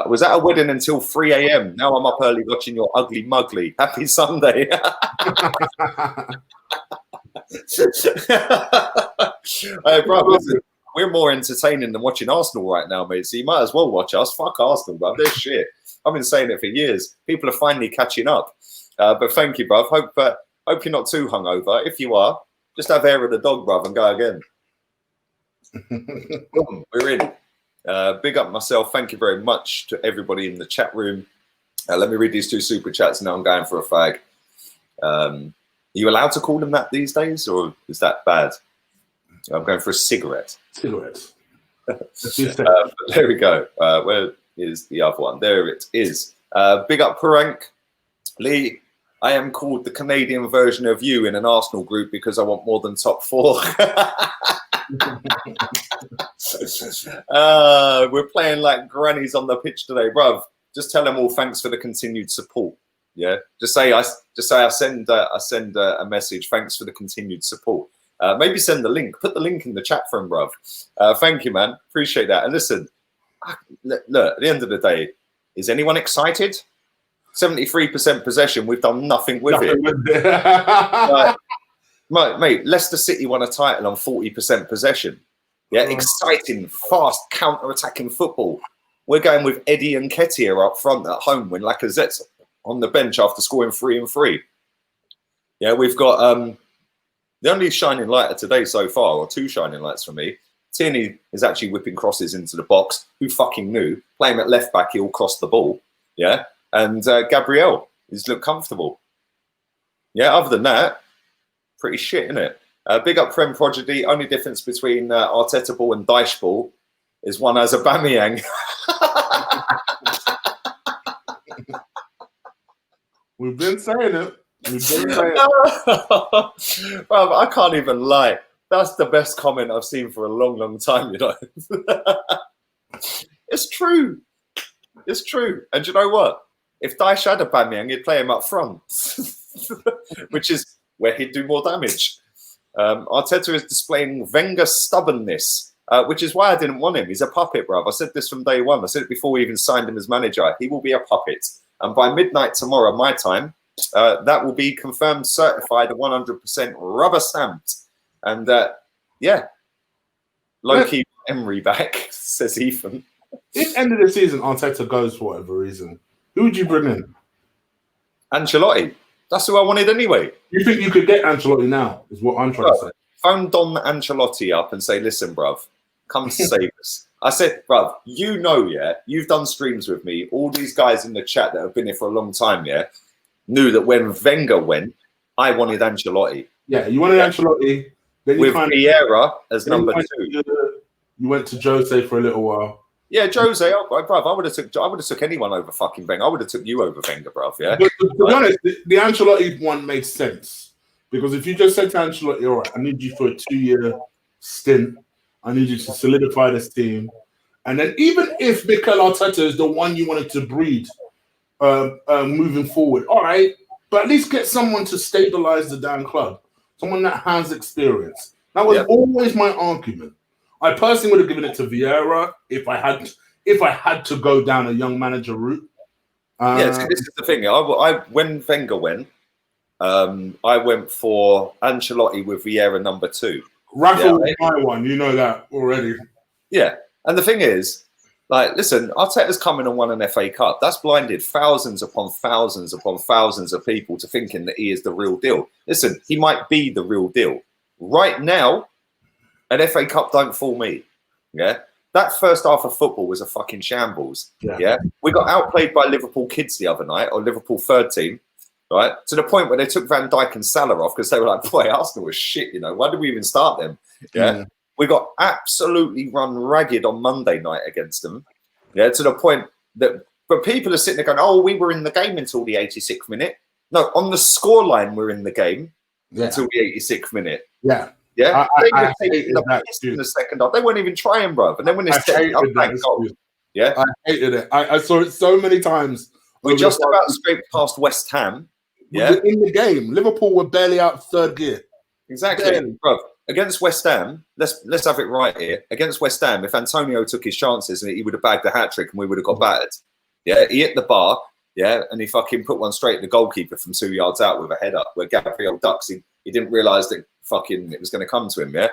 Was at a wedding until 3 a.m. Now I'm up early watching your ugly muggly. Happy Sunday. Hey, bro, listen, we're more entertaining than watching Arsenal right now, mate. So you might as well watch us. Fuck Arsenal, bro. They're shit. I've been saying it for years. People are finally catching up. But thank you, bruv. Hope you're not too hungover. If you are, just have hair of the dog, bruv, and go again. Boom, we're in. Big up myself. Thank you very much to everybody in the chat room. Let me read these 2 super chats. Now I'm going for a fag. Are you allowed to call them that these days, or is that bad? I'm going for a cigarette. Cigarettes. There we go. Where is the other one? There it is. Big up Kroenke. Lee, I am called the Canadian version of you in an Arsenal group because I want more than top 4. We're playing like grannies on the pitch today, bruv. Just tell them all thanks for the continued support. Yeah, just say I send a message. Thanks for the continued support. Maybe send the link. Put the link in the chat for him, bruv. Thank you, man. Appreciate that. And listen, look, at the end of the day, is anyone excited? 73% possession. We've done nothing with it. Mate, Leicester City won a title on 40% possession. Yeah, exciting, fast, counter-attacking football. We're going with Eddie and Nketiah up front at home when Lacazette's on the bench after scoring 3 and 3. Yeah, we've got the only shining light of today so far, or 2 shining lights for me. Tierney is actually whipping crosses into the box. Who fucking knew? Playing at left back, he'll cross the ball. Yeah, and Gabriel is look comfortable. Yeah, other than that, pretty shit, isn't it? Big up Prem Prodigy. Only difference between Arteta ball and Dyche ball is one has a Aubameyang. We've been saying it. Well, I can't even lie. That's the best comment I've seen for a long, long time, you know. It's true. It's true. And you know what? If Dyche had a Aubameyang, he'd play him up front, which is where he'd do more damage. Arteta is displaying Wenger stubbornness, which is why I didn't want him. He's a puppet, bruv. I said this from day one. I said it before we even signed him as manager. He will be a puppet. And by midnight tomorrow, my time, that will be confirmed, certified, 100% rubber stamped. And yeah, low-key Emery back, says Ethan. If end of the season Arteta goes for whatever reason, who would you bring in? Ancelotti. That's who I wanted anyway. You think you could get Ancelotti now, is what I'm trying to say. Phone Don Ancelotti up and say, listen, bruv, come save us. I said, bruv, you know, yeah, you've done streams with me. All these guys in the chat that have been here for a long time, yeah, knew that when Wenger went, I wanted Ancelotti. Yeah, you wanted Ancelotti. Then you with Vieira as number 2. You went to Jose for a little while. Yeah, Jose, bruv, I would have took anyone over fucking Wenger. I would have took you over Wenger, bruv. Yeah. But to be honest, the Ancelotti one makes sense because if you just said to Ancelotti, "All right, I need you for a 2-year stint. I need you to solidify this team," and then even if Mikel Arteta is the one you wanted to breed moving forward, all right, but at least get someone to stabilize the damn club, someone that has experience. That was always my argument. I personally would have given it to Vieira if I had to go down a young manager route. Yeah, so this is the thing. When Wenger went, I went for Ancelotti with Vieira number 2. Rafa was my one. You know that already. Yeah, and the thing is, like, listen, Arteta's come in and won an FA Cup. That's blinded thousands upon thousands upon thousands of people to thinking that he is the real deal. Listen, he might be the real deal. Right now, an FA Cup don't fool me. Yeah. That first half of football was a fucking shambles. Yeah. We got outplayed by Liverpool kids the other night, or Liverpool third team, right? To the point where they took Van Dijk and Salah off because they were like, boy, Arsenal was shit, you know. Why did we even start them? Yeah. We got absolutely run ragged on Monday night against them. Yeah. To the point that, but people are sitting there going, oh, we were in the game until the 86th minute. No, on the scoreline, we're in the game until the 86th minute. Yeah. Yeah, I taking the piss in the second half. They weren't even trying, bro. And then when it's set up, yeah, I hated it. I saw it so many times. We just about scraped past West Ham. Yeah, we were in the game. Liverpool were barely out third gear. Exactly, bro. Against West Ham, let's have it right here. Against West Ham, if Antonio took his chances, he would have bagged a hat trick, and we would have got battered. Yeah, he hit the bar. Yeah, and he fucking put one straight at the goalkeeper from 2 yards out with a header. Where Gabriel ducks, he didn't realise that fucking it was going to come to him. Yeah,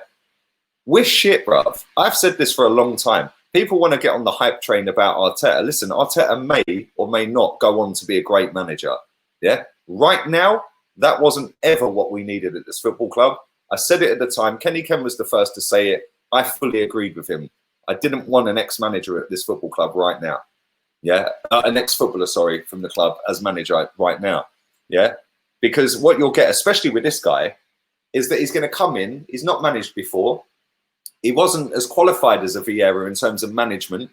we're shit, bruv. I've said this for a long time. People want to get on the hype train about Arteta. Listen, Arteta may or may not go on to be a great manager. Yeah, right now that wasn't ever what we needed at this football club. I said it at the time. Kenny Ken was the first to say it. I fully agreed with him. I didn't want an ex-manager at this football club right now. Yeah, an ex-footballer, sorry, from the club as manager right now. Yeah, because what you'll get, especially with this guy, is that he's going to come in. He's not managed before. He wasn't as qualified as a Vieira in terms of management.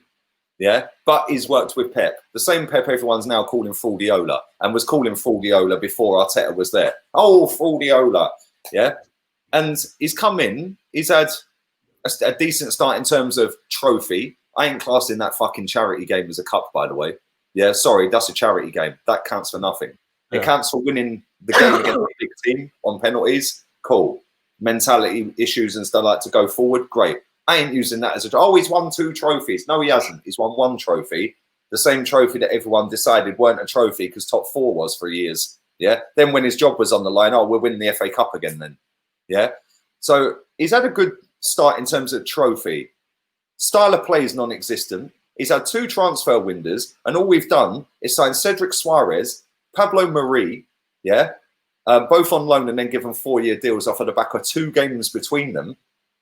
Yeah, but he's worked with Pep. The same Pep everyone's now calling Fraudiola and was calling Fraudiola before Arteta was there. Oh, Fraudiola. Yeah, and he's come in. He's had a decent start in terms of trophy. I ain't classing that fucking charity game as a cup, by the way. Yeah, sorry, that's a charity game. That counts for nothing. Yeah. It counts for winning the game against a big team on penalties. Cool. Mentality issues and stuff like to go forward. Great. I ain't using that as he's won 2 trophies. No, he hasn't. He's won 1 trophy. The same trophy that everyone decided weren't a trophy because top 4 was for years. Yeah. Then when his job was on the line, we're winning the FA Cup again then. Yeah. So he's had a good start in terms of trophy. Style of play is non-existent. He's had 2 transfer windows, and all we've done is sign Cedric Suarez, Pablo Marie, both on loan, and then give them 4-year deals off of the back of 2 games between them,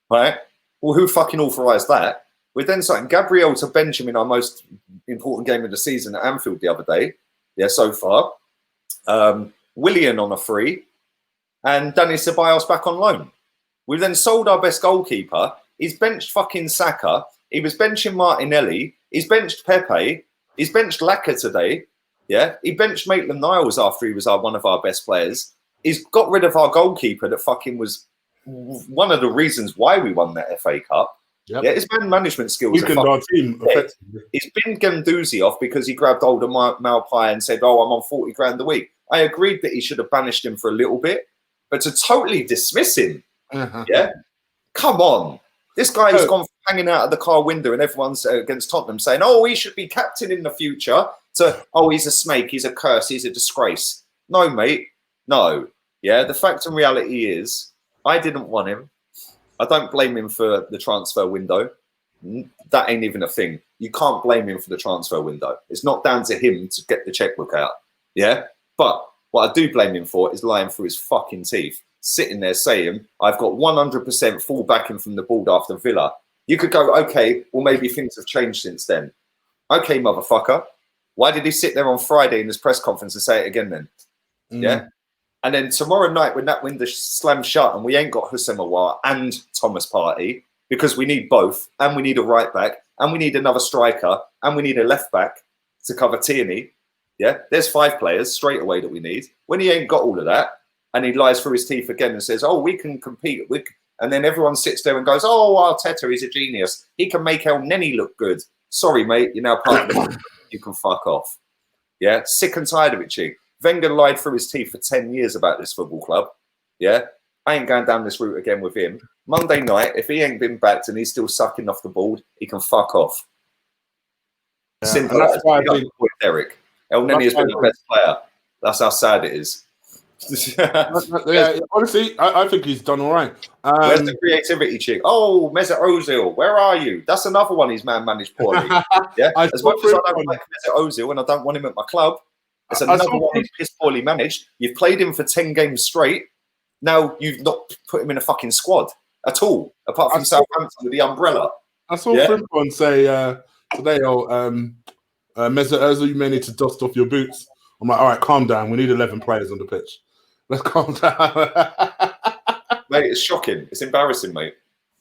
right? Well, who fucking authorised that? We then signed Gabriel to bench him in our most important game of the season at Anfield the other day. Yeah, so far. Willian on a free, and Danny Ceballos back on loan. We then sold our best goalkeeper. He's benched fucking Saka. He was benching Martinelli. He's benched Pepe. He's benched Laka today. Yeah, he benched Maitland-Niles after he was one of our best players. He's got rid of our goalkeeper that fucking was one of the reasons why we won that FA Cup. Yep. Yeah, his man management skills are our team effectively. He's been Guendouzi off because he grabbed hold of Malpai and said, I'm on 40 grand a week. I agreed that he should have banished him for a little bit, but to totally dismiss him, yeah, come on. This guy has gone from hanging out of the car window and everyone's against Tottenham saying, he should be captain in the future, to, he's a snake, he's a curse, he's a disgrace. No, mate, no. Yeah, the fact and reality is, I didn't want him. I don't blame him for the transfer window. That ain't even a thing. You can't blame him for the transfer window. It's not down to him to get the checkbook out. Yeah? But what I do blame him for is lying through his fucking teeth. Sitting there saying, I've got 100% full backing from the board after Villa. You could go, okay, well, maybe things have changed since then. Okay, motherfucker. Why did he sit there on Friday in his press conference and say it again then? Yeah? And then tomorrow night when that window slams shut and we ain't got Houssem Aouar and Thomas Partey, because we need both, and we need a right back, and we need another striker, and we need a left back to cover Tierney. Yeah, there's 5 players straight away that we need. When he ain't got all of that, and he lies through his teeth again and says, we can compete. And then everyone sits there and goes, Arteta, he's a genius. He can make El Neni look good. Sorry, mate, you're now part of the you can fuck off. Yeah, sick and tired of it, Chief. Wenger lied through his teeth for 10 years about this football club. Yeah, I ain't going down this route again with him. Monday night, if he ain't been backed and he's still sucking off the board, he can fuck off. Yeah. Simple. That's why I think Derek El Neni has been the best player. That's how sad it is. Yeah, honestly, I think he's done all right. Where's the creativity, chick? Mesut Ozil, where are you? That's another one he's managed poorly. Yeah, as much as I don't like Mesut Ozil and I don't want him at my club, it's another one he's piss poorly managed. You've played him for 10 games straight. Now you've not put him in a fucking squad at all, apart from Southampton with the umbrella. I saw Frimpon say today, Mesut Ozil, you may need to dust off your boots. I'm like, all right, calm down. We need 11 players on the pitch. Let's calm down. Mate, it's shocking. It's embarrassing, mate.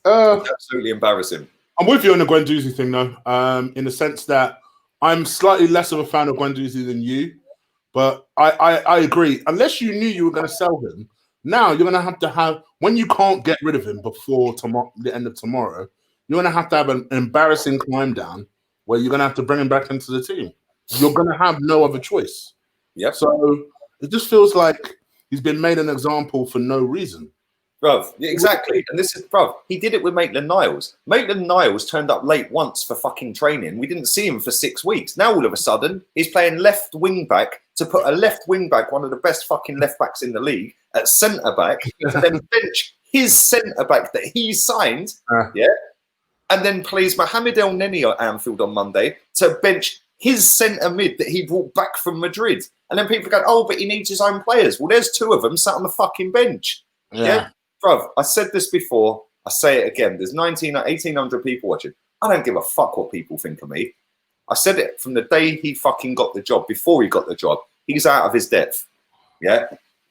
It's absolutely embarrassing. I'm with you on the Guendouzi thing, though, in the sense that I'm slightly less of a fan of Guendouzi than you. But I agree. Unless you knew you were going to sell him, now you're going to have, when you can't get rid of him before the end of tomorrow, you're going to have an embarrassing climb down where you're going to have to bring him back into the team. You're going to have no other choice. Yeah. So it just feels like he's been made an example for no reason. Bruv, exactly. And this is, bruv, he did it with Maitland-Niles. Maitland-Niles turned up late once for fucking training. We didn't see him for 6 weeks. Now, all of a sudden, he's playing left wing back to put a left wing back, one of the best fucking left backs in the league, at centre back, to then bench his centre back that he signed, and then plays Mohamed El Neni at Anfield on Monday to bench his centre mid that he brought back from Madrid. And then people go, but he needs his own players. Well, there's 2 of them sat on the fucking bench. Yeah. Bruv, I said this before. I say it again. There's 1,800 people watching. I don't give a fuck what people think of me. I said it from the day he fucking got the job, before he got the job. He's out of his depth. Yeah.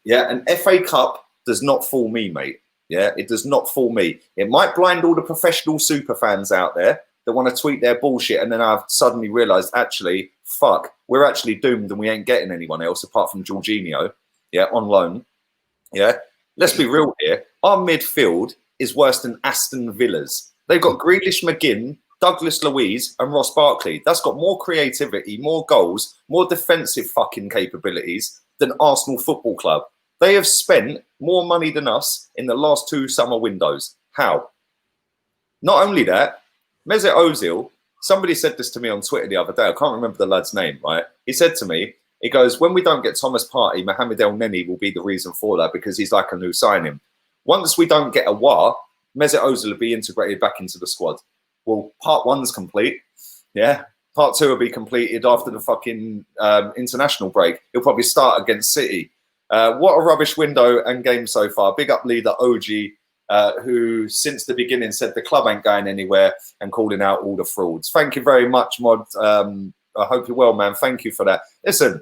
Yeah. An FA Cup does not fool me, mate. Yeah. It does not fool me. It might blind all the professional super fans out there that want to tweet their bullshit. And then I've suddenly realized, actually, fuck, we're actually doomed and we ain't getting anyone else apart from Jorginho. Yeah. On loan. Yeah. Let's be real here. Our midfield is worse than Aston Villa's. They've got Grealish, McGinn, Douglas Luiz and Ross Barkley. That's got more creativity, more goals, more defensive fucking capabilities than Arsenal Football Club. They have spent more money than us in the last 2 summer windows. How? Not only that, Mesut Ozil, somebody said this to me on Twitter the other day. I can't remember the lad's name, right? He said to me, he goes, when we don't get Thomas Partey, Mohamed El Neni will be the reason for that because he's like a new signing. Once we don't get a War, Mesut Ozil will be integrated back into the squad. Well, part 1's complete. Yeah. Part 2 will be completed after the fucking international break. He'll probably start against City. What a rubbish window and game so far. Big up leader OG, who since the beginning said the club ain't going anywhere and calling out all the frauds. Thank you very much, Mod. I hope you're well, man. Thank you for that. Listen,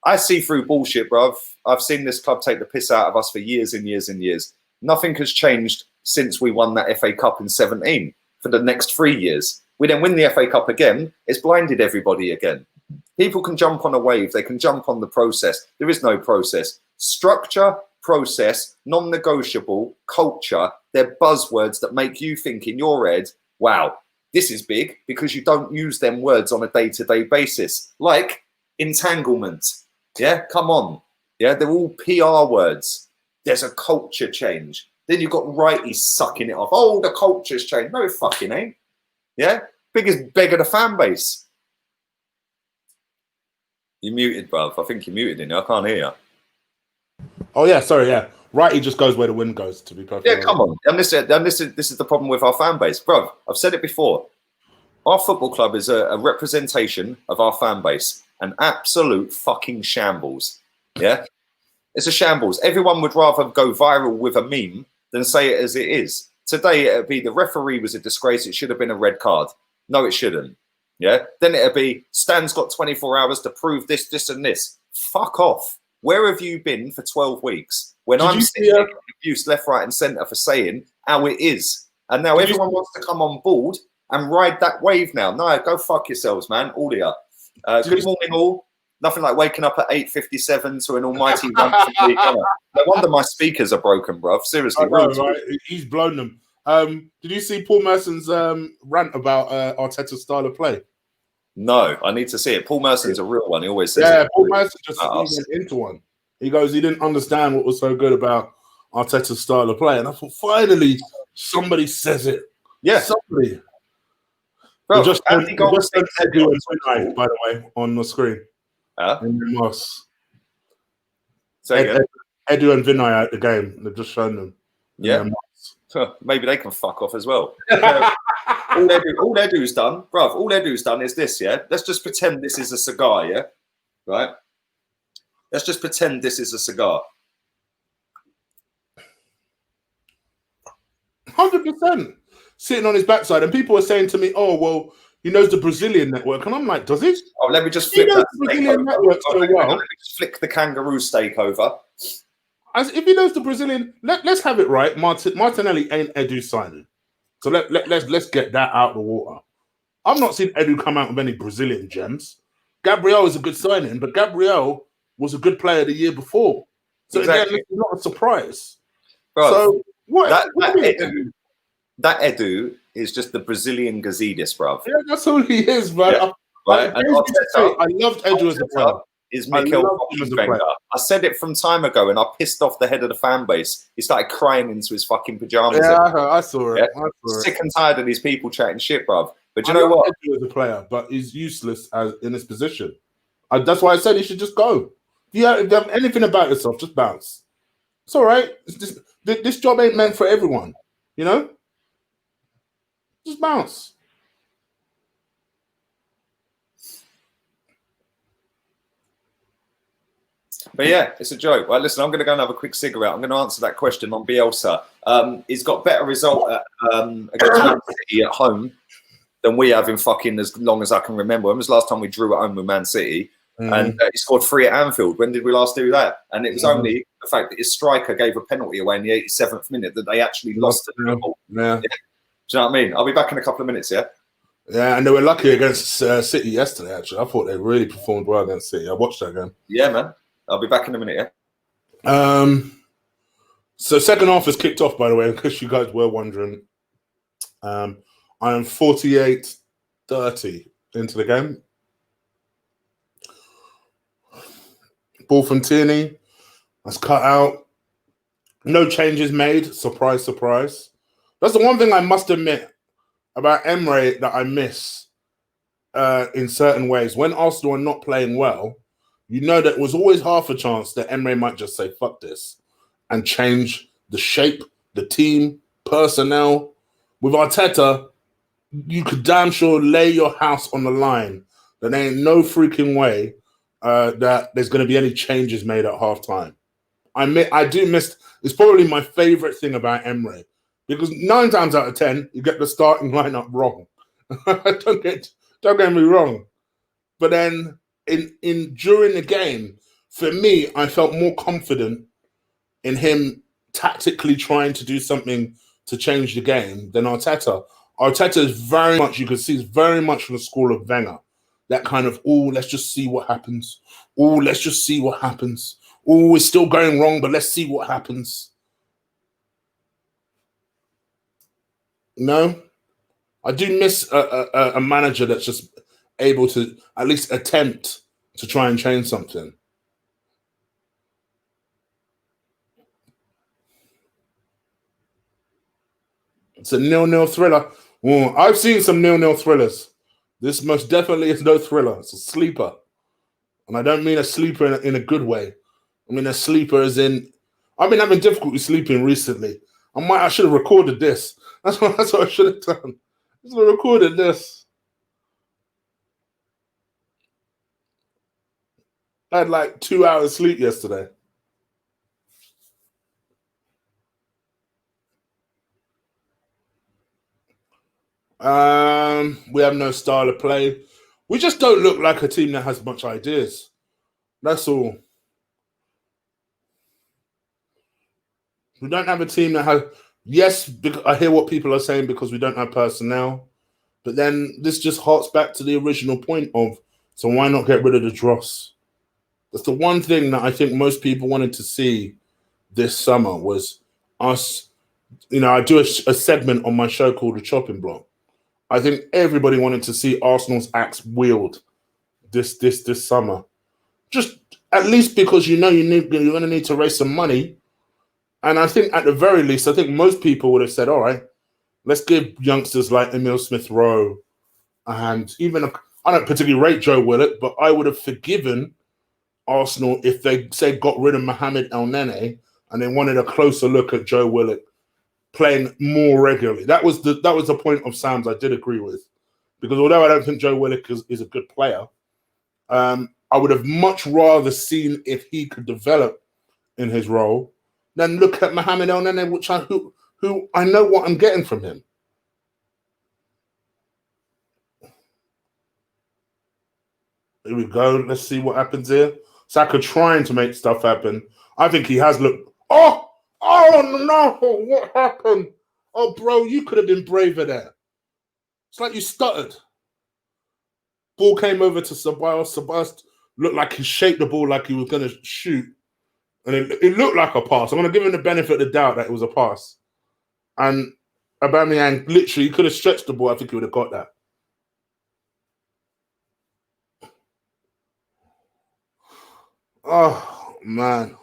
I see through bullshit, bruv. I've seen this club take the piss out of us for years and years and years. Nothing has changed since we won that FA Cup in 17 for the next 3 years. We then win the FA Cup again. It's blinded everybody again. People can jump on a wave. They can jump on the process. There is no process. Structure, process, non-negotiable, culture, they're buzzwords that make you think in your head, wow, this is big, because you don't use them words on a day-to-day basis. Like entanglement. Yeah, come on. Yeah, they're all PR words. There's a culture change. Then you've got righties sucking it off. Oh, the culture's changed. No, it fucking ain't. Yeah? Biggest beggar the fan base. You're muted, bruv. I think you're muted in there. I can't hear you. Oh, yeah, sorry, yeah. Righty just goes where the wind goes, to be perfect. Yeah, come on. And this is the problem with our fan base. Bruv, I've said it before. Our football club is a representation of our fan base. An absolute fucking shambles. Yeah? It's a shambles. Everyone would rather go viral with a meme than say it as it is. Today, it would be the referee was a disgrace. It should have been a red card. No, it shouldn't. Yeah. Then it would be Stan's got 24 hours to prove this, this, and this. Fuck off. Where have you been for 12 weeks when I'm seeing abuse left, right, and centre for saying how it is? And now everyone wants to come on board and ride that wave now. No, go fuck yourselves, man. All of you. Good morning, all. Nothing like waking up at 8:57 to an almighty run from the corner. No wonder my speakers are broken, bruv. Seriously. Know, right? He's blown them. Did you see Paul Merson's rant about Arteta's style of play? No, I need to see it. Paul Merson's a real one. He always says Paul Merson just went into one. He goes, he didn't understand what was so good about Arteta's style of play. And I thought, finally, somebody says it. Yeah. Somebody. Bro, just Edu and Vinay, by the way, on the screen. In the Moss. Edu and Vinay out the game. They've just shown them. Yeah. Maybe they can fuck off as well. all Edu's done, bruv, all Edu's done is this, yeah? Let's just pretend this is a cigar, yeah? Right? Let's just pretend this is a cigar. 100%. Sitting on his backside. And people are saying to me, oh, well, he knows the Brazilian network. And I'm like, does he? Oh, let me just flick that Brazilian network so well. Let me just flick the kangaroo steak over. As if he knows the Brazilian, let's have it right. Martinelli ain't Edu signing. So let's get that out of the water. I've not seen Edu come out with any Brazilian gems. Gabriel is a good signing, but Gabriel was a good player the year before. So exactly. Again, it's not a surprise. Bro, so what that Edu is just the Brazilian Gazidis, bro. Yeah, that's who he is, man. Yeah. Right. I loved Edu as a player. Is Mikel Wenger. I said it from time ago, and I pissed off the head of the fan base. He started crying into his fucking pajamas. Yeah, I saw it. Yeah? Sick and tired of these people chatting shit, bruv. But you know what? Edu as a player, but he's useless in his position. That's why I said he should just go. If you have anything about yourself, just bounce. It's all right. This job ain't meant for everyone, you know? Just bounce. But yeah, it's a joke. Well, listen, I'm going to go and have a quick cigarette. I'm going to answer that question on Bielsa. He's got better result against Man City at home than we have in fucking as long as I can remember. When was the last time we drew at home with Man City? And he scored 3 at Anfield. When did we last do that? And it was only the fact that his striker gave a penalty away in the 87th minute that they actually lost to Liverpool. Yeah. Do you know what I mean? I'll be back in a couple of minutes, yeah? Yeah, and they were lucky against City yesterday, actually. I thought they really performed well against City. I watched that game. Yeah, man. I'll be back in a minute, yeah? So second half has kicked off, by the way, in case you guys were wondering. I am 48-30 into the game. Ball from Tierney. That's cut out. No changes made. Surprise, surprise. That's the one thing I must admit about Emre that I miss in certain ways. When Arsenal are not playing well, you know that was always half a chance that Emre might just say, fuck this, and change the shape, the team, personnel. With Arteta, you could damn sure lay your house on the line that there ain't no freaking way that there's going to be any changes made at halftime. I do miss. It's probably my favorite thing about Emre, because 9 times out of 10 you get the starting lineup wrong. don't get me wrong, but then during the game, for me, I felt more confident in him tactically trying to do something to change the game than Arteta. Arteta is very much, you can see, is very much from the school of Wenger. That kind of, let's just see what happens. Let's just see what happens. It's still going wrong, but let's see what happens. No, I do miss a manager that's just able to at least attempt to try and change something. It's a 0-0 thriller. I've seen some 0-0 thrillers. This most definitely is no thriller. It's a sleeper. And I don't mean a sleeper in a good way. I mean a sleeper as in, I've been having difficulty sleeping recently. I should have recorded this. That's what I should have done. I should have recorded this. I had like 2 hours sleep yesterday. We have no style of play. We just don't look like a team that has much ideas. That's all. We don't have a team that has... Yes, I hear what people are saying because we don't have personnel. But then this just harks back to the original point of, so why not get rid of the dross? That's the one thing that I think most people wanted to see this summer was us. You know, I do a segment on my show called The Chopping Block. I think everybody wanted to see Arsenal's axe wheeled this summer. Just at least because you're going to need to raise some money. And I think at the very least, I think most people would have said, all right, let's give youngsters like Emile Smith-Rowe and even, I don't particularly rate Joe Willock, but I would have forgiven Arsenal if they, say, got rid of Mohamed El Nene and they wanted a closer look at Joe Willock playing more regularly. That was the point of Sam's I did agree with. Because although I don't think Joe Willock is a good player, I would have much rather seen if he could develop in his role than look at Mohamed El Nene, who I know what I'm getting from him. Here we go. Let's see what happens here. Saka trying to make stuff happen. I think he has looked... Oh, no! What happened? Oh, bro, you could have been braver there. It's like you stuttered. Ball came over to Ceballos. Ceballos looked like he shaped the ball like he was going to shoot. And it looked like a pass. I'm going to give him the benefit of the doubt that it was a pass. And Aubameyang literally could have stretched the ball. I think he would have got that. Oh, man.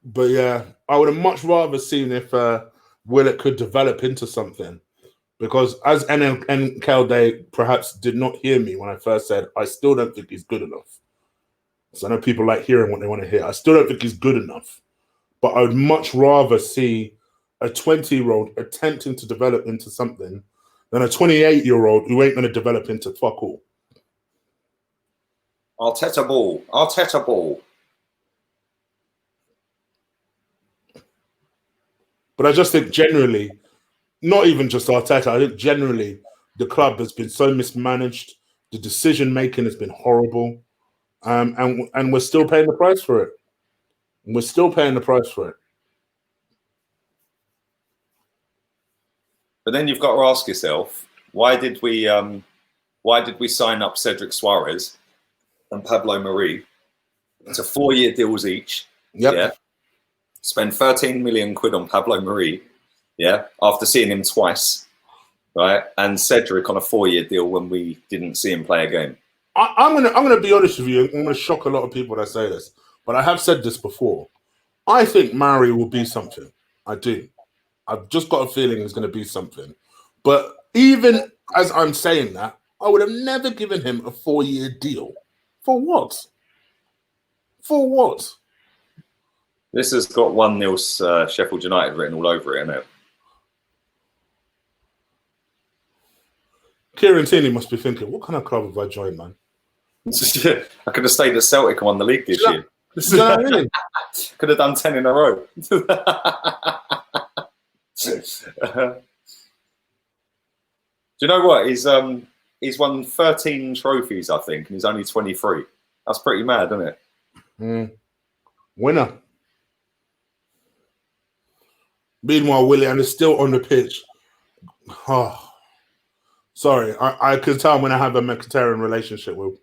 But yeah, I would have much rather seen if Willock could develop into something. Because as Nkelde perhaps did not hear me when I first said, I still don't think he's good enough. So I know people like hearing what they want to hear. I still don't think he's good enough. But I would much rather see a 20-year-old attempting to develop into something than a 28-year-old who ain't going to develop into fuck all. Arteta ball. Arteta ball. But I just think generally, not even just Arteta, I think generally the club has been so mismanaged. The decision making has been horrible, and we're still paying the price for it. We're still paying the price for it. But then you've got to ask yourself, why did we sign up Cedric Suarez and Pablo Mari to 4-year deals each? Yep. Yeah. Spend 13 million quid on Pablo Mari, yeah, after seeing him twice, right? And Cedric on a 4-year deal when we didn't see him play a game. I'm gonna be honest with you. I'm gonna shock a lot of people that say this, but I have said this before. I think Mari will be something. I do. I've just got a feeling he's going to be something. But even as I'm saying that, I would have never given him a 4-year deal. For what? For what? This has got 1-0 Sheffield United written all over it, isn't it? Kieran Tierney must be thinking, what kind of club have I joined, man? I could have stayed at Celtic and won the league this year. Do you know what I mean? Could have done 10 in a row. Do you know what? He's won 13 trophies, I think, and he's only 23. That's pretty mad, isn't it? Winner. Meanwhile, Willian is still on the pitch. Oh, sorry, I could tell when I have a Mkhitaryan relationship with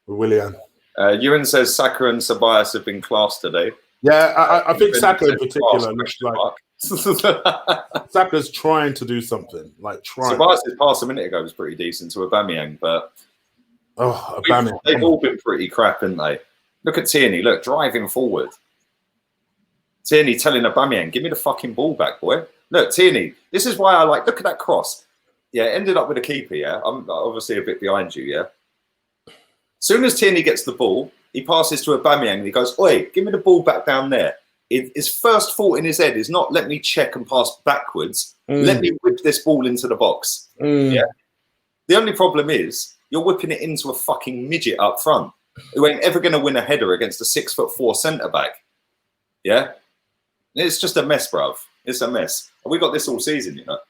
Willian. Ewan says Saka and Ceballos have been classed today. Yeah, I think Saka in particular looks like Saka's trying to do something. Like trying. Ceballos' pass a minute ago was pretty decent to Aubameyang, but Aubameyang. They've all been pretty crap, haven't they? Look at Tierney. Look, driving forward. Tierney telling Aubameyang, "Give me the fucking ball back, boy." Look, Tierney. This is why I like. Look at that cross. Yeah, ended up with a keeper. Yeah, I'm obviously a bit behind you. Yeah. Soon as Tierney gets the ball, he passes to Aubameyang and he goes, "Oi, give me the ball back down there." His first thought in his head is not, "Let me check and pass backwards. Let me whip this ball into the box." Yeah. The only problem is you're whipping it into a fucking midget up front who ain't ever going to win a header against a 6'4" centre back. Yeah. It's just a mess, bruv. It's a mess. And we got this all season, you know.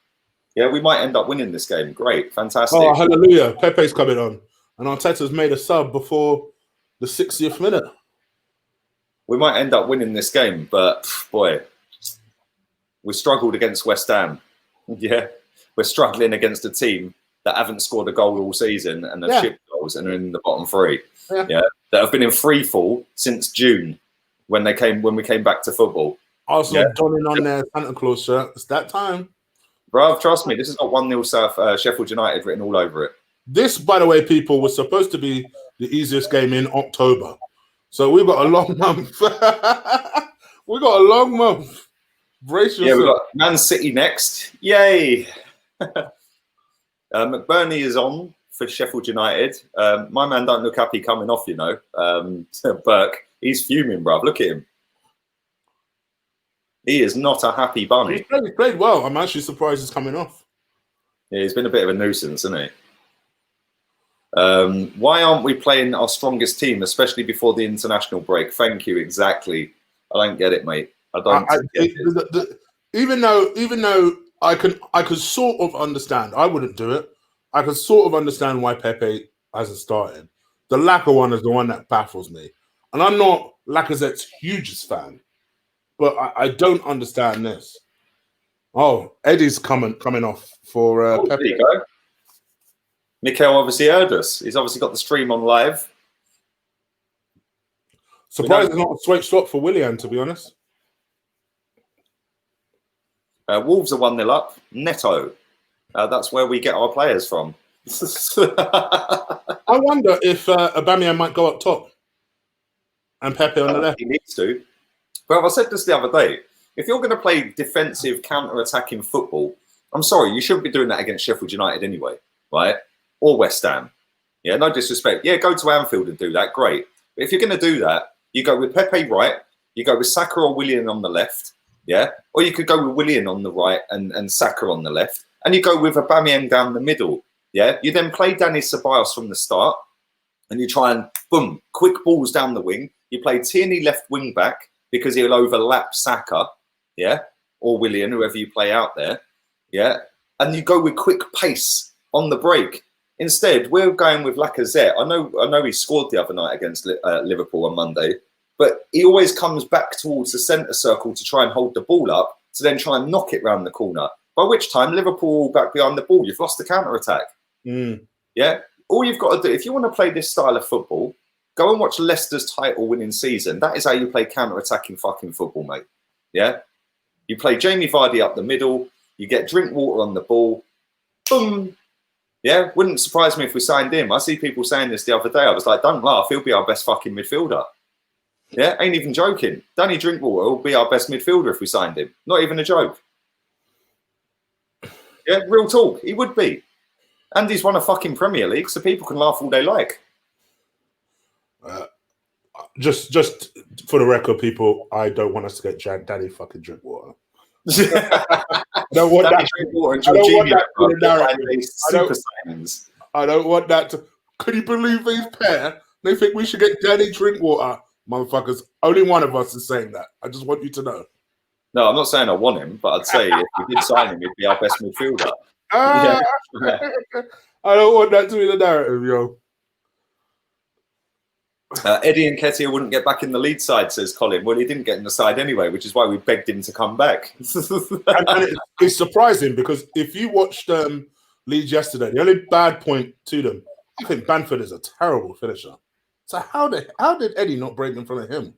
Yeah, we might end up winning this game. Great, fantastic. Oh, hallelujah! Pepe's coming on. And Arteta's made a sub before the 60th minute. We might end up winning this game, but boy, we struggled against West Ham. Yeah, we're struggling against a team that haven't scored a goal all season and have shipped goals and are in the bottom three. Yeah, that have been in free fall since June when we came back to football. Arsenal donning on their Santa Claus shirt. It's that time, bruv. Trust me, this has got 1-0 South Sheffield United written all over it. This, by the way, people, was supposed to be the easiest game in October. So we've got a long month. We got a long month. Brace yourself. Yeah, we've got Man City next. Yay. McBurney is on for Sheffield United. My man don't look happy coming off, you know. Burke, he's fuming, bruv. Look at him. He is not a happy bunny. He played well. I'm actually surprised he's coming off. Yeah, he's been a bit of a nuisance, hasn't he? Why aren't we playing our strongest team, especially before the international break? Thank you. Exactly. I don't get it, mate. I don't get it. Even though I could sort of understand, I wouldn't do it. I could sort of understand why Pepe hasn't started. The Lacazette one is the one that baffles me, and I'm not Lacazette's hugest fan, but I don't understand this. Oh, Eddie's coming off for Pepe. There you go. Mikel obviously heard us. He's obviously got the stream on live. Surprised it's not a straight swap for Willian, to be honest. Wolves are 1-0 up. Neto. That's where we get our players from. I wonder if Aubameyang might go up top and Pepe on the left. He needs to. But I said this the other day. If you're going to play defensive, counter-attacking football, I'm sorry, you shouldn't be doing that against Sheffield United anyway, right? Or West Ham. Yeah, no disrespect. Yeah, go to Anfield and do that. Great. But if you're going to do that, you go with Pepe right, you go with Saka or Willian on the left, yeah? Or you could go with Willian on the right and Saka on the left, and you go with Aubameyang down the middle, yeah? You then play Dani Ceballos from the start, and you try and, boom, quick balls down the wing. You play Tierney left wing back because he'll overlap Saka, yeah? or Willian, whoever you play out there, yeah, and you go with quick pace on the break. Instead, we're going with Lacazette. I know he scored the other night against Liverpool on Monday, but he always comes back towards the centre circle to try and hold the ball up to then try and knock it round the corner. By which time, Liverpool back behind the ball, you've lost the counter-attack. Yeah? All you've got to do, if you want to play this style of football, go and watch Leicester's title-winning season. That is how you play counter-attacking fucking football, mate. Yeah? You play Jamie Vardy up the middle, you get Drinkwater on the ball, boom! Yeah? Wouldn't surprise me if we signed him. I see people saying this the other day. I was like, don't laugh, he'll be our best fucking midfielder. Yeah? Ain't even joking. Danny Drinkwater will be our best midfielder if we signed him. Not even a joke. Yeah? Real talk. He would be. And he's won a fucking Premier League, so people can laugh all they like. Just for the record, people, I don't want us to get Danny fucking Drinkwater. I don't want that. I don't want that to. Could you believe these pair? They think we should get Danny Drinkwater, motherfuckers. Only one of us is saying that. I just want you to know. No, I'm not saying I want him, but I'd say if we did sign him, he'd be our best midfielder. Yeah. I don't want that to be the narrative, yo. Eddie Nketiah wouldn't get back in the lead side, says Colin. Well, he didn't get in the side anyway, which is why we begged him to come back. and it's surprising because if you watched Leeds yesterday, the only bad point to them, I think Bamford is a terrible finisher. So how did Eddie not break in front of him?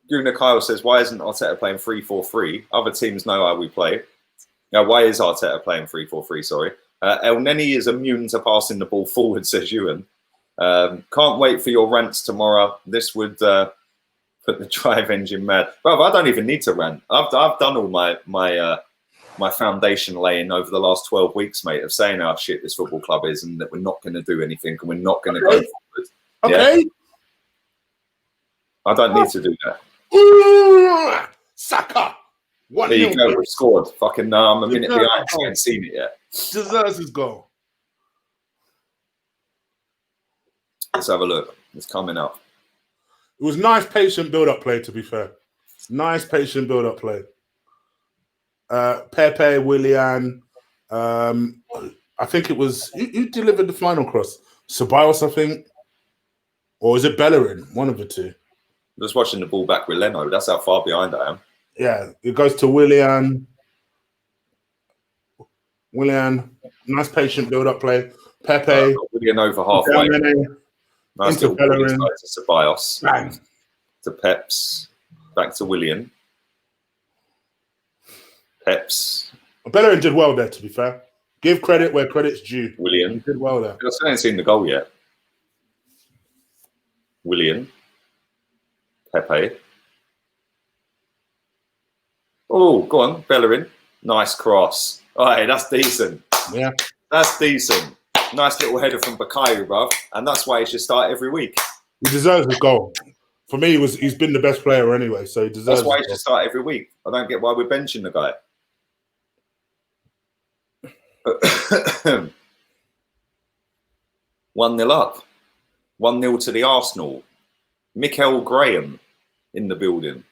Guna Kyle says, why isn't Arteta playing 3-4-3? Other teams know how we play. Now, why is Arteta playing 3-4-3? Sorry. El Neni is immune to passing the ball forward, says Ewan. Can't wait for your rants tomorrow. This would put the drive engine mad. Well, I don't even need to rant. I've done all my foundation laying over the last 12 weeks, mate, of saying how shit this football club is and that we're not going to do anything and we're not going to go forward. Okay. Yeah? I don't need to do that. Ooh, Saka. There you go. We've scored. Fucking I'm a minute behind. I haven't seen it yet. Deserves his goal. Let's have a look. It's coming up. It was nice, patient build-up play, to be fair. Nice, patient build-up play. Pepe, Willian. I think it was... Who delivered the final cross? Ceballos, I think. Or is it Bellerin? One of the two. Just watching the ball back with Leno. That's how far behind I am. Yeah, it goes to Willian. Nice patient build-up play. Pepe. Willian over halfway. Nice little ball inside to Ceballos. Bang. To Peps. Back to Willian. Peps. Bellerin did well there, to be fair. Give credit where credit's due. Willian. He did well there. I still haven't seen the goal yet. Willian. Pepe. Oh, go on, Bellerin. Nice cross. Oh, hey, that's decent. Yeah. That's decent. Nice little header from Bakayo, bruv. And that's why he should start every week. He deserves a goal. For me, he's been the best player anyway, so he deserves. That's why he should start every week. I don't get why we're benching the guy. 1-0 up. 1-0 to the Arsenal. Mikel Graham in the building.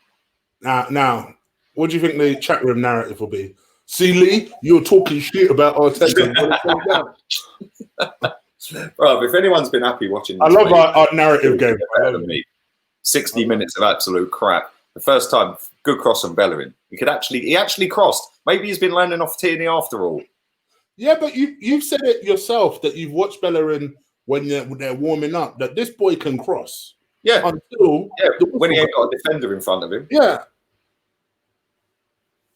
Now, what do you think the chat room narrative will be? See, Lee, you're talking shit about Arteta. Well, if anyone's been happy watching this, I love our narrative game. Better than me. 60 minutes of absolute crap. The first time, good cross on Bellerin. He actually crossed. Maybe he's been landing off Tierney after all. Yeah, but you've said it yourself that you've watched Bellerin when they're warming up, that this boy can cross. Yeah. Until when he ain't got a defender in front of him. Yeah.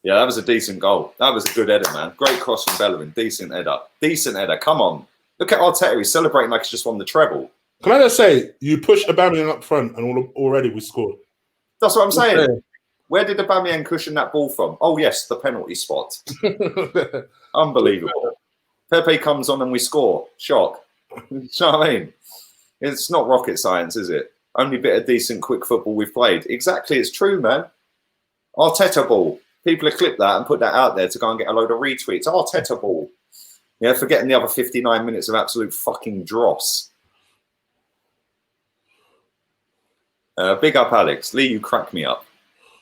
Yeah, that was a decent goal. That was a good header, man. Great cross from Bellerin. Decent header. Decent header. Come on. Look at Arteta. He's celebrating like he's just won the treble. Can I just say, you pushed Aubameyang up front and already we scored. That's what I'm saying. Okay. Where did Aubameyang cushion that ball from? Oh, yes, the penalty spot. Unbelievable. Pepe comes on and we score. Shock. You know what I mean? It's not rocket science, is it? Only bit of decent, quick football we've played. Exactly, it's true, man. Arteta ball. People have clipped that and put that out there to go and get a load of retweets. Arteta ball. Yeah, forgetting the other 59 minutes of absolute fucking dross. Big up, Alex. Lee, you crack me up.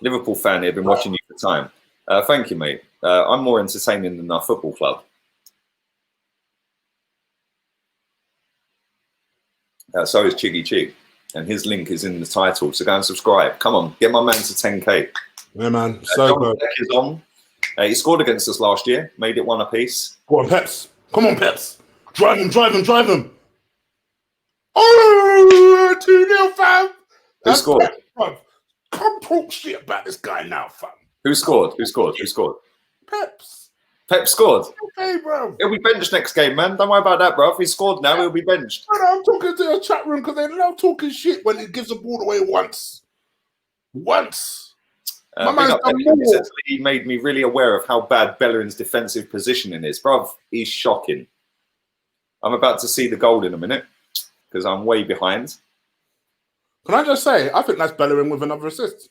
Liverpool fan here, been watching you for time. Thank you, mate. I'm more entertaining than our football club. So is Chiggy Chig, and his link is in the title. So go and subscribe. Come on, get my man to 10k. Yeah, man. So John Beck is on. He scored against us last year, made it 1 apiece. go on, Peps. Come on, Peps. Drive him, drive him, drive him. Oh, 2-0, fam. Who scored? Peps, come talk shit about this guy now, fam. Who scored? Who scored? Who scored? Peps. Pep scored. Okay, bro. He'll be benched next game, man. Don't worry about that, bro. If he scored now, he'll be benched. I'm talking to a chat room because they love talking shit when he gives the ball away once. Once. My man's done more. He made me really aware of how bad Bellerin's defensive positioning is. Bruv, he's shocking. I'm about to see the goal in a minute because I'm way behind. Can I just say, I think that's Bellerin with another assist.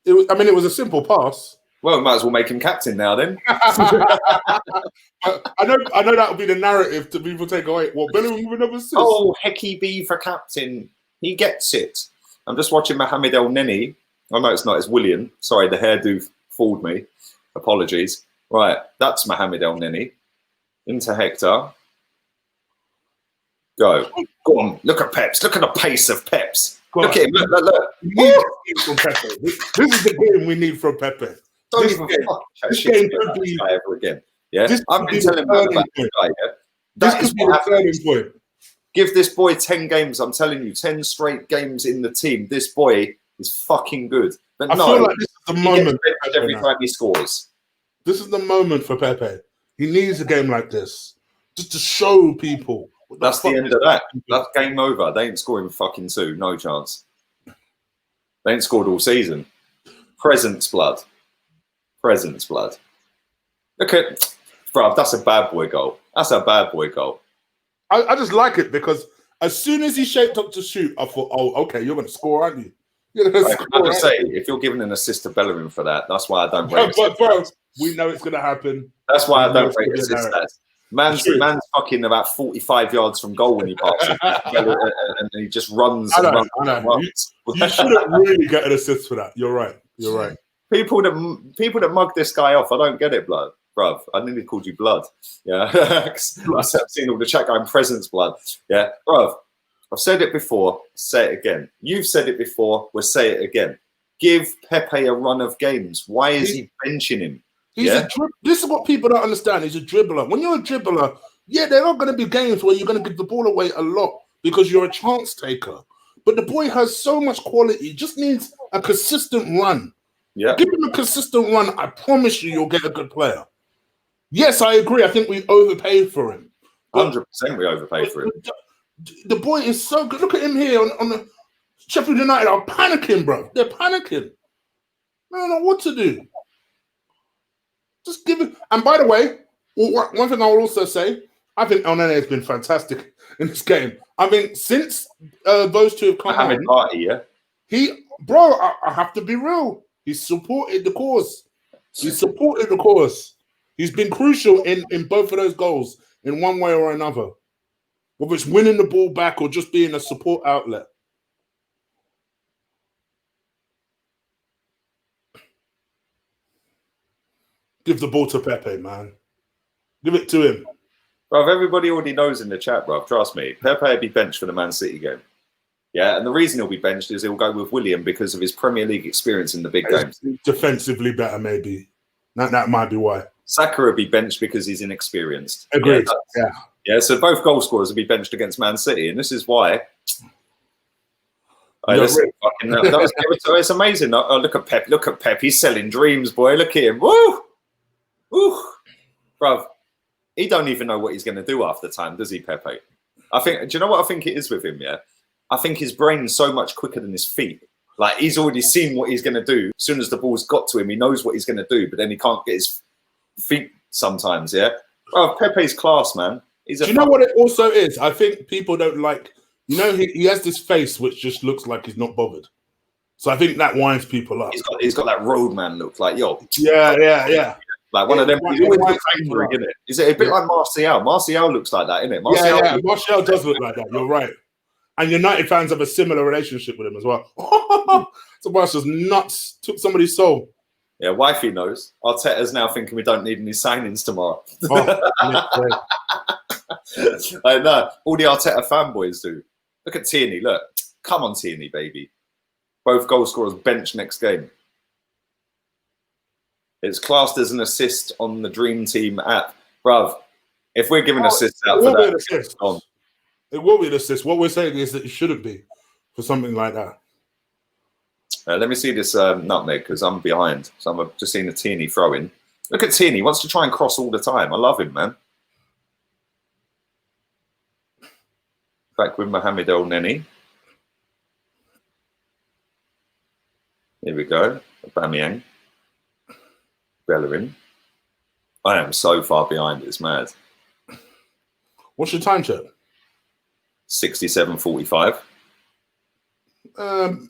It was a simple pass. Well, we might as well make him captain now then. I know that will be the narrative to people take away. What, Bellerin with another assist? Oh, Hecky B for captain. He gets it. I'm just watching Mohamed El Neni. Oh, no, it's not. It's William. Sorry, the hairdo fooled me. Apologies. Right, that's Mohamed El Neni. Into Hector. Go. Go on. Look at Peps. Look at the pace of Peps. Look at him. Look. From Pepe. This is the game we need from Pepe. Don't This even game- fucking chat this shit game about could this be- guy ever again. Yeah, this I've could been be telling the man about turning this point. guy. Yeah? This That is could be what the happens. turning point. Give this boy 10 games. I'm telling you, 10 straight games in the team. This boy is fucking good. But I no, feel like this is the he gets moment. for benched Pepe every now. time he scores. This is the moment for Pepe. He needs a game like this just to show people. what That's the fuck end is of that. happening. That's game over. They ain't scoring fucking 2. No chance. They ain't scored all season. Presence blood. Presence blood. Look at, bruv, that's a bad boy goal. That's a bad boy goal. I just like it because as soon as he shaped up to shoot, I thought, oh, okay, you're going to score, aren't you? You're going to Like, score. I just aren't say, if you're giving an assist to Bellerin for that, that's why I don't you? rate But, bro, we know it's going to happen. That's why I we know don't it's rate gonna be assist a narrative. stats. True. Man's fucking about 45 yards from goal when he passes. And he just runs and I know, runs I know. and runs. You shouldn't really get an assist for that. You're right. You're right. People that mug this guy off, I don't get it, blood. Bruv, I nearly called you blood. Yeah. I've seen all the chat going, presence blood. Yeah. Bruv, I've said it before, say it again. You've said it before, we'll say it again. Give Pepe a run of games. Why is he benching him? This is what people don't understand. He's a dribbler. When you're a dribbler, yeah, there are going to be games where you're going to give the ball away a lot because you're a chance taker. But the boy has so much quality. He just needs a consistent run. Yeah. Give him a consistent run. I promise you, you'll get a good player. Yes, I agree. I think we overpaid for him. 100% we overpaid for him. The boy is so good. Look at him here on the Sheffield United are panicking, bro. They're panicking. They don't know what to do. Just give it. And by the way, one thing I will also say, I think El Nene has been fantastic in this game. I mean, since those two have come Mohamed on, Party, yeah. I have to be real. He's supported the cause. He's supported the cause. He's been crucial in both of those goals in one way or another. Whether it's winning the ball back or just being a support outlet. Give the ball to Pepe, man. Give it to him. Bro, everybody already knows in the chat, bro. Trust me. Pepe will be benched for the Man City game. Yeah, and the reason he'll be benched is he'll go with William because of his Premier League experience in the big games. Defensively better, maybe. That might be why. Saka will be benched because he's inexperienced. Agreed. Yeah, so both goal scorers will be benched against Man City, and this is why. It's amazing. Oh, look at Pep. Look at Pep. He's selling dreams, boy. Look at him. Woo! Woo! Bro, he don't even know what he's going to do after time, does he, Pepe? Do you know what I think it is with him, yeah? I think his brain's so much quicker than his feet. Like, he's already seen what he's going to do. As soon as the ball's got to him, he knows what he's going to do, but then he can't get his feet sometimes, yeah? Bro, Pepe's class, man. Do you know what it also is? I think people don't like, he has this face which just looks like he's not bothered. So I think that winds people up. He's got that roadman look, like, yo. Yeah. Like one of them, he's always looks angry, isn't it? Is it a bit like Martial? Martial looks like that, isn't it? Martial does look like that. You're right. And United fans have a similar relationship with him as well. Tobias was nuts. Took somebody's soul. Yeah, wifey knows. Arteta's now thinking we don't need any signings tomorrow. I know. All the Arteta fanboys do. Look at Tierney. Look. Come on, Tierney, baby. Both goal scorers bench next game. It's classed as an assist on the Dream Team app. Bruv, if we're giving assists out for that, it will be an assist. What we're saying is that it shouldn't be for something like that. Let me see this nutmeg because I'm behind. So I'm just seeing a Tierney throw in. Look at Tierney. He wants to try and cross all the time. I love him, man. Back with Mohamed El Neni. Here we go. Aubameyang. Bellerin. I am so far behind. It's mad. What's your time check? 67:45.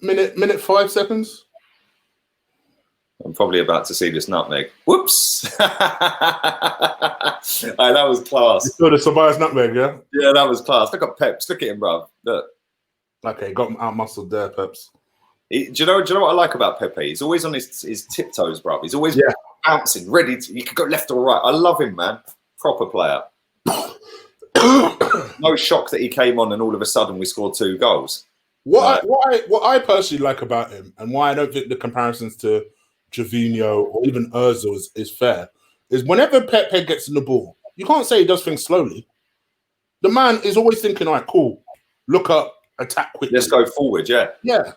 Minute 5 seconds. I'm probably about to see this nutmeg. Whoops! That was class. You saw the Tobias nutmeg, yeah? Yeah, that was class. Look at Peps. Look at him, bruv. Look. Okay, got him out muscled there, Peps. Do you know what I like about Pepe? He's always on his tiptoes, bruv. He's always bouncing, ready to. You could go left or right. I love him, man. Proper player. No shock that he came on and all of a sudden we scored 2 goals. What I personally like about him, and why I don't think the comparisons to Gervinho or even Ozil is fair, is whenever Pepe gets in the ball, you can't say he does things slowly. The man is always thinking, all right, cool, look up, attack quickly. Let's go forward, yeah. Yeah.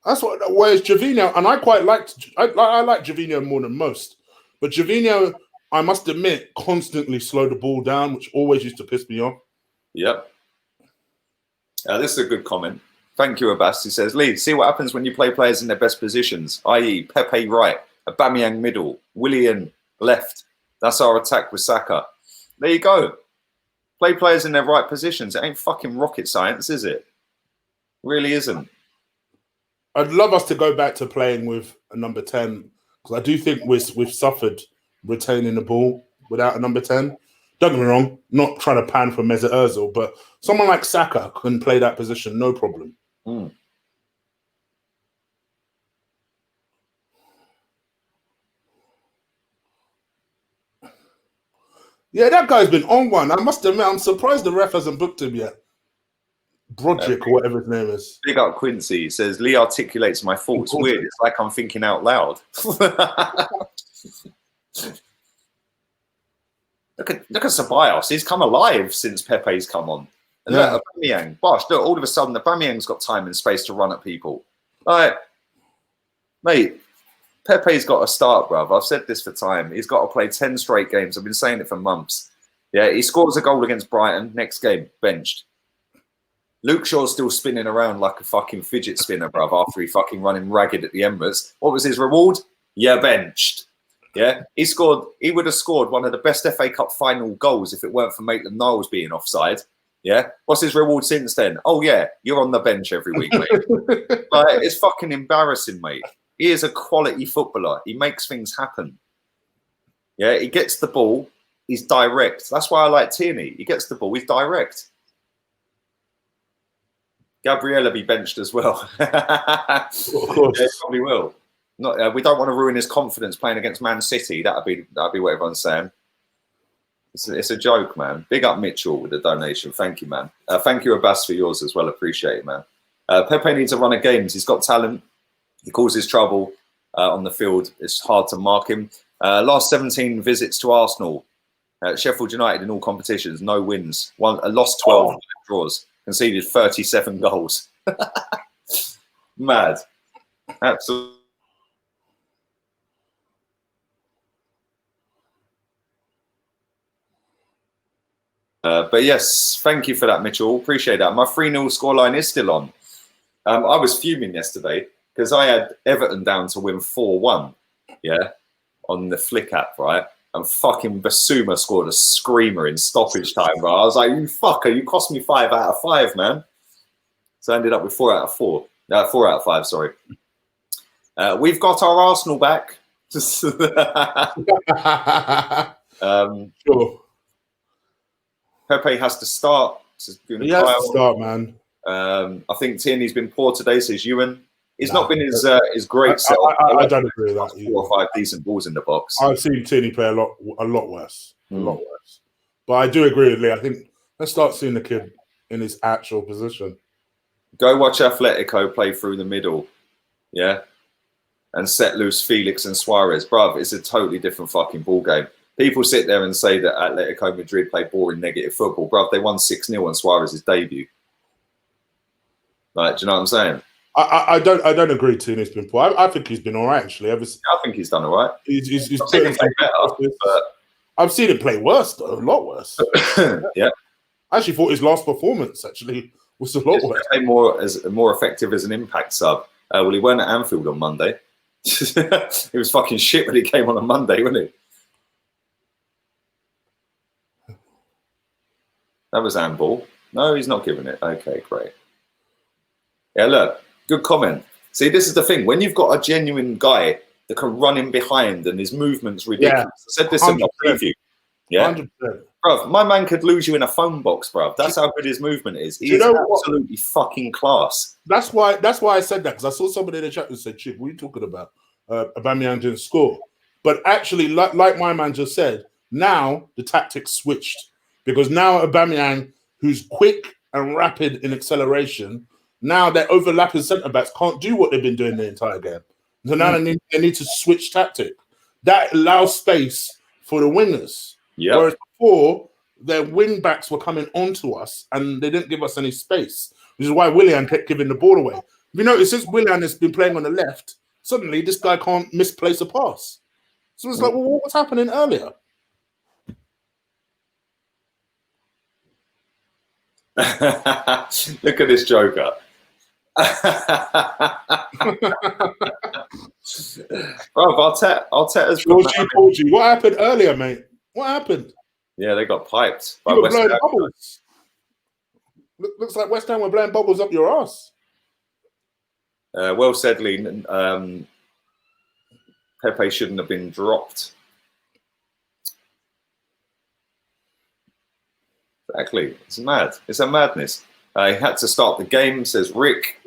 That's what. Whereas Gervinho, and I quite liked, I like Gervinho more than most, but Gervinho, I must admit, constantly slowed the ball down, which always used to piss me off. Yep. This is a good comment. Thank you, Abbas. He says, Lee, see what happens when you play players in their best positions, i.e. Pepe right, Aubameyang middle, Willian left. That's our attack with Saka. There you go. Play players in their right positions. It ain't fucking rocket science, is it? Really isn't. I'd love us to go back to playing with a number 10 because I do think we've suffered retaining the ball without a number 10. Don't get me wrong, not trying to pan for Mesut Ozil, but someone like Saka can play that position, no problem. Mm. Yeah, that guy's been on one. I must admit, I'm surprised the ref hasn't booked him yet. Broderick or whatever his name is. Big up Quincy. He says, Lee articulates my thoughts weird. It's like I'm thinking out loud. Look at Ceballos. He's come alive since Pepe's come on. And look, Aubameyang. Gosh, look, all of a sudden, Aubameyang's got time and space to run at people. Like, mate, Pepe's got to start, bruv. I've said this for time. He's got to play 10 straight games. I've been saying it for months. Yeah, he scores a goal against Brighton. Next game, benched. Luke Shaw's still spinning around like a fucking fidget spinner, bruv, after he fucking running ragged at the Emirates. What was his reward? Yeah, benched. Yeah, he would have scored one of the best FA Cup final goals if it weren't for Maitland-Niles being offside. Yeah, what's his reward since then? Oh yeah, you're on the bench every week, mate. Like, it's fucking embarrassing, mate. He is a quality footballer. He makes things happen. Yeah, he gets the ball. He's direct. That's why I like Tierney. He gets the ball. He's direct. Gabriella be benched as well. Of course, yeah, he probably will. Not, we don't want to ruin his confidence playing against Man City. That'd be what everyone's saying. It's a joke, man. Big up Mitchell with the donation. Thank you, man. Thank you, Abbas, for yours as well. Appreciate it, man. Pepe needs a run of games. He's got talent. He causes trouble on the field. It's hard to mark him. Last 17 visits to Arsenal. Sheffield United in all competitions. No wins. Lost 12 draws. Conceded 37 goals. Mad. Absolutely. But yes, thank you for that, Mitchell. Appreciate that. My 3-0 scoreline is still on. I was fuming yesterday because I had Everton down to win 4-1, yeah, on the Flick app, right? And fucking Basuma scored a screamer in stoppage time, bro. I was like, you fucker, you cost me 5 out of 5, man. So I ended up with 4 out of 4. 4 out of 5, sorry. We've got our Arsenal back. Sure. Pepe has to start He has to start, man. I think Tierney's been poor today, says Ewan. He's not been his great self. I don't agree with that. 4 or 5 decent balls in the box. I've seen Tierney play a lot worse. A lot worse. But I do agree with Lee. I think let's start seeing the kid in his actual position. Go watch Atletico play through the middle. Yeah. And set loose Felix and Suarez. Bruv, it's a totally different fucking ball game. People sit there and say that Atletico Madrid play boring, negative football. Bruv, they won 6-0 on Suarez's debut. Like, do you know what I'm saying? I don't agree. Tierney's been poor. I think he's been all right, actually. I think he's done all right. He's played better, but I've seen him play worse, though. A lot worse. Yeah. I actually thought his last performance, actually, was a lot worse. More effective as an impact sub. Well, he weren't at Anfield on Monday. He was fucking shit when he came on Monday, wasn't he? That was handball. No, he's not giving it. Okay, great. Yeah, look, good comment. See, this is the thing. When you've got a genuine guy that can run in behind and his movement's ridiculous. Yeah, I said this 100%. In my preview. Yeah, 100%. Bruv, my man could lose you in a phone box, bruv. That's how good his movement is. He's absolutely fucking class. That's why I said that, because I saw somebody in the chat who said, "Chip, what are you talking about? Aubameyang didn't score." But actually, like my man just said, now the tactics switched, because now Aubameyang, who's quick and rapid in acceleration, now their overlapping centre backs can't do what they've been doing the entire game. So now they need to switch tactic. That allows space for the wingers. Yeah. Whereas before, their wing backs were coming onto us and they didn't give us any space, which is why Willian kept giving the ball away. You notice since Willian has been playing on the left, suddenly this guy can't misplace a pass. So it's like, well, what was happening earlier? Look at this joker. Bro, Arteta's Georgie, what happened earlier, mate? What happened? Yeah, they got piped by West Ham. Bubbles. Looks like West Ham were blowing bubbles up your ass. Well said, Lee. Pepe shouldn't have been dropped. Exactly. It's mad. It's a madness. He had to start the game, says Rick.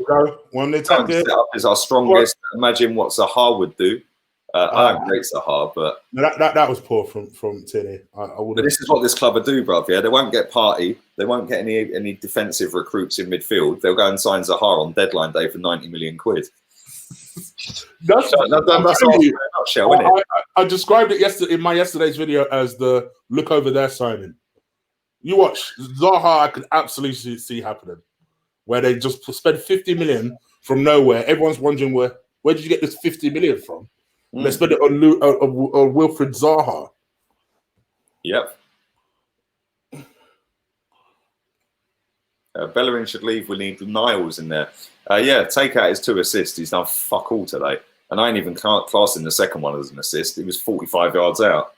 One attack is our strongest. Imagine what Zaha would do. I don't rate Zaha, but that was poor from Tierney. But this is what this club would do, bruv. Yeah, they won't get Party. They won't get any defensive recruits in midfield. They'll go and sign Zaha on deadline day for 90 million quid. That's all in a nutshell, isn't it? I described it yesterday in my yesterday's video as the look over there signing. You watch Zaha, I could absolutely see happening, where they just spend 50 million from nowhere. Everyone's wondering where did you get this 50 million from? They spend it on Wilfred Zaha. Yep. Bellerin should leave. We need Niles in there. Yeah, take out his 2 assists. He's done fuck all today. And I ain't even classing the second one as an assist. He was 45 yards out.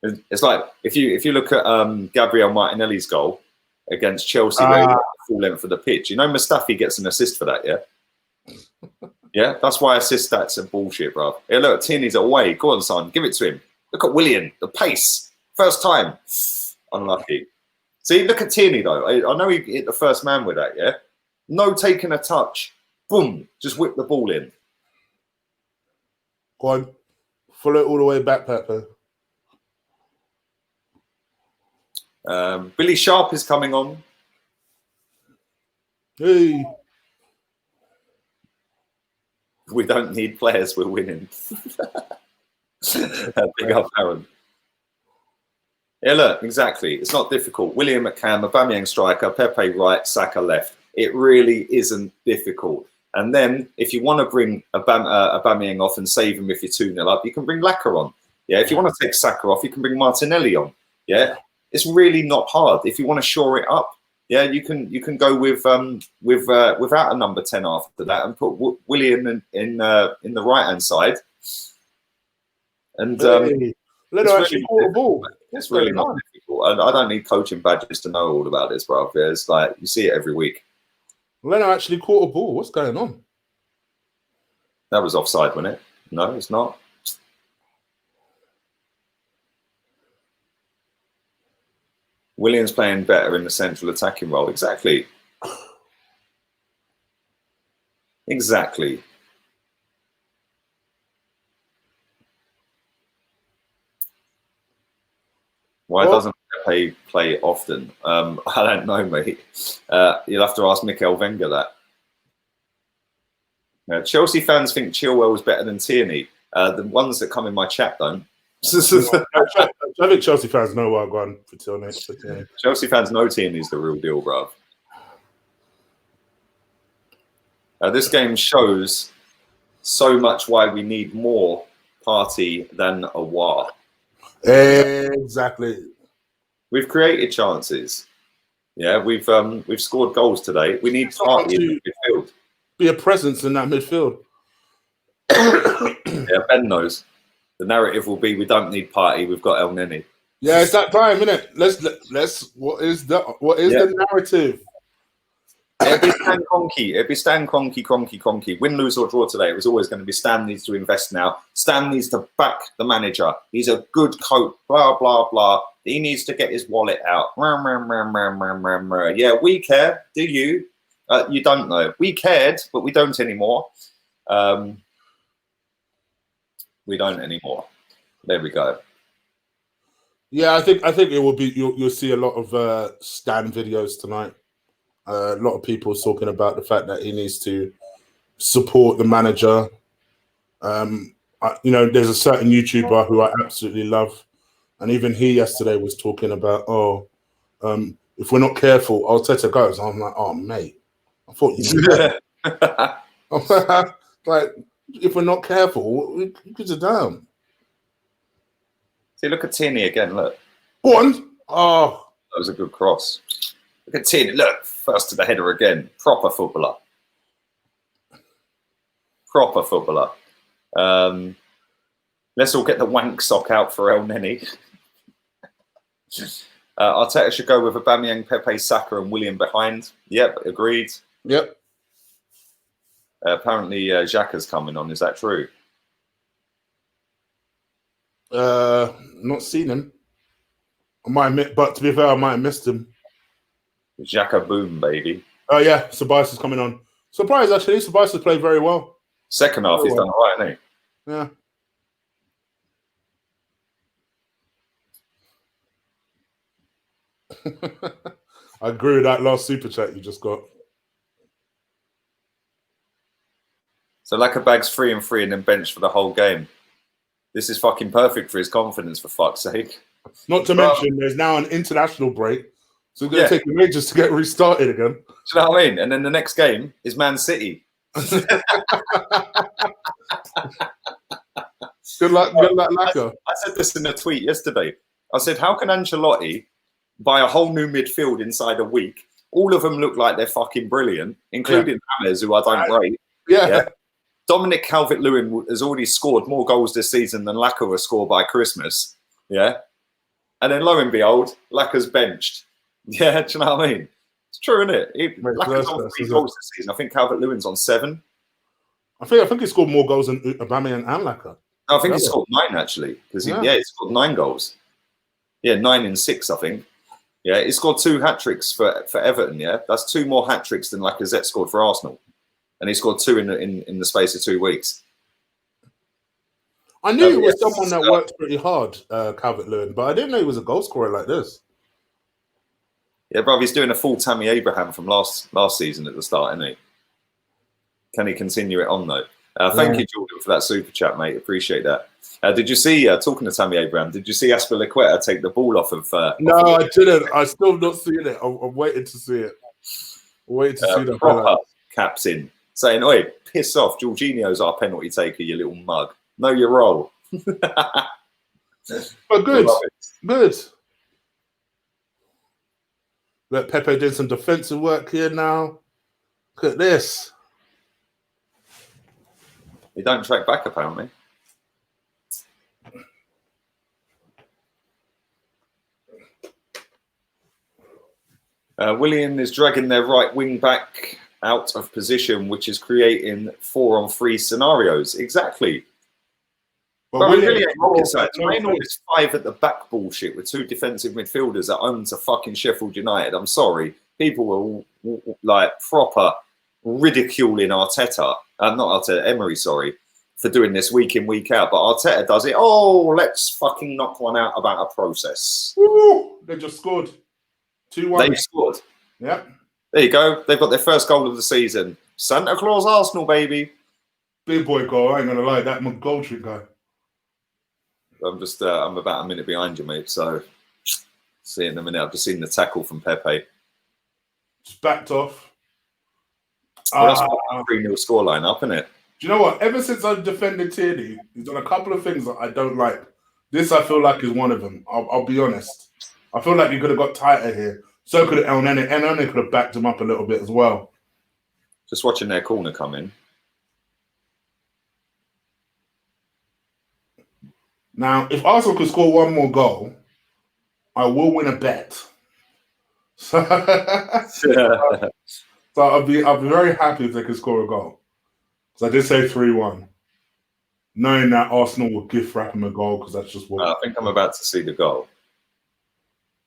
It's like if you look at Gabriel Martinelli's goal against Chelsea, where he got the full length of the pitch. You know, Mustafi gets an assist for that, yeah? Yeah, that's why assist stats are bullshit, bro. Yeah, look, Tierney's away. Go on, son, give it to him. Look at Willian, the pace. First time. Unlucky. See, look at Tierney, though. I know he hit the first man with that, yeah? No taking a touch. Boom, just whip the ball in. Go on. Follow it all the way back, Pepper. Billy Sharp is coming on. Hey. We don't need players, we're winning. Big up, Aaron. Yeah, look, exactly. It's not difficult. William McCann, Aubameyang striker, Pepe right, Saka left. It really isn't difficult. And then if you want to bring Aubameyang off and save him if you're 2-0 up, you can bring Laka on. Yeah, if you want to take Saka off, you can bring Martinelli on. Yeah, it's really not hard. If you want to shore it up, yeah, you can go without a number 10 after that and put William in the right hand side. And let her actually caught a ball. It's really not difficult. I don't need coaching badges to know all about this, bro. It's like you see it every week. Leno actually caught a ball. What's going on? That was offside, wasn't it? No, it's not. Williams playing better in the central attacking role. Exactly. Exactly. Why doesn't Pepe play often? I don't know, mate. You'll have to ask Mikel Wenger that. Chelsea fans think Chilwell was better than Tierney. The ones that come in my chat don't. I think Chelsea fans know what I've gone for Tierney. Chelsea fans know Tierney's the real deal, bruv. This game shows so much why we need more Partey than Aouar. Exactly. We've created chances. Yeah, we've scored goals today. We need Partey in the midfield. Be a presence in that midfield. Yeah, Ben knows. The narrative will be we don't need Partey. We've got El Neni. Yeah, it's that time, isn't it? Let's. What is the narrative? It'd be Stan Kroenke. It'd be Stan Kroenke. Win, lose or draw today. It was always going to be Stan needs to invest now. Stan needs to back the manager. He's a good coach. Blah blah blah. He needs to get his wallet out. Yeah, we care. Do you? You don't know. We cared, but we don't anymore. We don't anymore. There we go. Yeah, I think it will be. You'll see a lot of Stan videos tonight. A lot of people talking about the fact that he needs to support the manager. There's a certain YouTuber who I absolutely love, and even he yesterday was talking about, if we're not careful, Arteta goes. I'm like, oh mate, I thought you knew. Like, if we're not careful, we could have down. See, look at Tierney again. Look. Go on. Oh, that was a good cross. Look at Tierney. Look, first to the header again. Proper footballer. Proper footballer. Let's all get the wank sock out for El Neni. Arteta should go with Aubameyang, Pepe, Saka, and William behind. Yep, agreed. Yep. Apparently, Xhaka's coming on. Is that true? Not seen him. But to be fair, I might have missed him. Xhaka boom, baby. Oh yeah, Ceballos is coming on. Surprised actually. Ceballos has played very well. Second half, he's done all right, hasn't he? Yeah. I agree with that last super chat you just got. So Lackerbag's 3-3 and then benched for the whole game. This is fucking perfect for his confidence, for fuck's sake. Not to mention, there's now an international break, so it's going to take the ages to get restarted again. Do you know what I mean? And then the next game is Man City. Good luck, Lacker. I said this in a tweet yesterday. I said, how can Ancelotti buy a whole new midfield inside a week? All of them look like they're fucking brilliant, including James, who I don't rate. Yeah. Dominic Calvert-Lewin has already scored more goals this season than Lacquer will score by Christmas. Yeah. And then lo and behold, Lacquer's benched. Yeah, do you know what I mean? It's true, isn't it? Lacquer's on 3 goals this season. I think Calvert-Lewin's on 7. I think he scored more goals than Aubameyang and Lacquer. I think he scored 9 actually, because he scored 9 goals. Yeah, 9 in 6, I think. Yeah, he scored 2 hat-tricks for Everton. Yeah, that's 2 more hat-tricks than Lacazette scored for Arsenal, and he scored 2 in the space of 2 weeks. I knew he was someone that worked pretty hard, Calvert-Lewin, but I didn't know he was a goal scorer like this. Yeah, bro, he's doing a full Tammy Abraham from last season at the start, isn't he? Can he continue it on though? Thank you, Jordan, for that super chat, mate. Appreciate that. Did you see, talking to Tammy Abraham, did you see Azpilicueta take the ball off of... no, I didn't. I still not seen it. I'm waiting to see it. I'm waiting to see the proper captain saying, oi, piss off. Jorginho's our penalty taker, you little mug. Know your role. But good. Good. Look, Pepe did some defensive work here now. Look at this. He don't track back, apparently. Willian is dragging their right wing back out of position, which is creating 4-on-3 scenarios. Exactly. But Well, Willian really ain't rocket scored, science. Playing all this 5 at the back bullshit with 2 defensive midfielders that own to fucking Sheffield United. I'm sorry. People were like proper ridiculing Arteta. Not Arteta, Emery, sorry, for doing this week in, week out. But Arteta does it. Oh, let's fucking knock one out about a process. Woo! They just scored 2-1. They've scored. Yep. There you go. They've got their first goal of the season. Santa Claus Arsenal, baby. Big boy goal. I ain't gonna lie, that McGoldrick guy. I'm about a minute behind you, mate. So, see in a minute. I've just seen the tackle from Pepe. Just backed off. Well, that's a 3-0 scoreline up, isn't it? Do you know what? Ever since I've defended Tierney, he's done a couple of things that I don't like. This, I feel like, is one of them. I'll be honest. I feel like he could have got tighter here. So could El Nene. El Nene could have backed him up a little bit as well. Just watching their corner come in. Now, if Arsenal could score one more goal, I will win a bet. So I'll be very happy if they could score a goal. So I did say 3-1. Knowing that Arsenal will gift wrap him a goal because that's just what... I think I'm about to see the goal.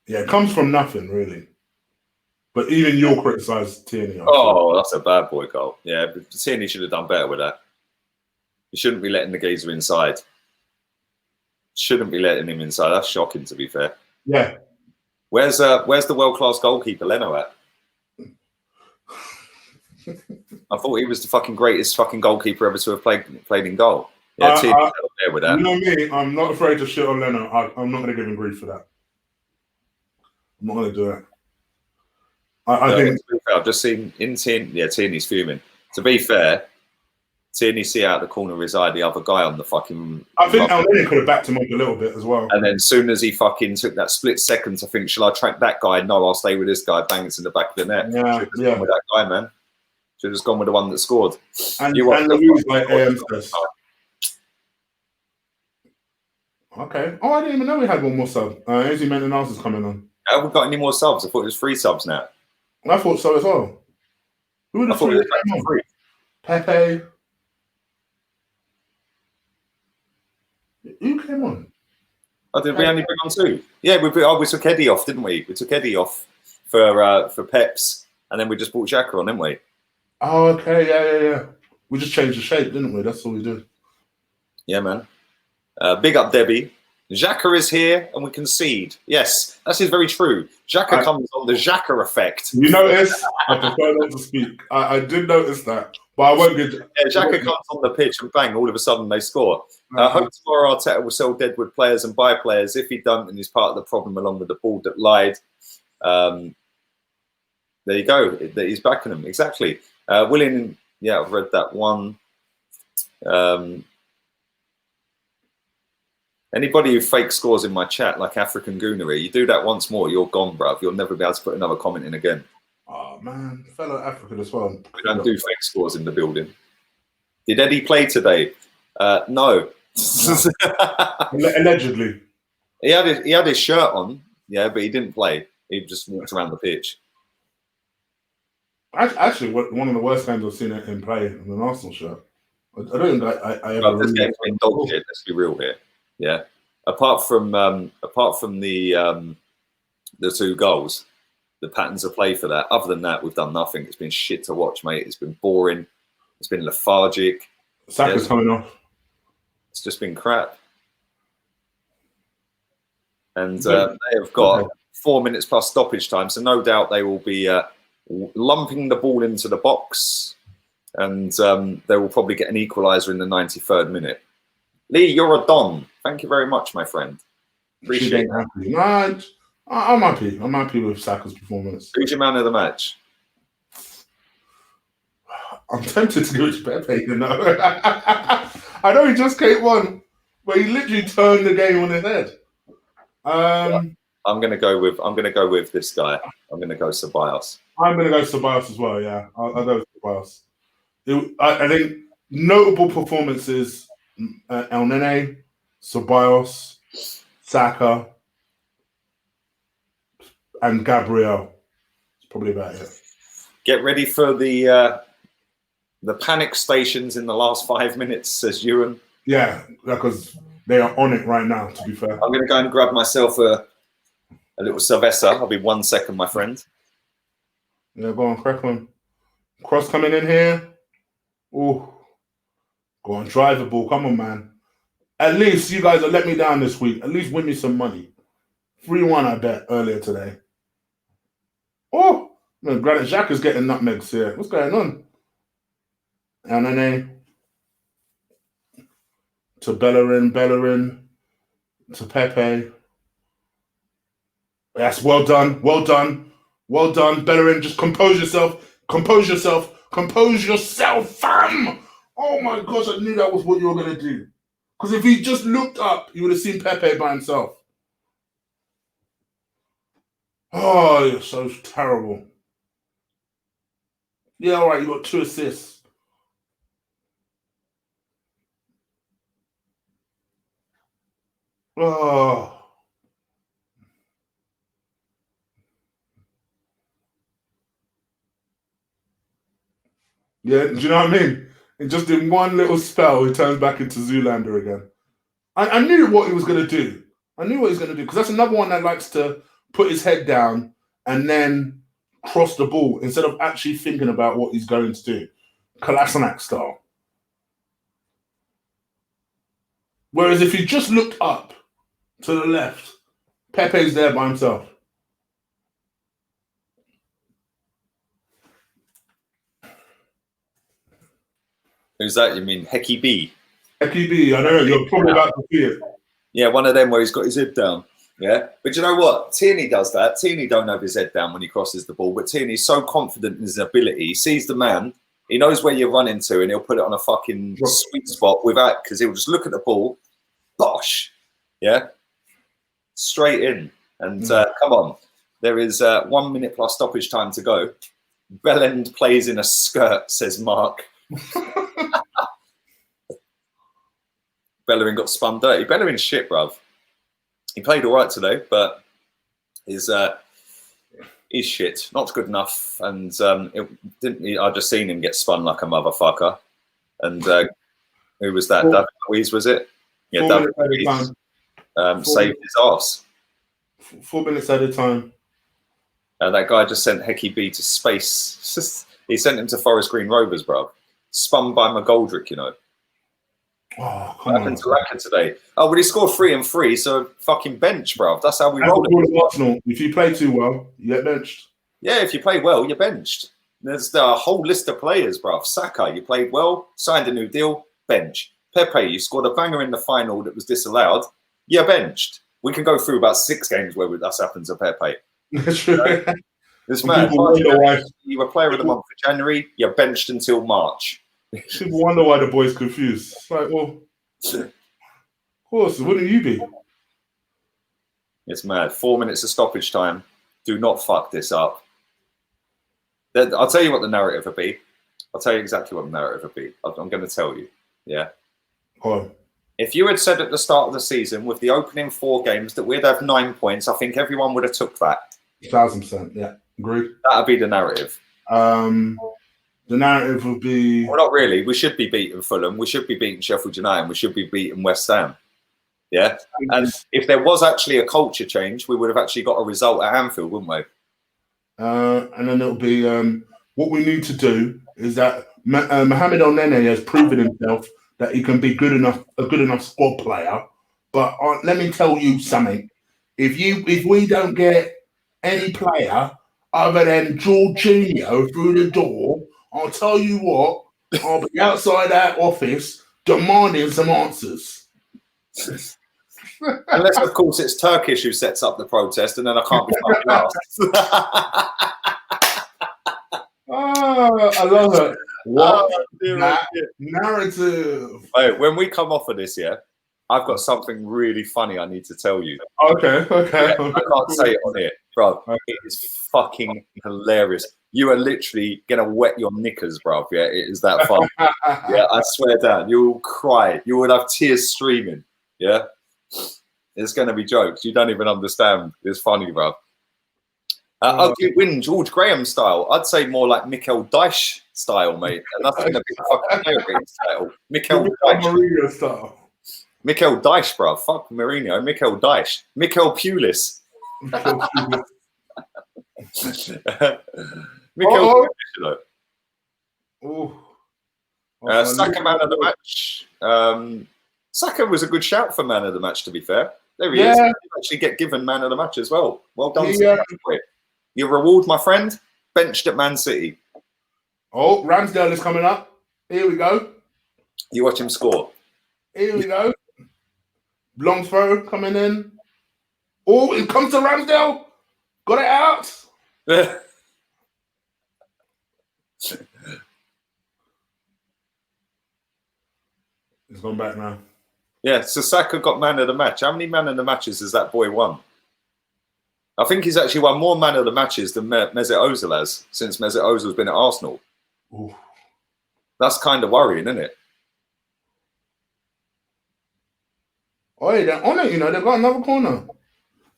Yeah, it comes from nothing, really. But even you'll criticise Tierney. Oh, that's a bad boy goal. Yeah, but Tierney should have done better with that. He shouldn't be letting the geezer inside. Shouldn't be letting him inside. That's shocking, to be fair. Yeah. Where's the world-class goalkeeper, Leno, at? I thought he was the fucking greatest fucking goalkeeper ever to have played in goal. Yeah, Tierney's there with that. You know me, I'm not afraid to shit on Leno. I'm not going to give him grief for that. I'm not going to do it. I think I've just seen in Tierney. Yeah, Tierney's fuming. To be fair, Tierney see out the corner of his eye the other guy on the fucking. I think El Nene could have backed him up a little bit as well. And then as soon as he fucking took that split second to think, shall I track that guy? No, I'll stay with this guy. Bang, it's in the back of the net. Yeah, Should have gone with that guy, man. Should have just gone with the one that scored. And Louise, like AM says. Okay. Oh, I didn't even know we had one more sub. Izzy Mendenaz is coming on. Have we got any more subs? I thought it was 3 subs now. I thought so as well. Who would have thought it came on? Pepe. Who came on? Oh, did we only bring on 2? Yeah, we took Eddie off, didn't we? We took Eddie off for Peps, and then we just brought Xhaka on, didn't we? Oh, okay, yeah. We just changed the shape, didn't we? That's all we did. Yeah, man. Big up, Debbie. Xhaka is here, and we concede. Yes, that is very true. Xhaka comes on the Xhaka effect. You notice? I prefer not to speak. I did notice that, but I won't get. Yeah, Xhaka comes on the pitch, and bang! All of a sudden, they score. Hope tomorrow Arteta will sell Deadwood players and buy players. If he don't, then he's part of the problem, along with the ball that lied. There you go. He's backing them exactly. William, yeah, I've read that one. Anybody who fake scores in my chat, like African Goonery, you do that once more, you're gone, bruv. You'll never be able to put another comment in again. Oh, man. Fellow African as well. We don't do fake scores in the building. Did Eddie play today? No. Allegedly. He had his shirt on, yeah, but he didn't play. He just walked around the pitch. Actually, one of the worst games I've seen him play in an Arsenal shirt. I don't think I ever. This game's been dog shit. Let's be real here. Yeah. Apart from the 2 goals, the patterns of play for that. Other than that, we've done nothing. It's been shit to watch, mate. It's been boring. It's been lethargic. Saka's coming off. It's just been crap. And they have got 4 minutes plus stoppage time, so no doubt they will be lumping the ball into the box, and they will probably get an equaliser in the 93rd minute. Lee, you're a don. Thank you very much, my friend. Appreciate it. Nah, I'm happy. I'm happy with Saka's performance. Who's your man of the match? I'm tempted to go to Pepe, you know. I know he just came on, but he literally turned the game on his head. I'm gonna go with this guy. I'm gonna go Ceballos. I'm gonna go Ceballos as well. Yeah, I'll go with Ceballos. I think notable performances: El Nene, Ceballos, Saka, and Gabriel. It's probably about it. Get ready for the panic stations in the last 5 minutes, says Ewan. Yeah, because They are on it right now, to be fair. I'm going to go and grab myself a little cerveza. I'll be 1 second, my friend. Yeah, go on, crack on. Cross coming in here. Oh, go on, drive the ball. Come on, man. At least you guys have let me down this week. At least win me some money. 3-1, I bet, earlier today. Oh, no, Granit Xhaka's getting nutmegs here. What's going on? And then to Bellerin, to Pepe. Yes, well done. Bellerin, just compose yourself, fam. Oh my gosh, I knew that was what you were going to do. Because if he just looked up, you would have seen Pepe by himself. Oh, you're so terrible. Yeah, all right, you got 2 assists. Oh. Yeah, do you know what I mean? And just in one little spell, he turns back into Zoolander again. I knew what he was going to do. Because that's another one that likes to put his head down and then cross the ball instead of actually thinking about what he's going to do. Kolasinac style. Whereas if he just looked up to the left, Pepe's there by himself. Who's that? You mean Hecky B? Hecky B, I know, you're probably about to see it. Yeah, one of them where he's got his head down. Yeah, but you know what? Tierney does that. Tierney don't have his head down when he crosses the ball, but Tierney's so confident in his ability. He sees the man, he knows where you're running to, and he'll put it on a fucking sweet spot without, because he'll just look at the ball, bosh, yeah, straight in. And come on, there is 1 minute plus stoppage time to go. Bellend plays in a skirt, says Mark. Bellerin got spun dirty. Bellerin's shit, bruv. He played all right today, but he's shit. Not good enough. And I just seen him get spun like a motherfucker. And who was that? David Luiz, was it? Yeah, David Luiz saved his ass. 4 minutes at a time. That guy just sent Hecky B to space. He sent him to Forest Green Rovers, bruv. Spun by McGoldrick, you know. Oh, what happened to Laka today? Oh, well, he scored 3 and 3, so fucking bench, bruv. That's how we roll it. Arsenal. If you play too well, you get benched. Yeah, if you play well, you're benched. There's a whole list of players, bruv. Saka, you played well, signed a new deal, bench. Pepe, you scored a banger in the final that was disallowed, you're benched. We can go through about 6 games where that's happened to Pepe. It's mad. You were player of the month for January, you're benched until March. People wonder why the boy's confused. It's like, well, of course, wouldn't you be? It's mad. 4 minutes of stoppage time. Do not fuck this up. I'll tell you what the narrative would be. I'll tell you exactly what the narrative would be. I'm going to tell you. Yeah. Oh. If you had said at the start of the season with the opening 4 games that we'd have 9 points, I think everyone would have took that. 1,000%. Yeah. Agreed. That would be the narrative. The narrative would be... Well, not really. We should be beating Fulham. We should be beating Sheffield United. We should be beating West Ham. Yeah? And if there was actually a culture change, we would have actually got a result at Anfield, wouldn't we? And then it'll be what we need to do is that Mohamed El Nene has proven himself that he can be a good enough squad player. But let me tell you something. If we don't get any player other than Jorginho through the door, I'll tell you what, I'll be outside that office demanding some answers. Unless, of course, it's Turkish who sets up the protest, and then I can't be fucking asked. Oh, I love it. What narrative? Hey, when we come off of this, yeah, I've got something really funny I need to tell you. Okay. Yeah, I can't say it on here, bro. It is fucking hilarious. You are literally gonna wet your knickers, bro. Yeah, it is that fun. Yeah, I swear down. You will cry. You will have tears streaming. Yeah, it's gonna be jokes. You don't even understand. It's funny, bro. Ugly win, George Graham style. I'd say more like Mikel Dyche style, mate. And that's gonna be a fucking style. Mikel Dyche Maria style. Mikel Dyche, bruv. Fuck Mourinho. Mikel Dyche. Mikel Pulis. Mikel Pulis, you know. Saka man of the match. Saka was a good shout for man of the match, to be fair. There he is. He actually get given man of the match as well. Well done. Your reward, my friend, benched at Man City. Oh, Ramsdale is coming up. Here we go. You watch him score. Here we go. Long throw coming in. Oh, it comes to Ramsdale. Got it out. He's gone back now. Yeah, so Saka got man of the match. How many man of the matches has that boy won? I think he's actually won more man of the matches than Mesut Ozil has since Mesut Ozil's been at Arsenal. Ooh. That's kind of worrying, isn't it? Oh, yeah, they're on it, you know. They've got another corner.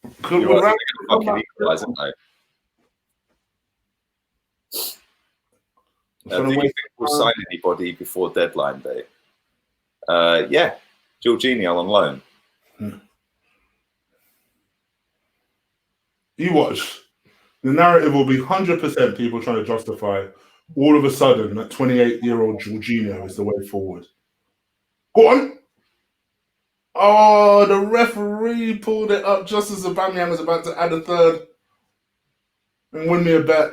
They're going to fucking equalise, aren't they? Do you think we'll sign anybody before deadline day? Yeah, Jorginho on loan. You watch. The narrative will be 100% people trying to justify all of a sudden that 28-year-old Jorginho is the way forward. Go on. Oh, the referee pulled it up just as Aubameyang was about to add a third and win me a bet.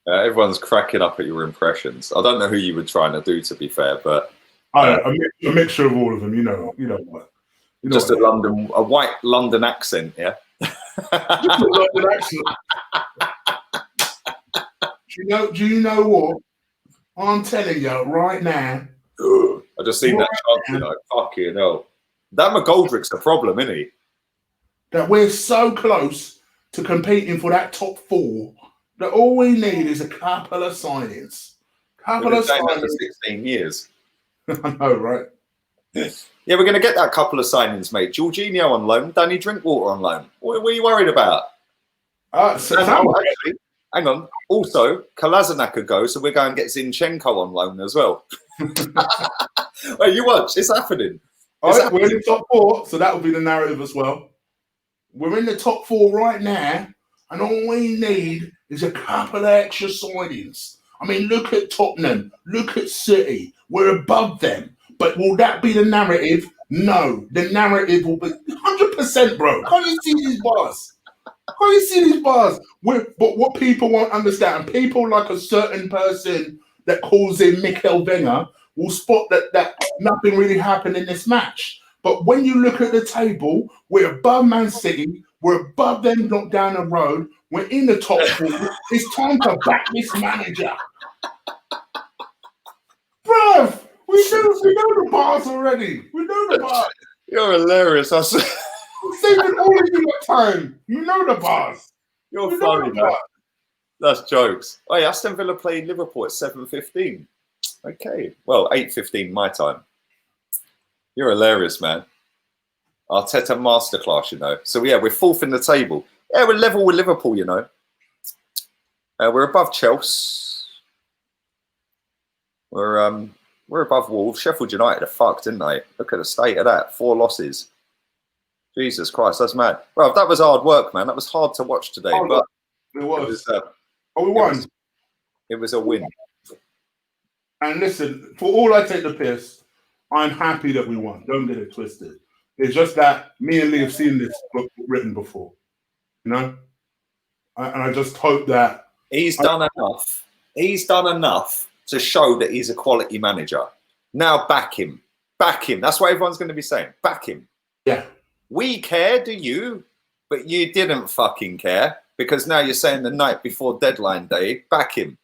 Everyone's cracking up at your impressions. I don't know who you were trying to do, to be fair, but a mixture of all of them. You know what? Just a white London accent, yeah. Just a London accent. Do you know what? I'm telling you right now. I just seen that chance, you know. Fucking hell. That McGoldrick's the problem, isn't he? That we're so close to competing for that top four that all we need is a couple of signings. We've been saying that for 16 years. I know, right? Yeah, we're going to get that couple of signings, mate. Jorginho on loan, Danny Drinkwater on loan. What are you worried about? Actually, hang on. Also, Kolasinac could go, so we're going to get Zinchenko on loan as well. Wait, you watch. It's happening. We're in the top four, so that will be the narrative as well. We're in the top four right now, and all we need is a couple of extra signings. I mean, look at Tottenham. Look at City. We're above them. But will that be the narrative? No. The narrative will be 100%, bro. Can't you see these bars? Can't you see these bars? But what people won't understand, people like a certain person that calls in Mikel Wenger will spot that nothing really happened in this match. But when you look at the table, we're above Man City. We're above them, not down the road. We're in the top four. It's time to back this manager. Bruv, we know the bars already. We know the bars. You're hilarious. I'm saving all of you that time. You know the bars. You're funny, man. That's jokes. Oh, yeah, Aston Villa played Liverpool at 7:15. Okay. Well, 8:15 my time. You're hilarious, man. Arteta masterclass, you know. So, yeah, we're fourth in the table. Yeah, we're level with Liverpool, you know. We're above Chelsea. We're above Wolves. Sheffield United are fucked, didn't they? Look at the state of that. 4 losses. Jesus Christ, that's mad. Well, that was hard work, man. That was hard to watch today. But it was. We won. It was a win. And listen, for all I take the piss, I'm happy that we won. Don't get it twisted. It's just that me and Lee have seen this book written before. You know? And I just hope that... He's done enough. He's done enough to show that he's a quality manager. Now back him. Back him. That's what everyone's going to be saying. Back him. Yeah. We care, do you? But you didn't fucking care because now you're saying the night before deadline day, back him.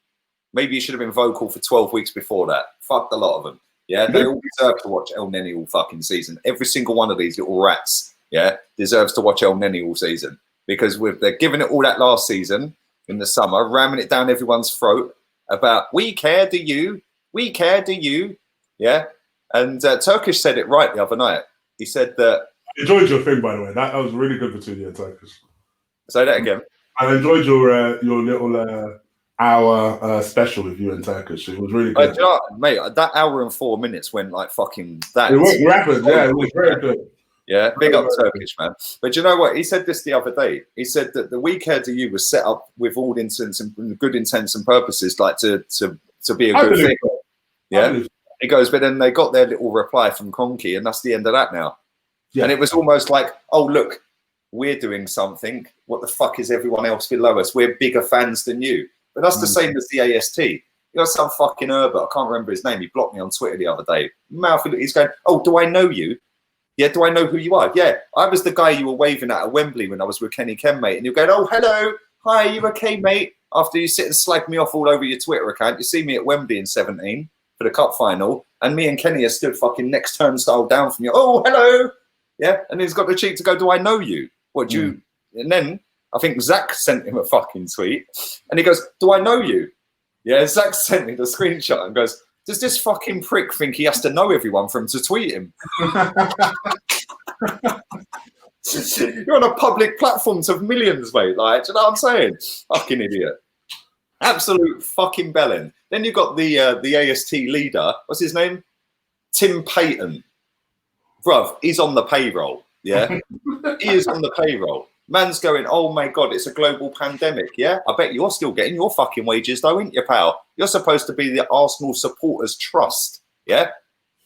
Maybe you should have been vocal for 12 weeks before that. Fuck a lot of them. Yeah, they all deserve to watch El Neni all fucking season. Every single one of these little rats, yeah, deserves to watch El Neni all season because they're giving it all that last season in the summer, ramming it down everyone's throat about we care, do you? We care, do you? Yeah, and Turkish said it right the other night. He said that. I enjoyed your thing, by the way. That was really good between you and Turkish. Say that again. I enjoyed your little hour special with you in Turkish. It was really Do good. you know what, mate, that hour and 4 minutes went like fucking that. It was rapid, yeah. It was very good. Yeah, big Very, up very Turkish, man. But do you know what? He said this the other day. He said that the We Care to You was set up with all intents and good intents and purposes, like to be a good thing. So. Yeah. He goes, but then they got their little reply from Kroenke, and that's the end of that now. Yeah. And it was almost like, oh, look, we're doing something. What the fuck is everyone else below us? We're bigger fans than you. But that's the same as the AST. You know, some fucking Herbert, I can't remember his name. He blocked me on Twitter the other day. He's going, oh, do I know you? Yeah, do I know who you are? Yeah, I was the guy you were waving at Wembley when I was with Kenny Ken, mate. And you're going, oh, hello. Hi, you okay, mate? After you sit and slag me off all over your Twitter account, you see me at Wembley in 17 for the cup final. And me and Kenny are stood fucking next turnstile down from you. Oh, hello. Yeah, and he's got the cheek to go, do I know you? What, do you? And then I think Zach sent him a fucking tweet. And he goes, do I know you? Yeah, Zach sent me the screenshot and goes, does this fucking prick think he has to know everyone for him to tweet him? You're on a public platform to millions, mate. Like, do you know what I'm saying? Fucking idiot. Absolute fucking bellend. Then you got the AST leader. What's his name? Tim Payton. Bruv, he's on the payroll. Yeah? He is on the payroll. Man's going, oh my God, it's a global pandemic, yeah? I bet you're still getting your fucking wages though, ain't you, pal? You're supposed to be the Arsenal Supporters Trust, yeah?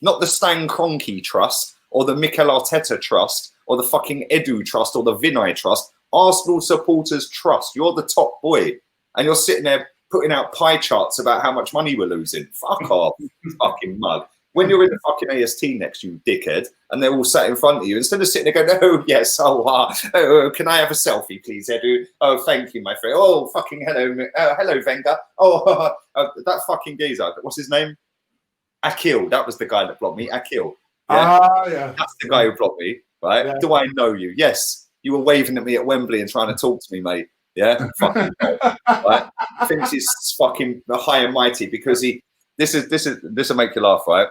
Not the Stan Kroenke Trust, or the Mikel Arteta Trust, or the fucking Edu Trust, or the Vinay Trust. Arsenal Supporters Trust. You're the top boy. And you're sitting there putting out pie charts about how much money we're losing. Fuck off, fucking mug. When you're in the fucking AST next, you dickhead, and they're all sat in front of you, instead of sitting there going, oh, yes, oh, can I have a selfie, please, Edu? Oh, thank you, my friend. Oh, fucking hello, hello, Wenger. Oh, that fucking geezer. What's his name? Akil. That was the guy that blocked me. Akil. Yeah? Yeah. That's the guy who blocked me, right? Yeah. Do I know you? Yes. You were waving at me at Wembley and trying to talk to me, mate. Yeah? Fucking right? Thinks he's fucking high and mighty because this will make you laugh, right?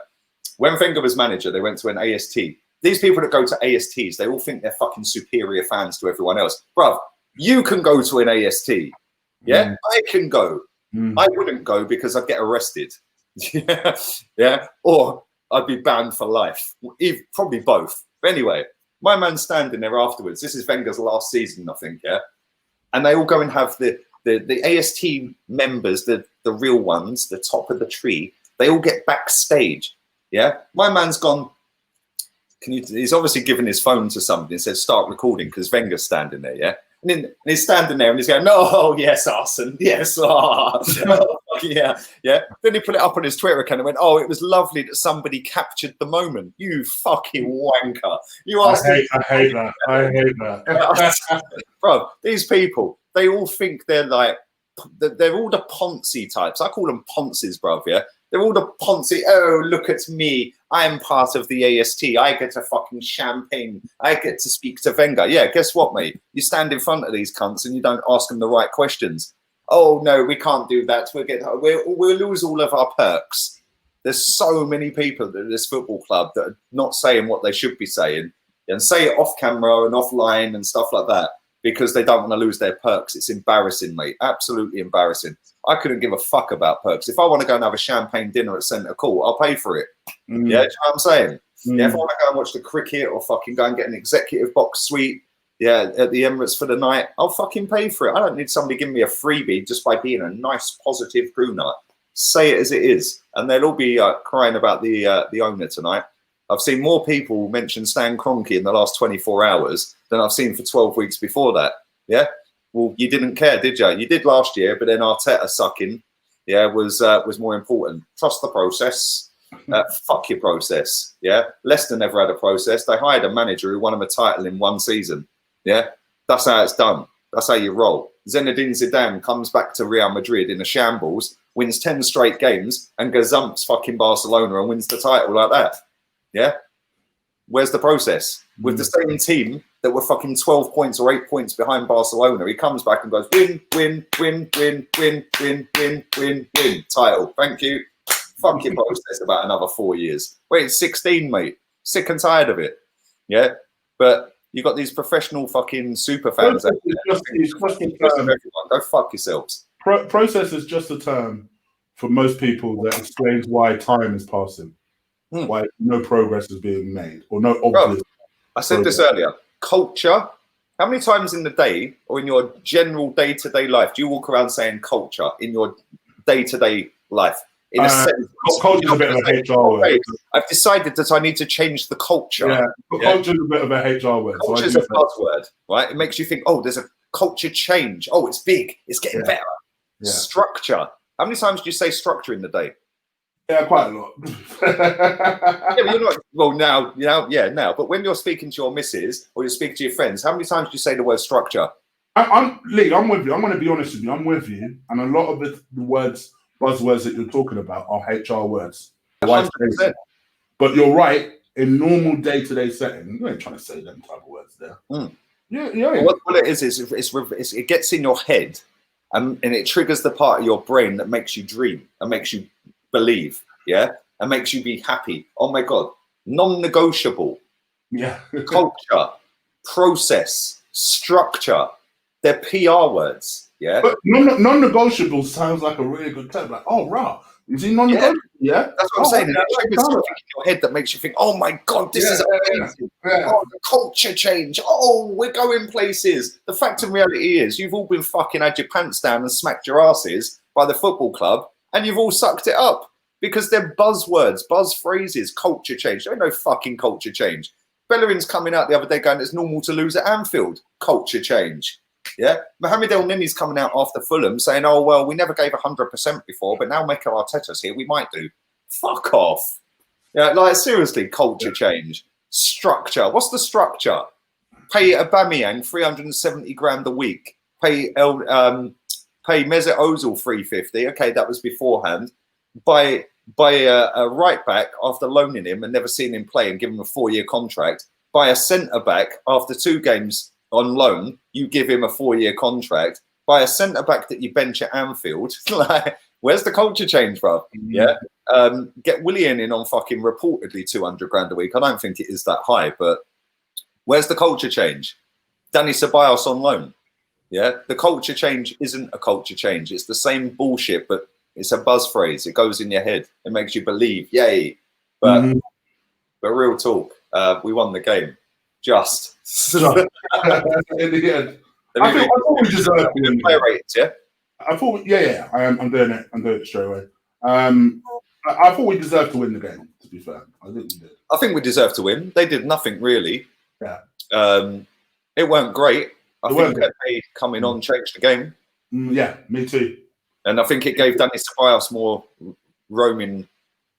When Wenger was manager, they went to an AST. These people that go to ASTs, they all think they're fucking superior fans to everyone else. Bruv, you can go to an AST. Yeah? I can go. I wouldn't go because I'd get arrested. Yeah? Or I'd be banned for life. Probably both. But anyway, my man's standing there afterwards. This is Wenger's last season, I think, yeah? And they all go and have the AST members, the real ones, the top of the tree, they all get backstage. Yeah, my man's gone. He's obviously given his phone to somebody and said, start recording because Wenger's standing there. Yeah, and he's standing there and he's going, no, yes, Arsene, yes, yeah. Then he put it up on his Twitter account and went, oh, it was lovely that somebody captured the moment. You fucking wanker. I hate that. Bro, these people, they all think they're like, they're all the Ponzi types. I call them Ponces, bruv, yeah? They're all the Ponzi. Oh, look at me. I'm part of the AST. I get a fucking champagne. I get to speak to Wenger. Yeah, guess what, mate? You stand in front of these cunts and you don't ask them the right questions. Oh, no, we can't do that. We'll lose all of our perks. There's so many people at this football club that are not saying what they should be saying and say it off camera and offline and stuff like that because they don't want to lose their perks. It's embarrassing, mate. Absolutely embarrassing. I couldn't give a fuck about perks. If I want to go and have a champagne dinner at Centre Court, I'll pay for it. Yeah, do you know what I'm saying? Yeah, if I want to go and watch the cricket or fucking go and get an executive box suite, yeah, at the Emirates for the night, I'll fucking pay for it. I don't need somebody giving me a freebie just by being a nice, positive crew nut. Say it as it is. And they'll all be crying about the owner tonight. I've seen more people mention Stan Kroenke in the last 24 hours than I've seen for 12 weeks before that. Yeah? Well, you didn't care, did you? You did last year, but then Arteta sucking, yeah, was more important. Trust the process. Fuck your process. Yeah, Leicester never had a process. They hired a manager who won them a title in one season. Yeah, that's how it's done. That's how you roll. Zinedine Zidane comes back to Real Madrid in a shambles, wins 10 straight games, and gazumps fucking Barcelona and wins the title like that. Yeah, where's the process? With the same team that were fucking 12 points or 8 points behind Barcelona, he comes back and goes, win, win, win, win, win, win, win, win, win, title. Thank you. Fuck your process about another 4 years. Wait, it's 16, mate. Sick and tired of it. Yeah, but you got these professional fucking super fans. Go fuck yourselves. process is just a term for most people that explains why time is passing, why no progress is being made, or no obvious. I said this earlier. Culture. How many times in the day or in your general day-to-day life do you walk around saying culture in your day-to-day life? In a sense, culture is a bit of a HR word. I've decided that I need to change the culture. Yeah, culture is a bit of a HR word. Culture is a buzzword, right? It makes you think, oh, there's a culture change. Oh, it's big. It's getting better. Yeah. Structure. How many times do you say structure in the day? Yeah, quite a lot. Yeah, but you're not. Well, now. But when you're speaking to your missus or you're speaking to your friends, how many times do you say the word structure? Lee, I'm with you. I'm going to be honest with you. I'm with you. And a lot of the buzzwords that you're talking about are HR words. 100%. But you're right. In normal day-to-day setting, you ain't trying to say them type of words there. Yeah. Well, what it is it gets in your head, and it triggers the part of your brain that makes you dream and makes you believe, and makes you be happy. Oh my God, non-negotiable. Yeah. Culture, process, structure. They're PR words. Yeah. But non-negotiable sounds like a really good term. Like, oh, rah. Is he non-negotiable? Yeah. That's what I'm saying. It triggers something in your head that makes you think, oh my God, this is amazing. Yeah. Oh, the culture change. Oh, we're going places. The fact of reality is you've all been fucking had your pants down and smacked your asses by the football club, and you've all sucked it up because they're buzzwords, buzz phrases, culture change. There ain't no fucking culture change. Bellerin's coming out the other day going, it's normal to lose at Anfield. Culture change. Yeah. Mohamed El Nini's coming out after Fulham saying, oh, well, we never gave 100% before, but now Mikel Arteta's here, we might do. Fuck off. Yeah, like, seriously, culture change. Structure. What's the structure? Pay Aubameyang 370 grand a week. Pay Mesut Ozil 350. Okay, that was beforehand. Buy a right back after loaning him and never seeing him play and give him a 4-year contract. Buy a centre back after 2 games on loan. You give him a 4-year contract. Buy a centre back that you bench at Anfield. Like, where's the culture change, bro? Yeah. Get Willian in on fucking reportedly 200 grand a week. I don't think it is that high, but where's the culture change? Danny Ceballos on loan. Yeah, the culture change isn't a culture change. It's the same bullshit, but it's a buzz phrase. It goes in your head. It makes you believe. Yay! But real talk, we won the game. Just in the end. I thought we deserved to win. Player ratings, yeah. I thought, yeah. I'm doing it. I'm doing it straight away. I thought we deserved to win the game. To be fair, I think we did. I think we deserved to win. They did nothing really. Yeah. It weren't great. I think they coming on changed the game. Yeah, me too. And I think it gave Danny Ceballos more roaming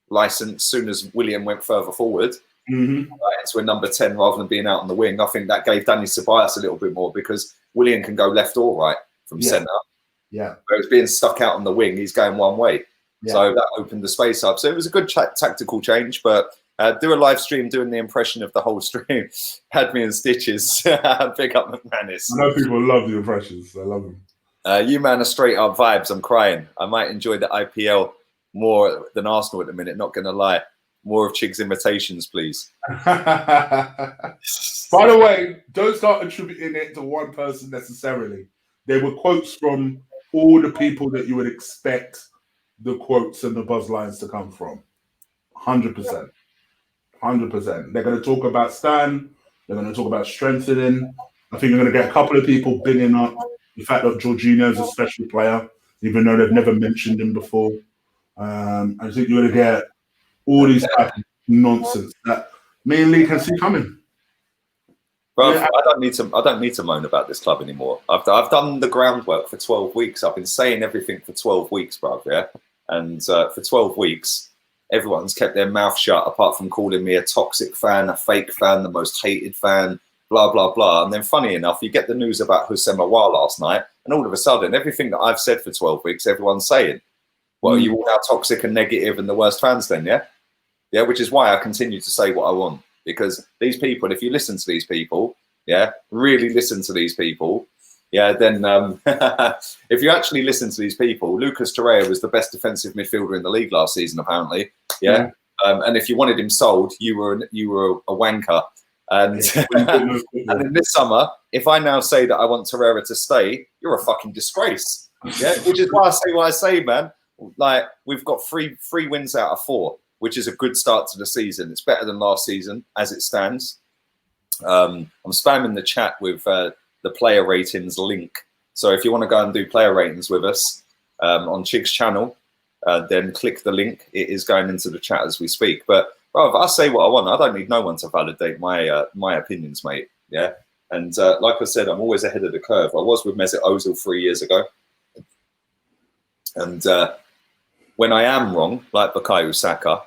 license soon as William went further forward. Into a number 10 rather than being out on the wing. I think that gave Danny Ceballos a little bit more because William can go left or right from centre. Yeah. Whereas being stuck out on the wing, he's going one way. Yeah. So that opened the space up. So it was a good tactical change, but do a live stream doing the impression of the whole stream. Had me in stitches. Pick up McManus. I know people love the impressions. I love them. You man are straight up vibes. I'm crying. I might enjoy the IPL more than Arsenal at the minute. Not going to lie. More of Chig's imitations, please. By the way, don't start attributing it to one person necessarily. There were quotes from all the people that you would expect the quotes and the buzz lines to come from. 100%. 100%. They're going to talk about Stan. They're going to talk about strengthening. I think you're going to get a couple of people bigging up the fact that Jorginho is a special player, even though they've never mentioned him before. I think you're going to get all these type of nonsense that me and Lee can see coming. Bro, yeah. I don't need to moan about this club anymore. I've done the groundwork for 12 weeks. I've been saying everything for 12 weeks, bro. Yeah, and for 12 weeks, everyone's kept their mouth shut, apart from calling me a toxic fan, a fake fan, the most hated fan, blah blah blah. And then, funny enough, you get the news about Houssem Aouar last night, and all of a sudden, everything that I've said for 12 weeks, everyone's saying, "Well, are you all now toxic and negative and the worst fans then?" Yeah. Yeah, which is why I continue to say what I want, because these people, if you listen to these people, yeah, really listen to these people, yeah, then if you actually listen to these people, Lucas Torreira was the best defensive midfielder in the league last season, apparently, yeah. And if you wanted him sold, you were a wanker. And and in this summer, if I now say that I want Torreira to stay, you're a fucking disgrace. Yeah, which is why I say what I say, man. Like, we've got three wins out of 4, which is a good start to the season. It's better than last season as it stands. I'm spamming the chat with the player ratings link. So if you want to go and do player ratings with us on Chig's channel, then click the link. It is going into the chat as we speak. But bro, I say what I want. I don't need no one to validate my opinions, mate. Yeah. And like I said, I'm always ahead of the curve. I was with Mesut Ozil 3 years ago. And when I am wrong, like Bukayo Saka,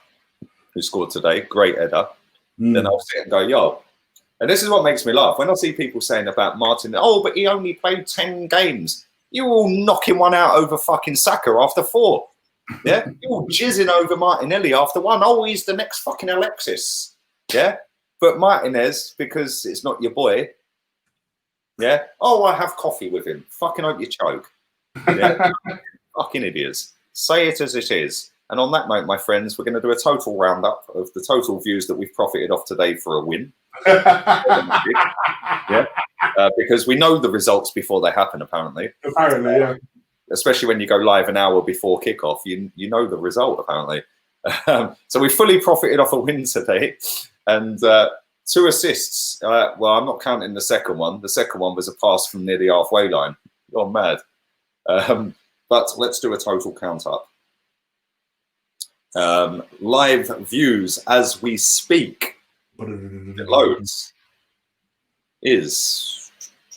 who scored today, great header, then I'll sit and go, yo. And this is what makes me laugh. When I see people saying about Martin, oh, but he only played 10 games. You were all knocking one out over fucking Saka after 4. Yeah? You were jizzing over Martinelli after 1. Oh, he's the next fucking Alexis. Yeah? But Martinez, because it's not your boy, yeah? Oh, I have coffee with him. Fucking hope you choke. Yeah? Fucking idiots. Say it as it is. And on that note, my friends, we're going to do a total roundup of the total views that we've profited off today for a win. Yeah, because we know the results before they happen, apparently. Apparently, yeah. Especially when you go live an hour before kickoff, you know the result, apparently. So we fully profited off a win today. And 2 assists. Well, I'm not counting the second one. The second one was a pass from near the halfway line. You're mad. But let's do a total count up. Live views as we speak. It loads. Is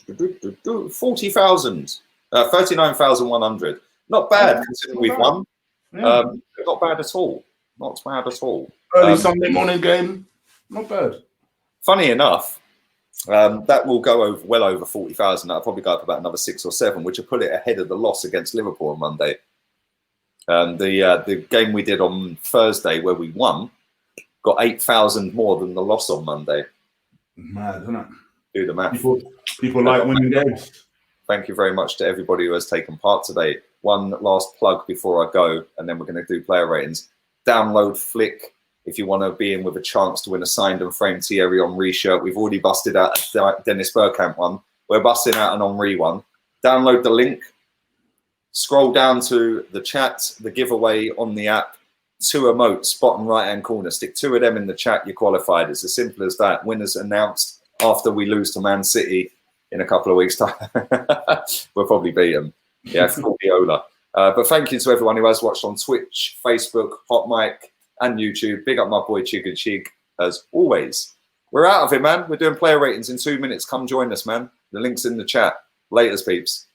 40,000, 39,100. Not bad considering we've won. Not bad at all. Not bad at all. Early Sunday morning game. Not bad. Funny enough, that will go over well over 40,000. That'll probably go up about another 6 or 7, which will put it ahead of the loss against Liverpool on Monday. The game we did on Thursday where we won got 8,000 more than the loss on Monday. Mad, isn't it? Do the math. People like winning games. Thank you very much to everybody who has taken part today. One last plug before I go, and then we're going to do player ratings. Download Flick if you want to be in with a chance to win a signed and framed Thierry Henry shirt. We've already busted out a Dennis Bergkamp one. We're busting out an Henry one. Download the link. Scroll down to the chat, the giveaway on the app. 2 emotes, bottom right-hand corner. Stick 2 of them in the chat, you're qualified. It's as simple as that. Winners announced after we lose to Man City in a couple of weeks' time. We'll probably beat them. Yeah, Fordiola. But thank you to everyone who has watched on Twitch, Facebook, HOTMIC, and YouTube. Big up my boy Chig and Chig, as always. We're out of it, man. We're doing player ratings in 2 minutes. Come join us, man. The link's in the chat. Laters, peeps.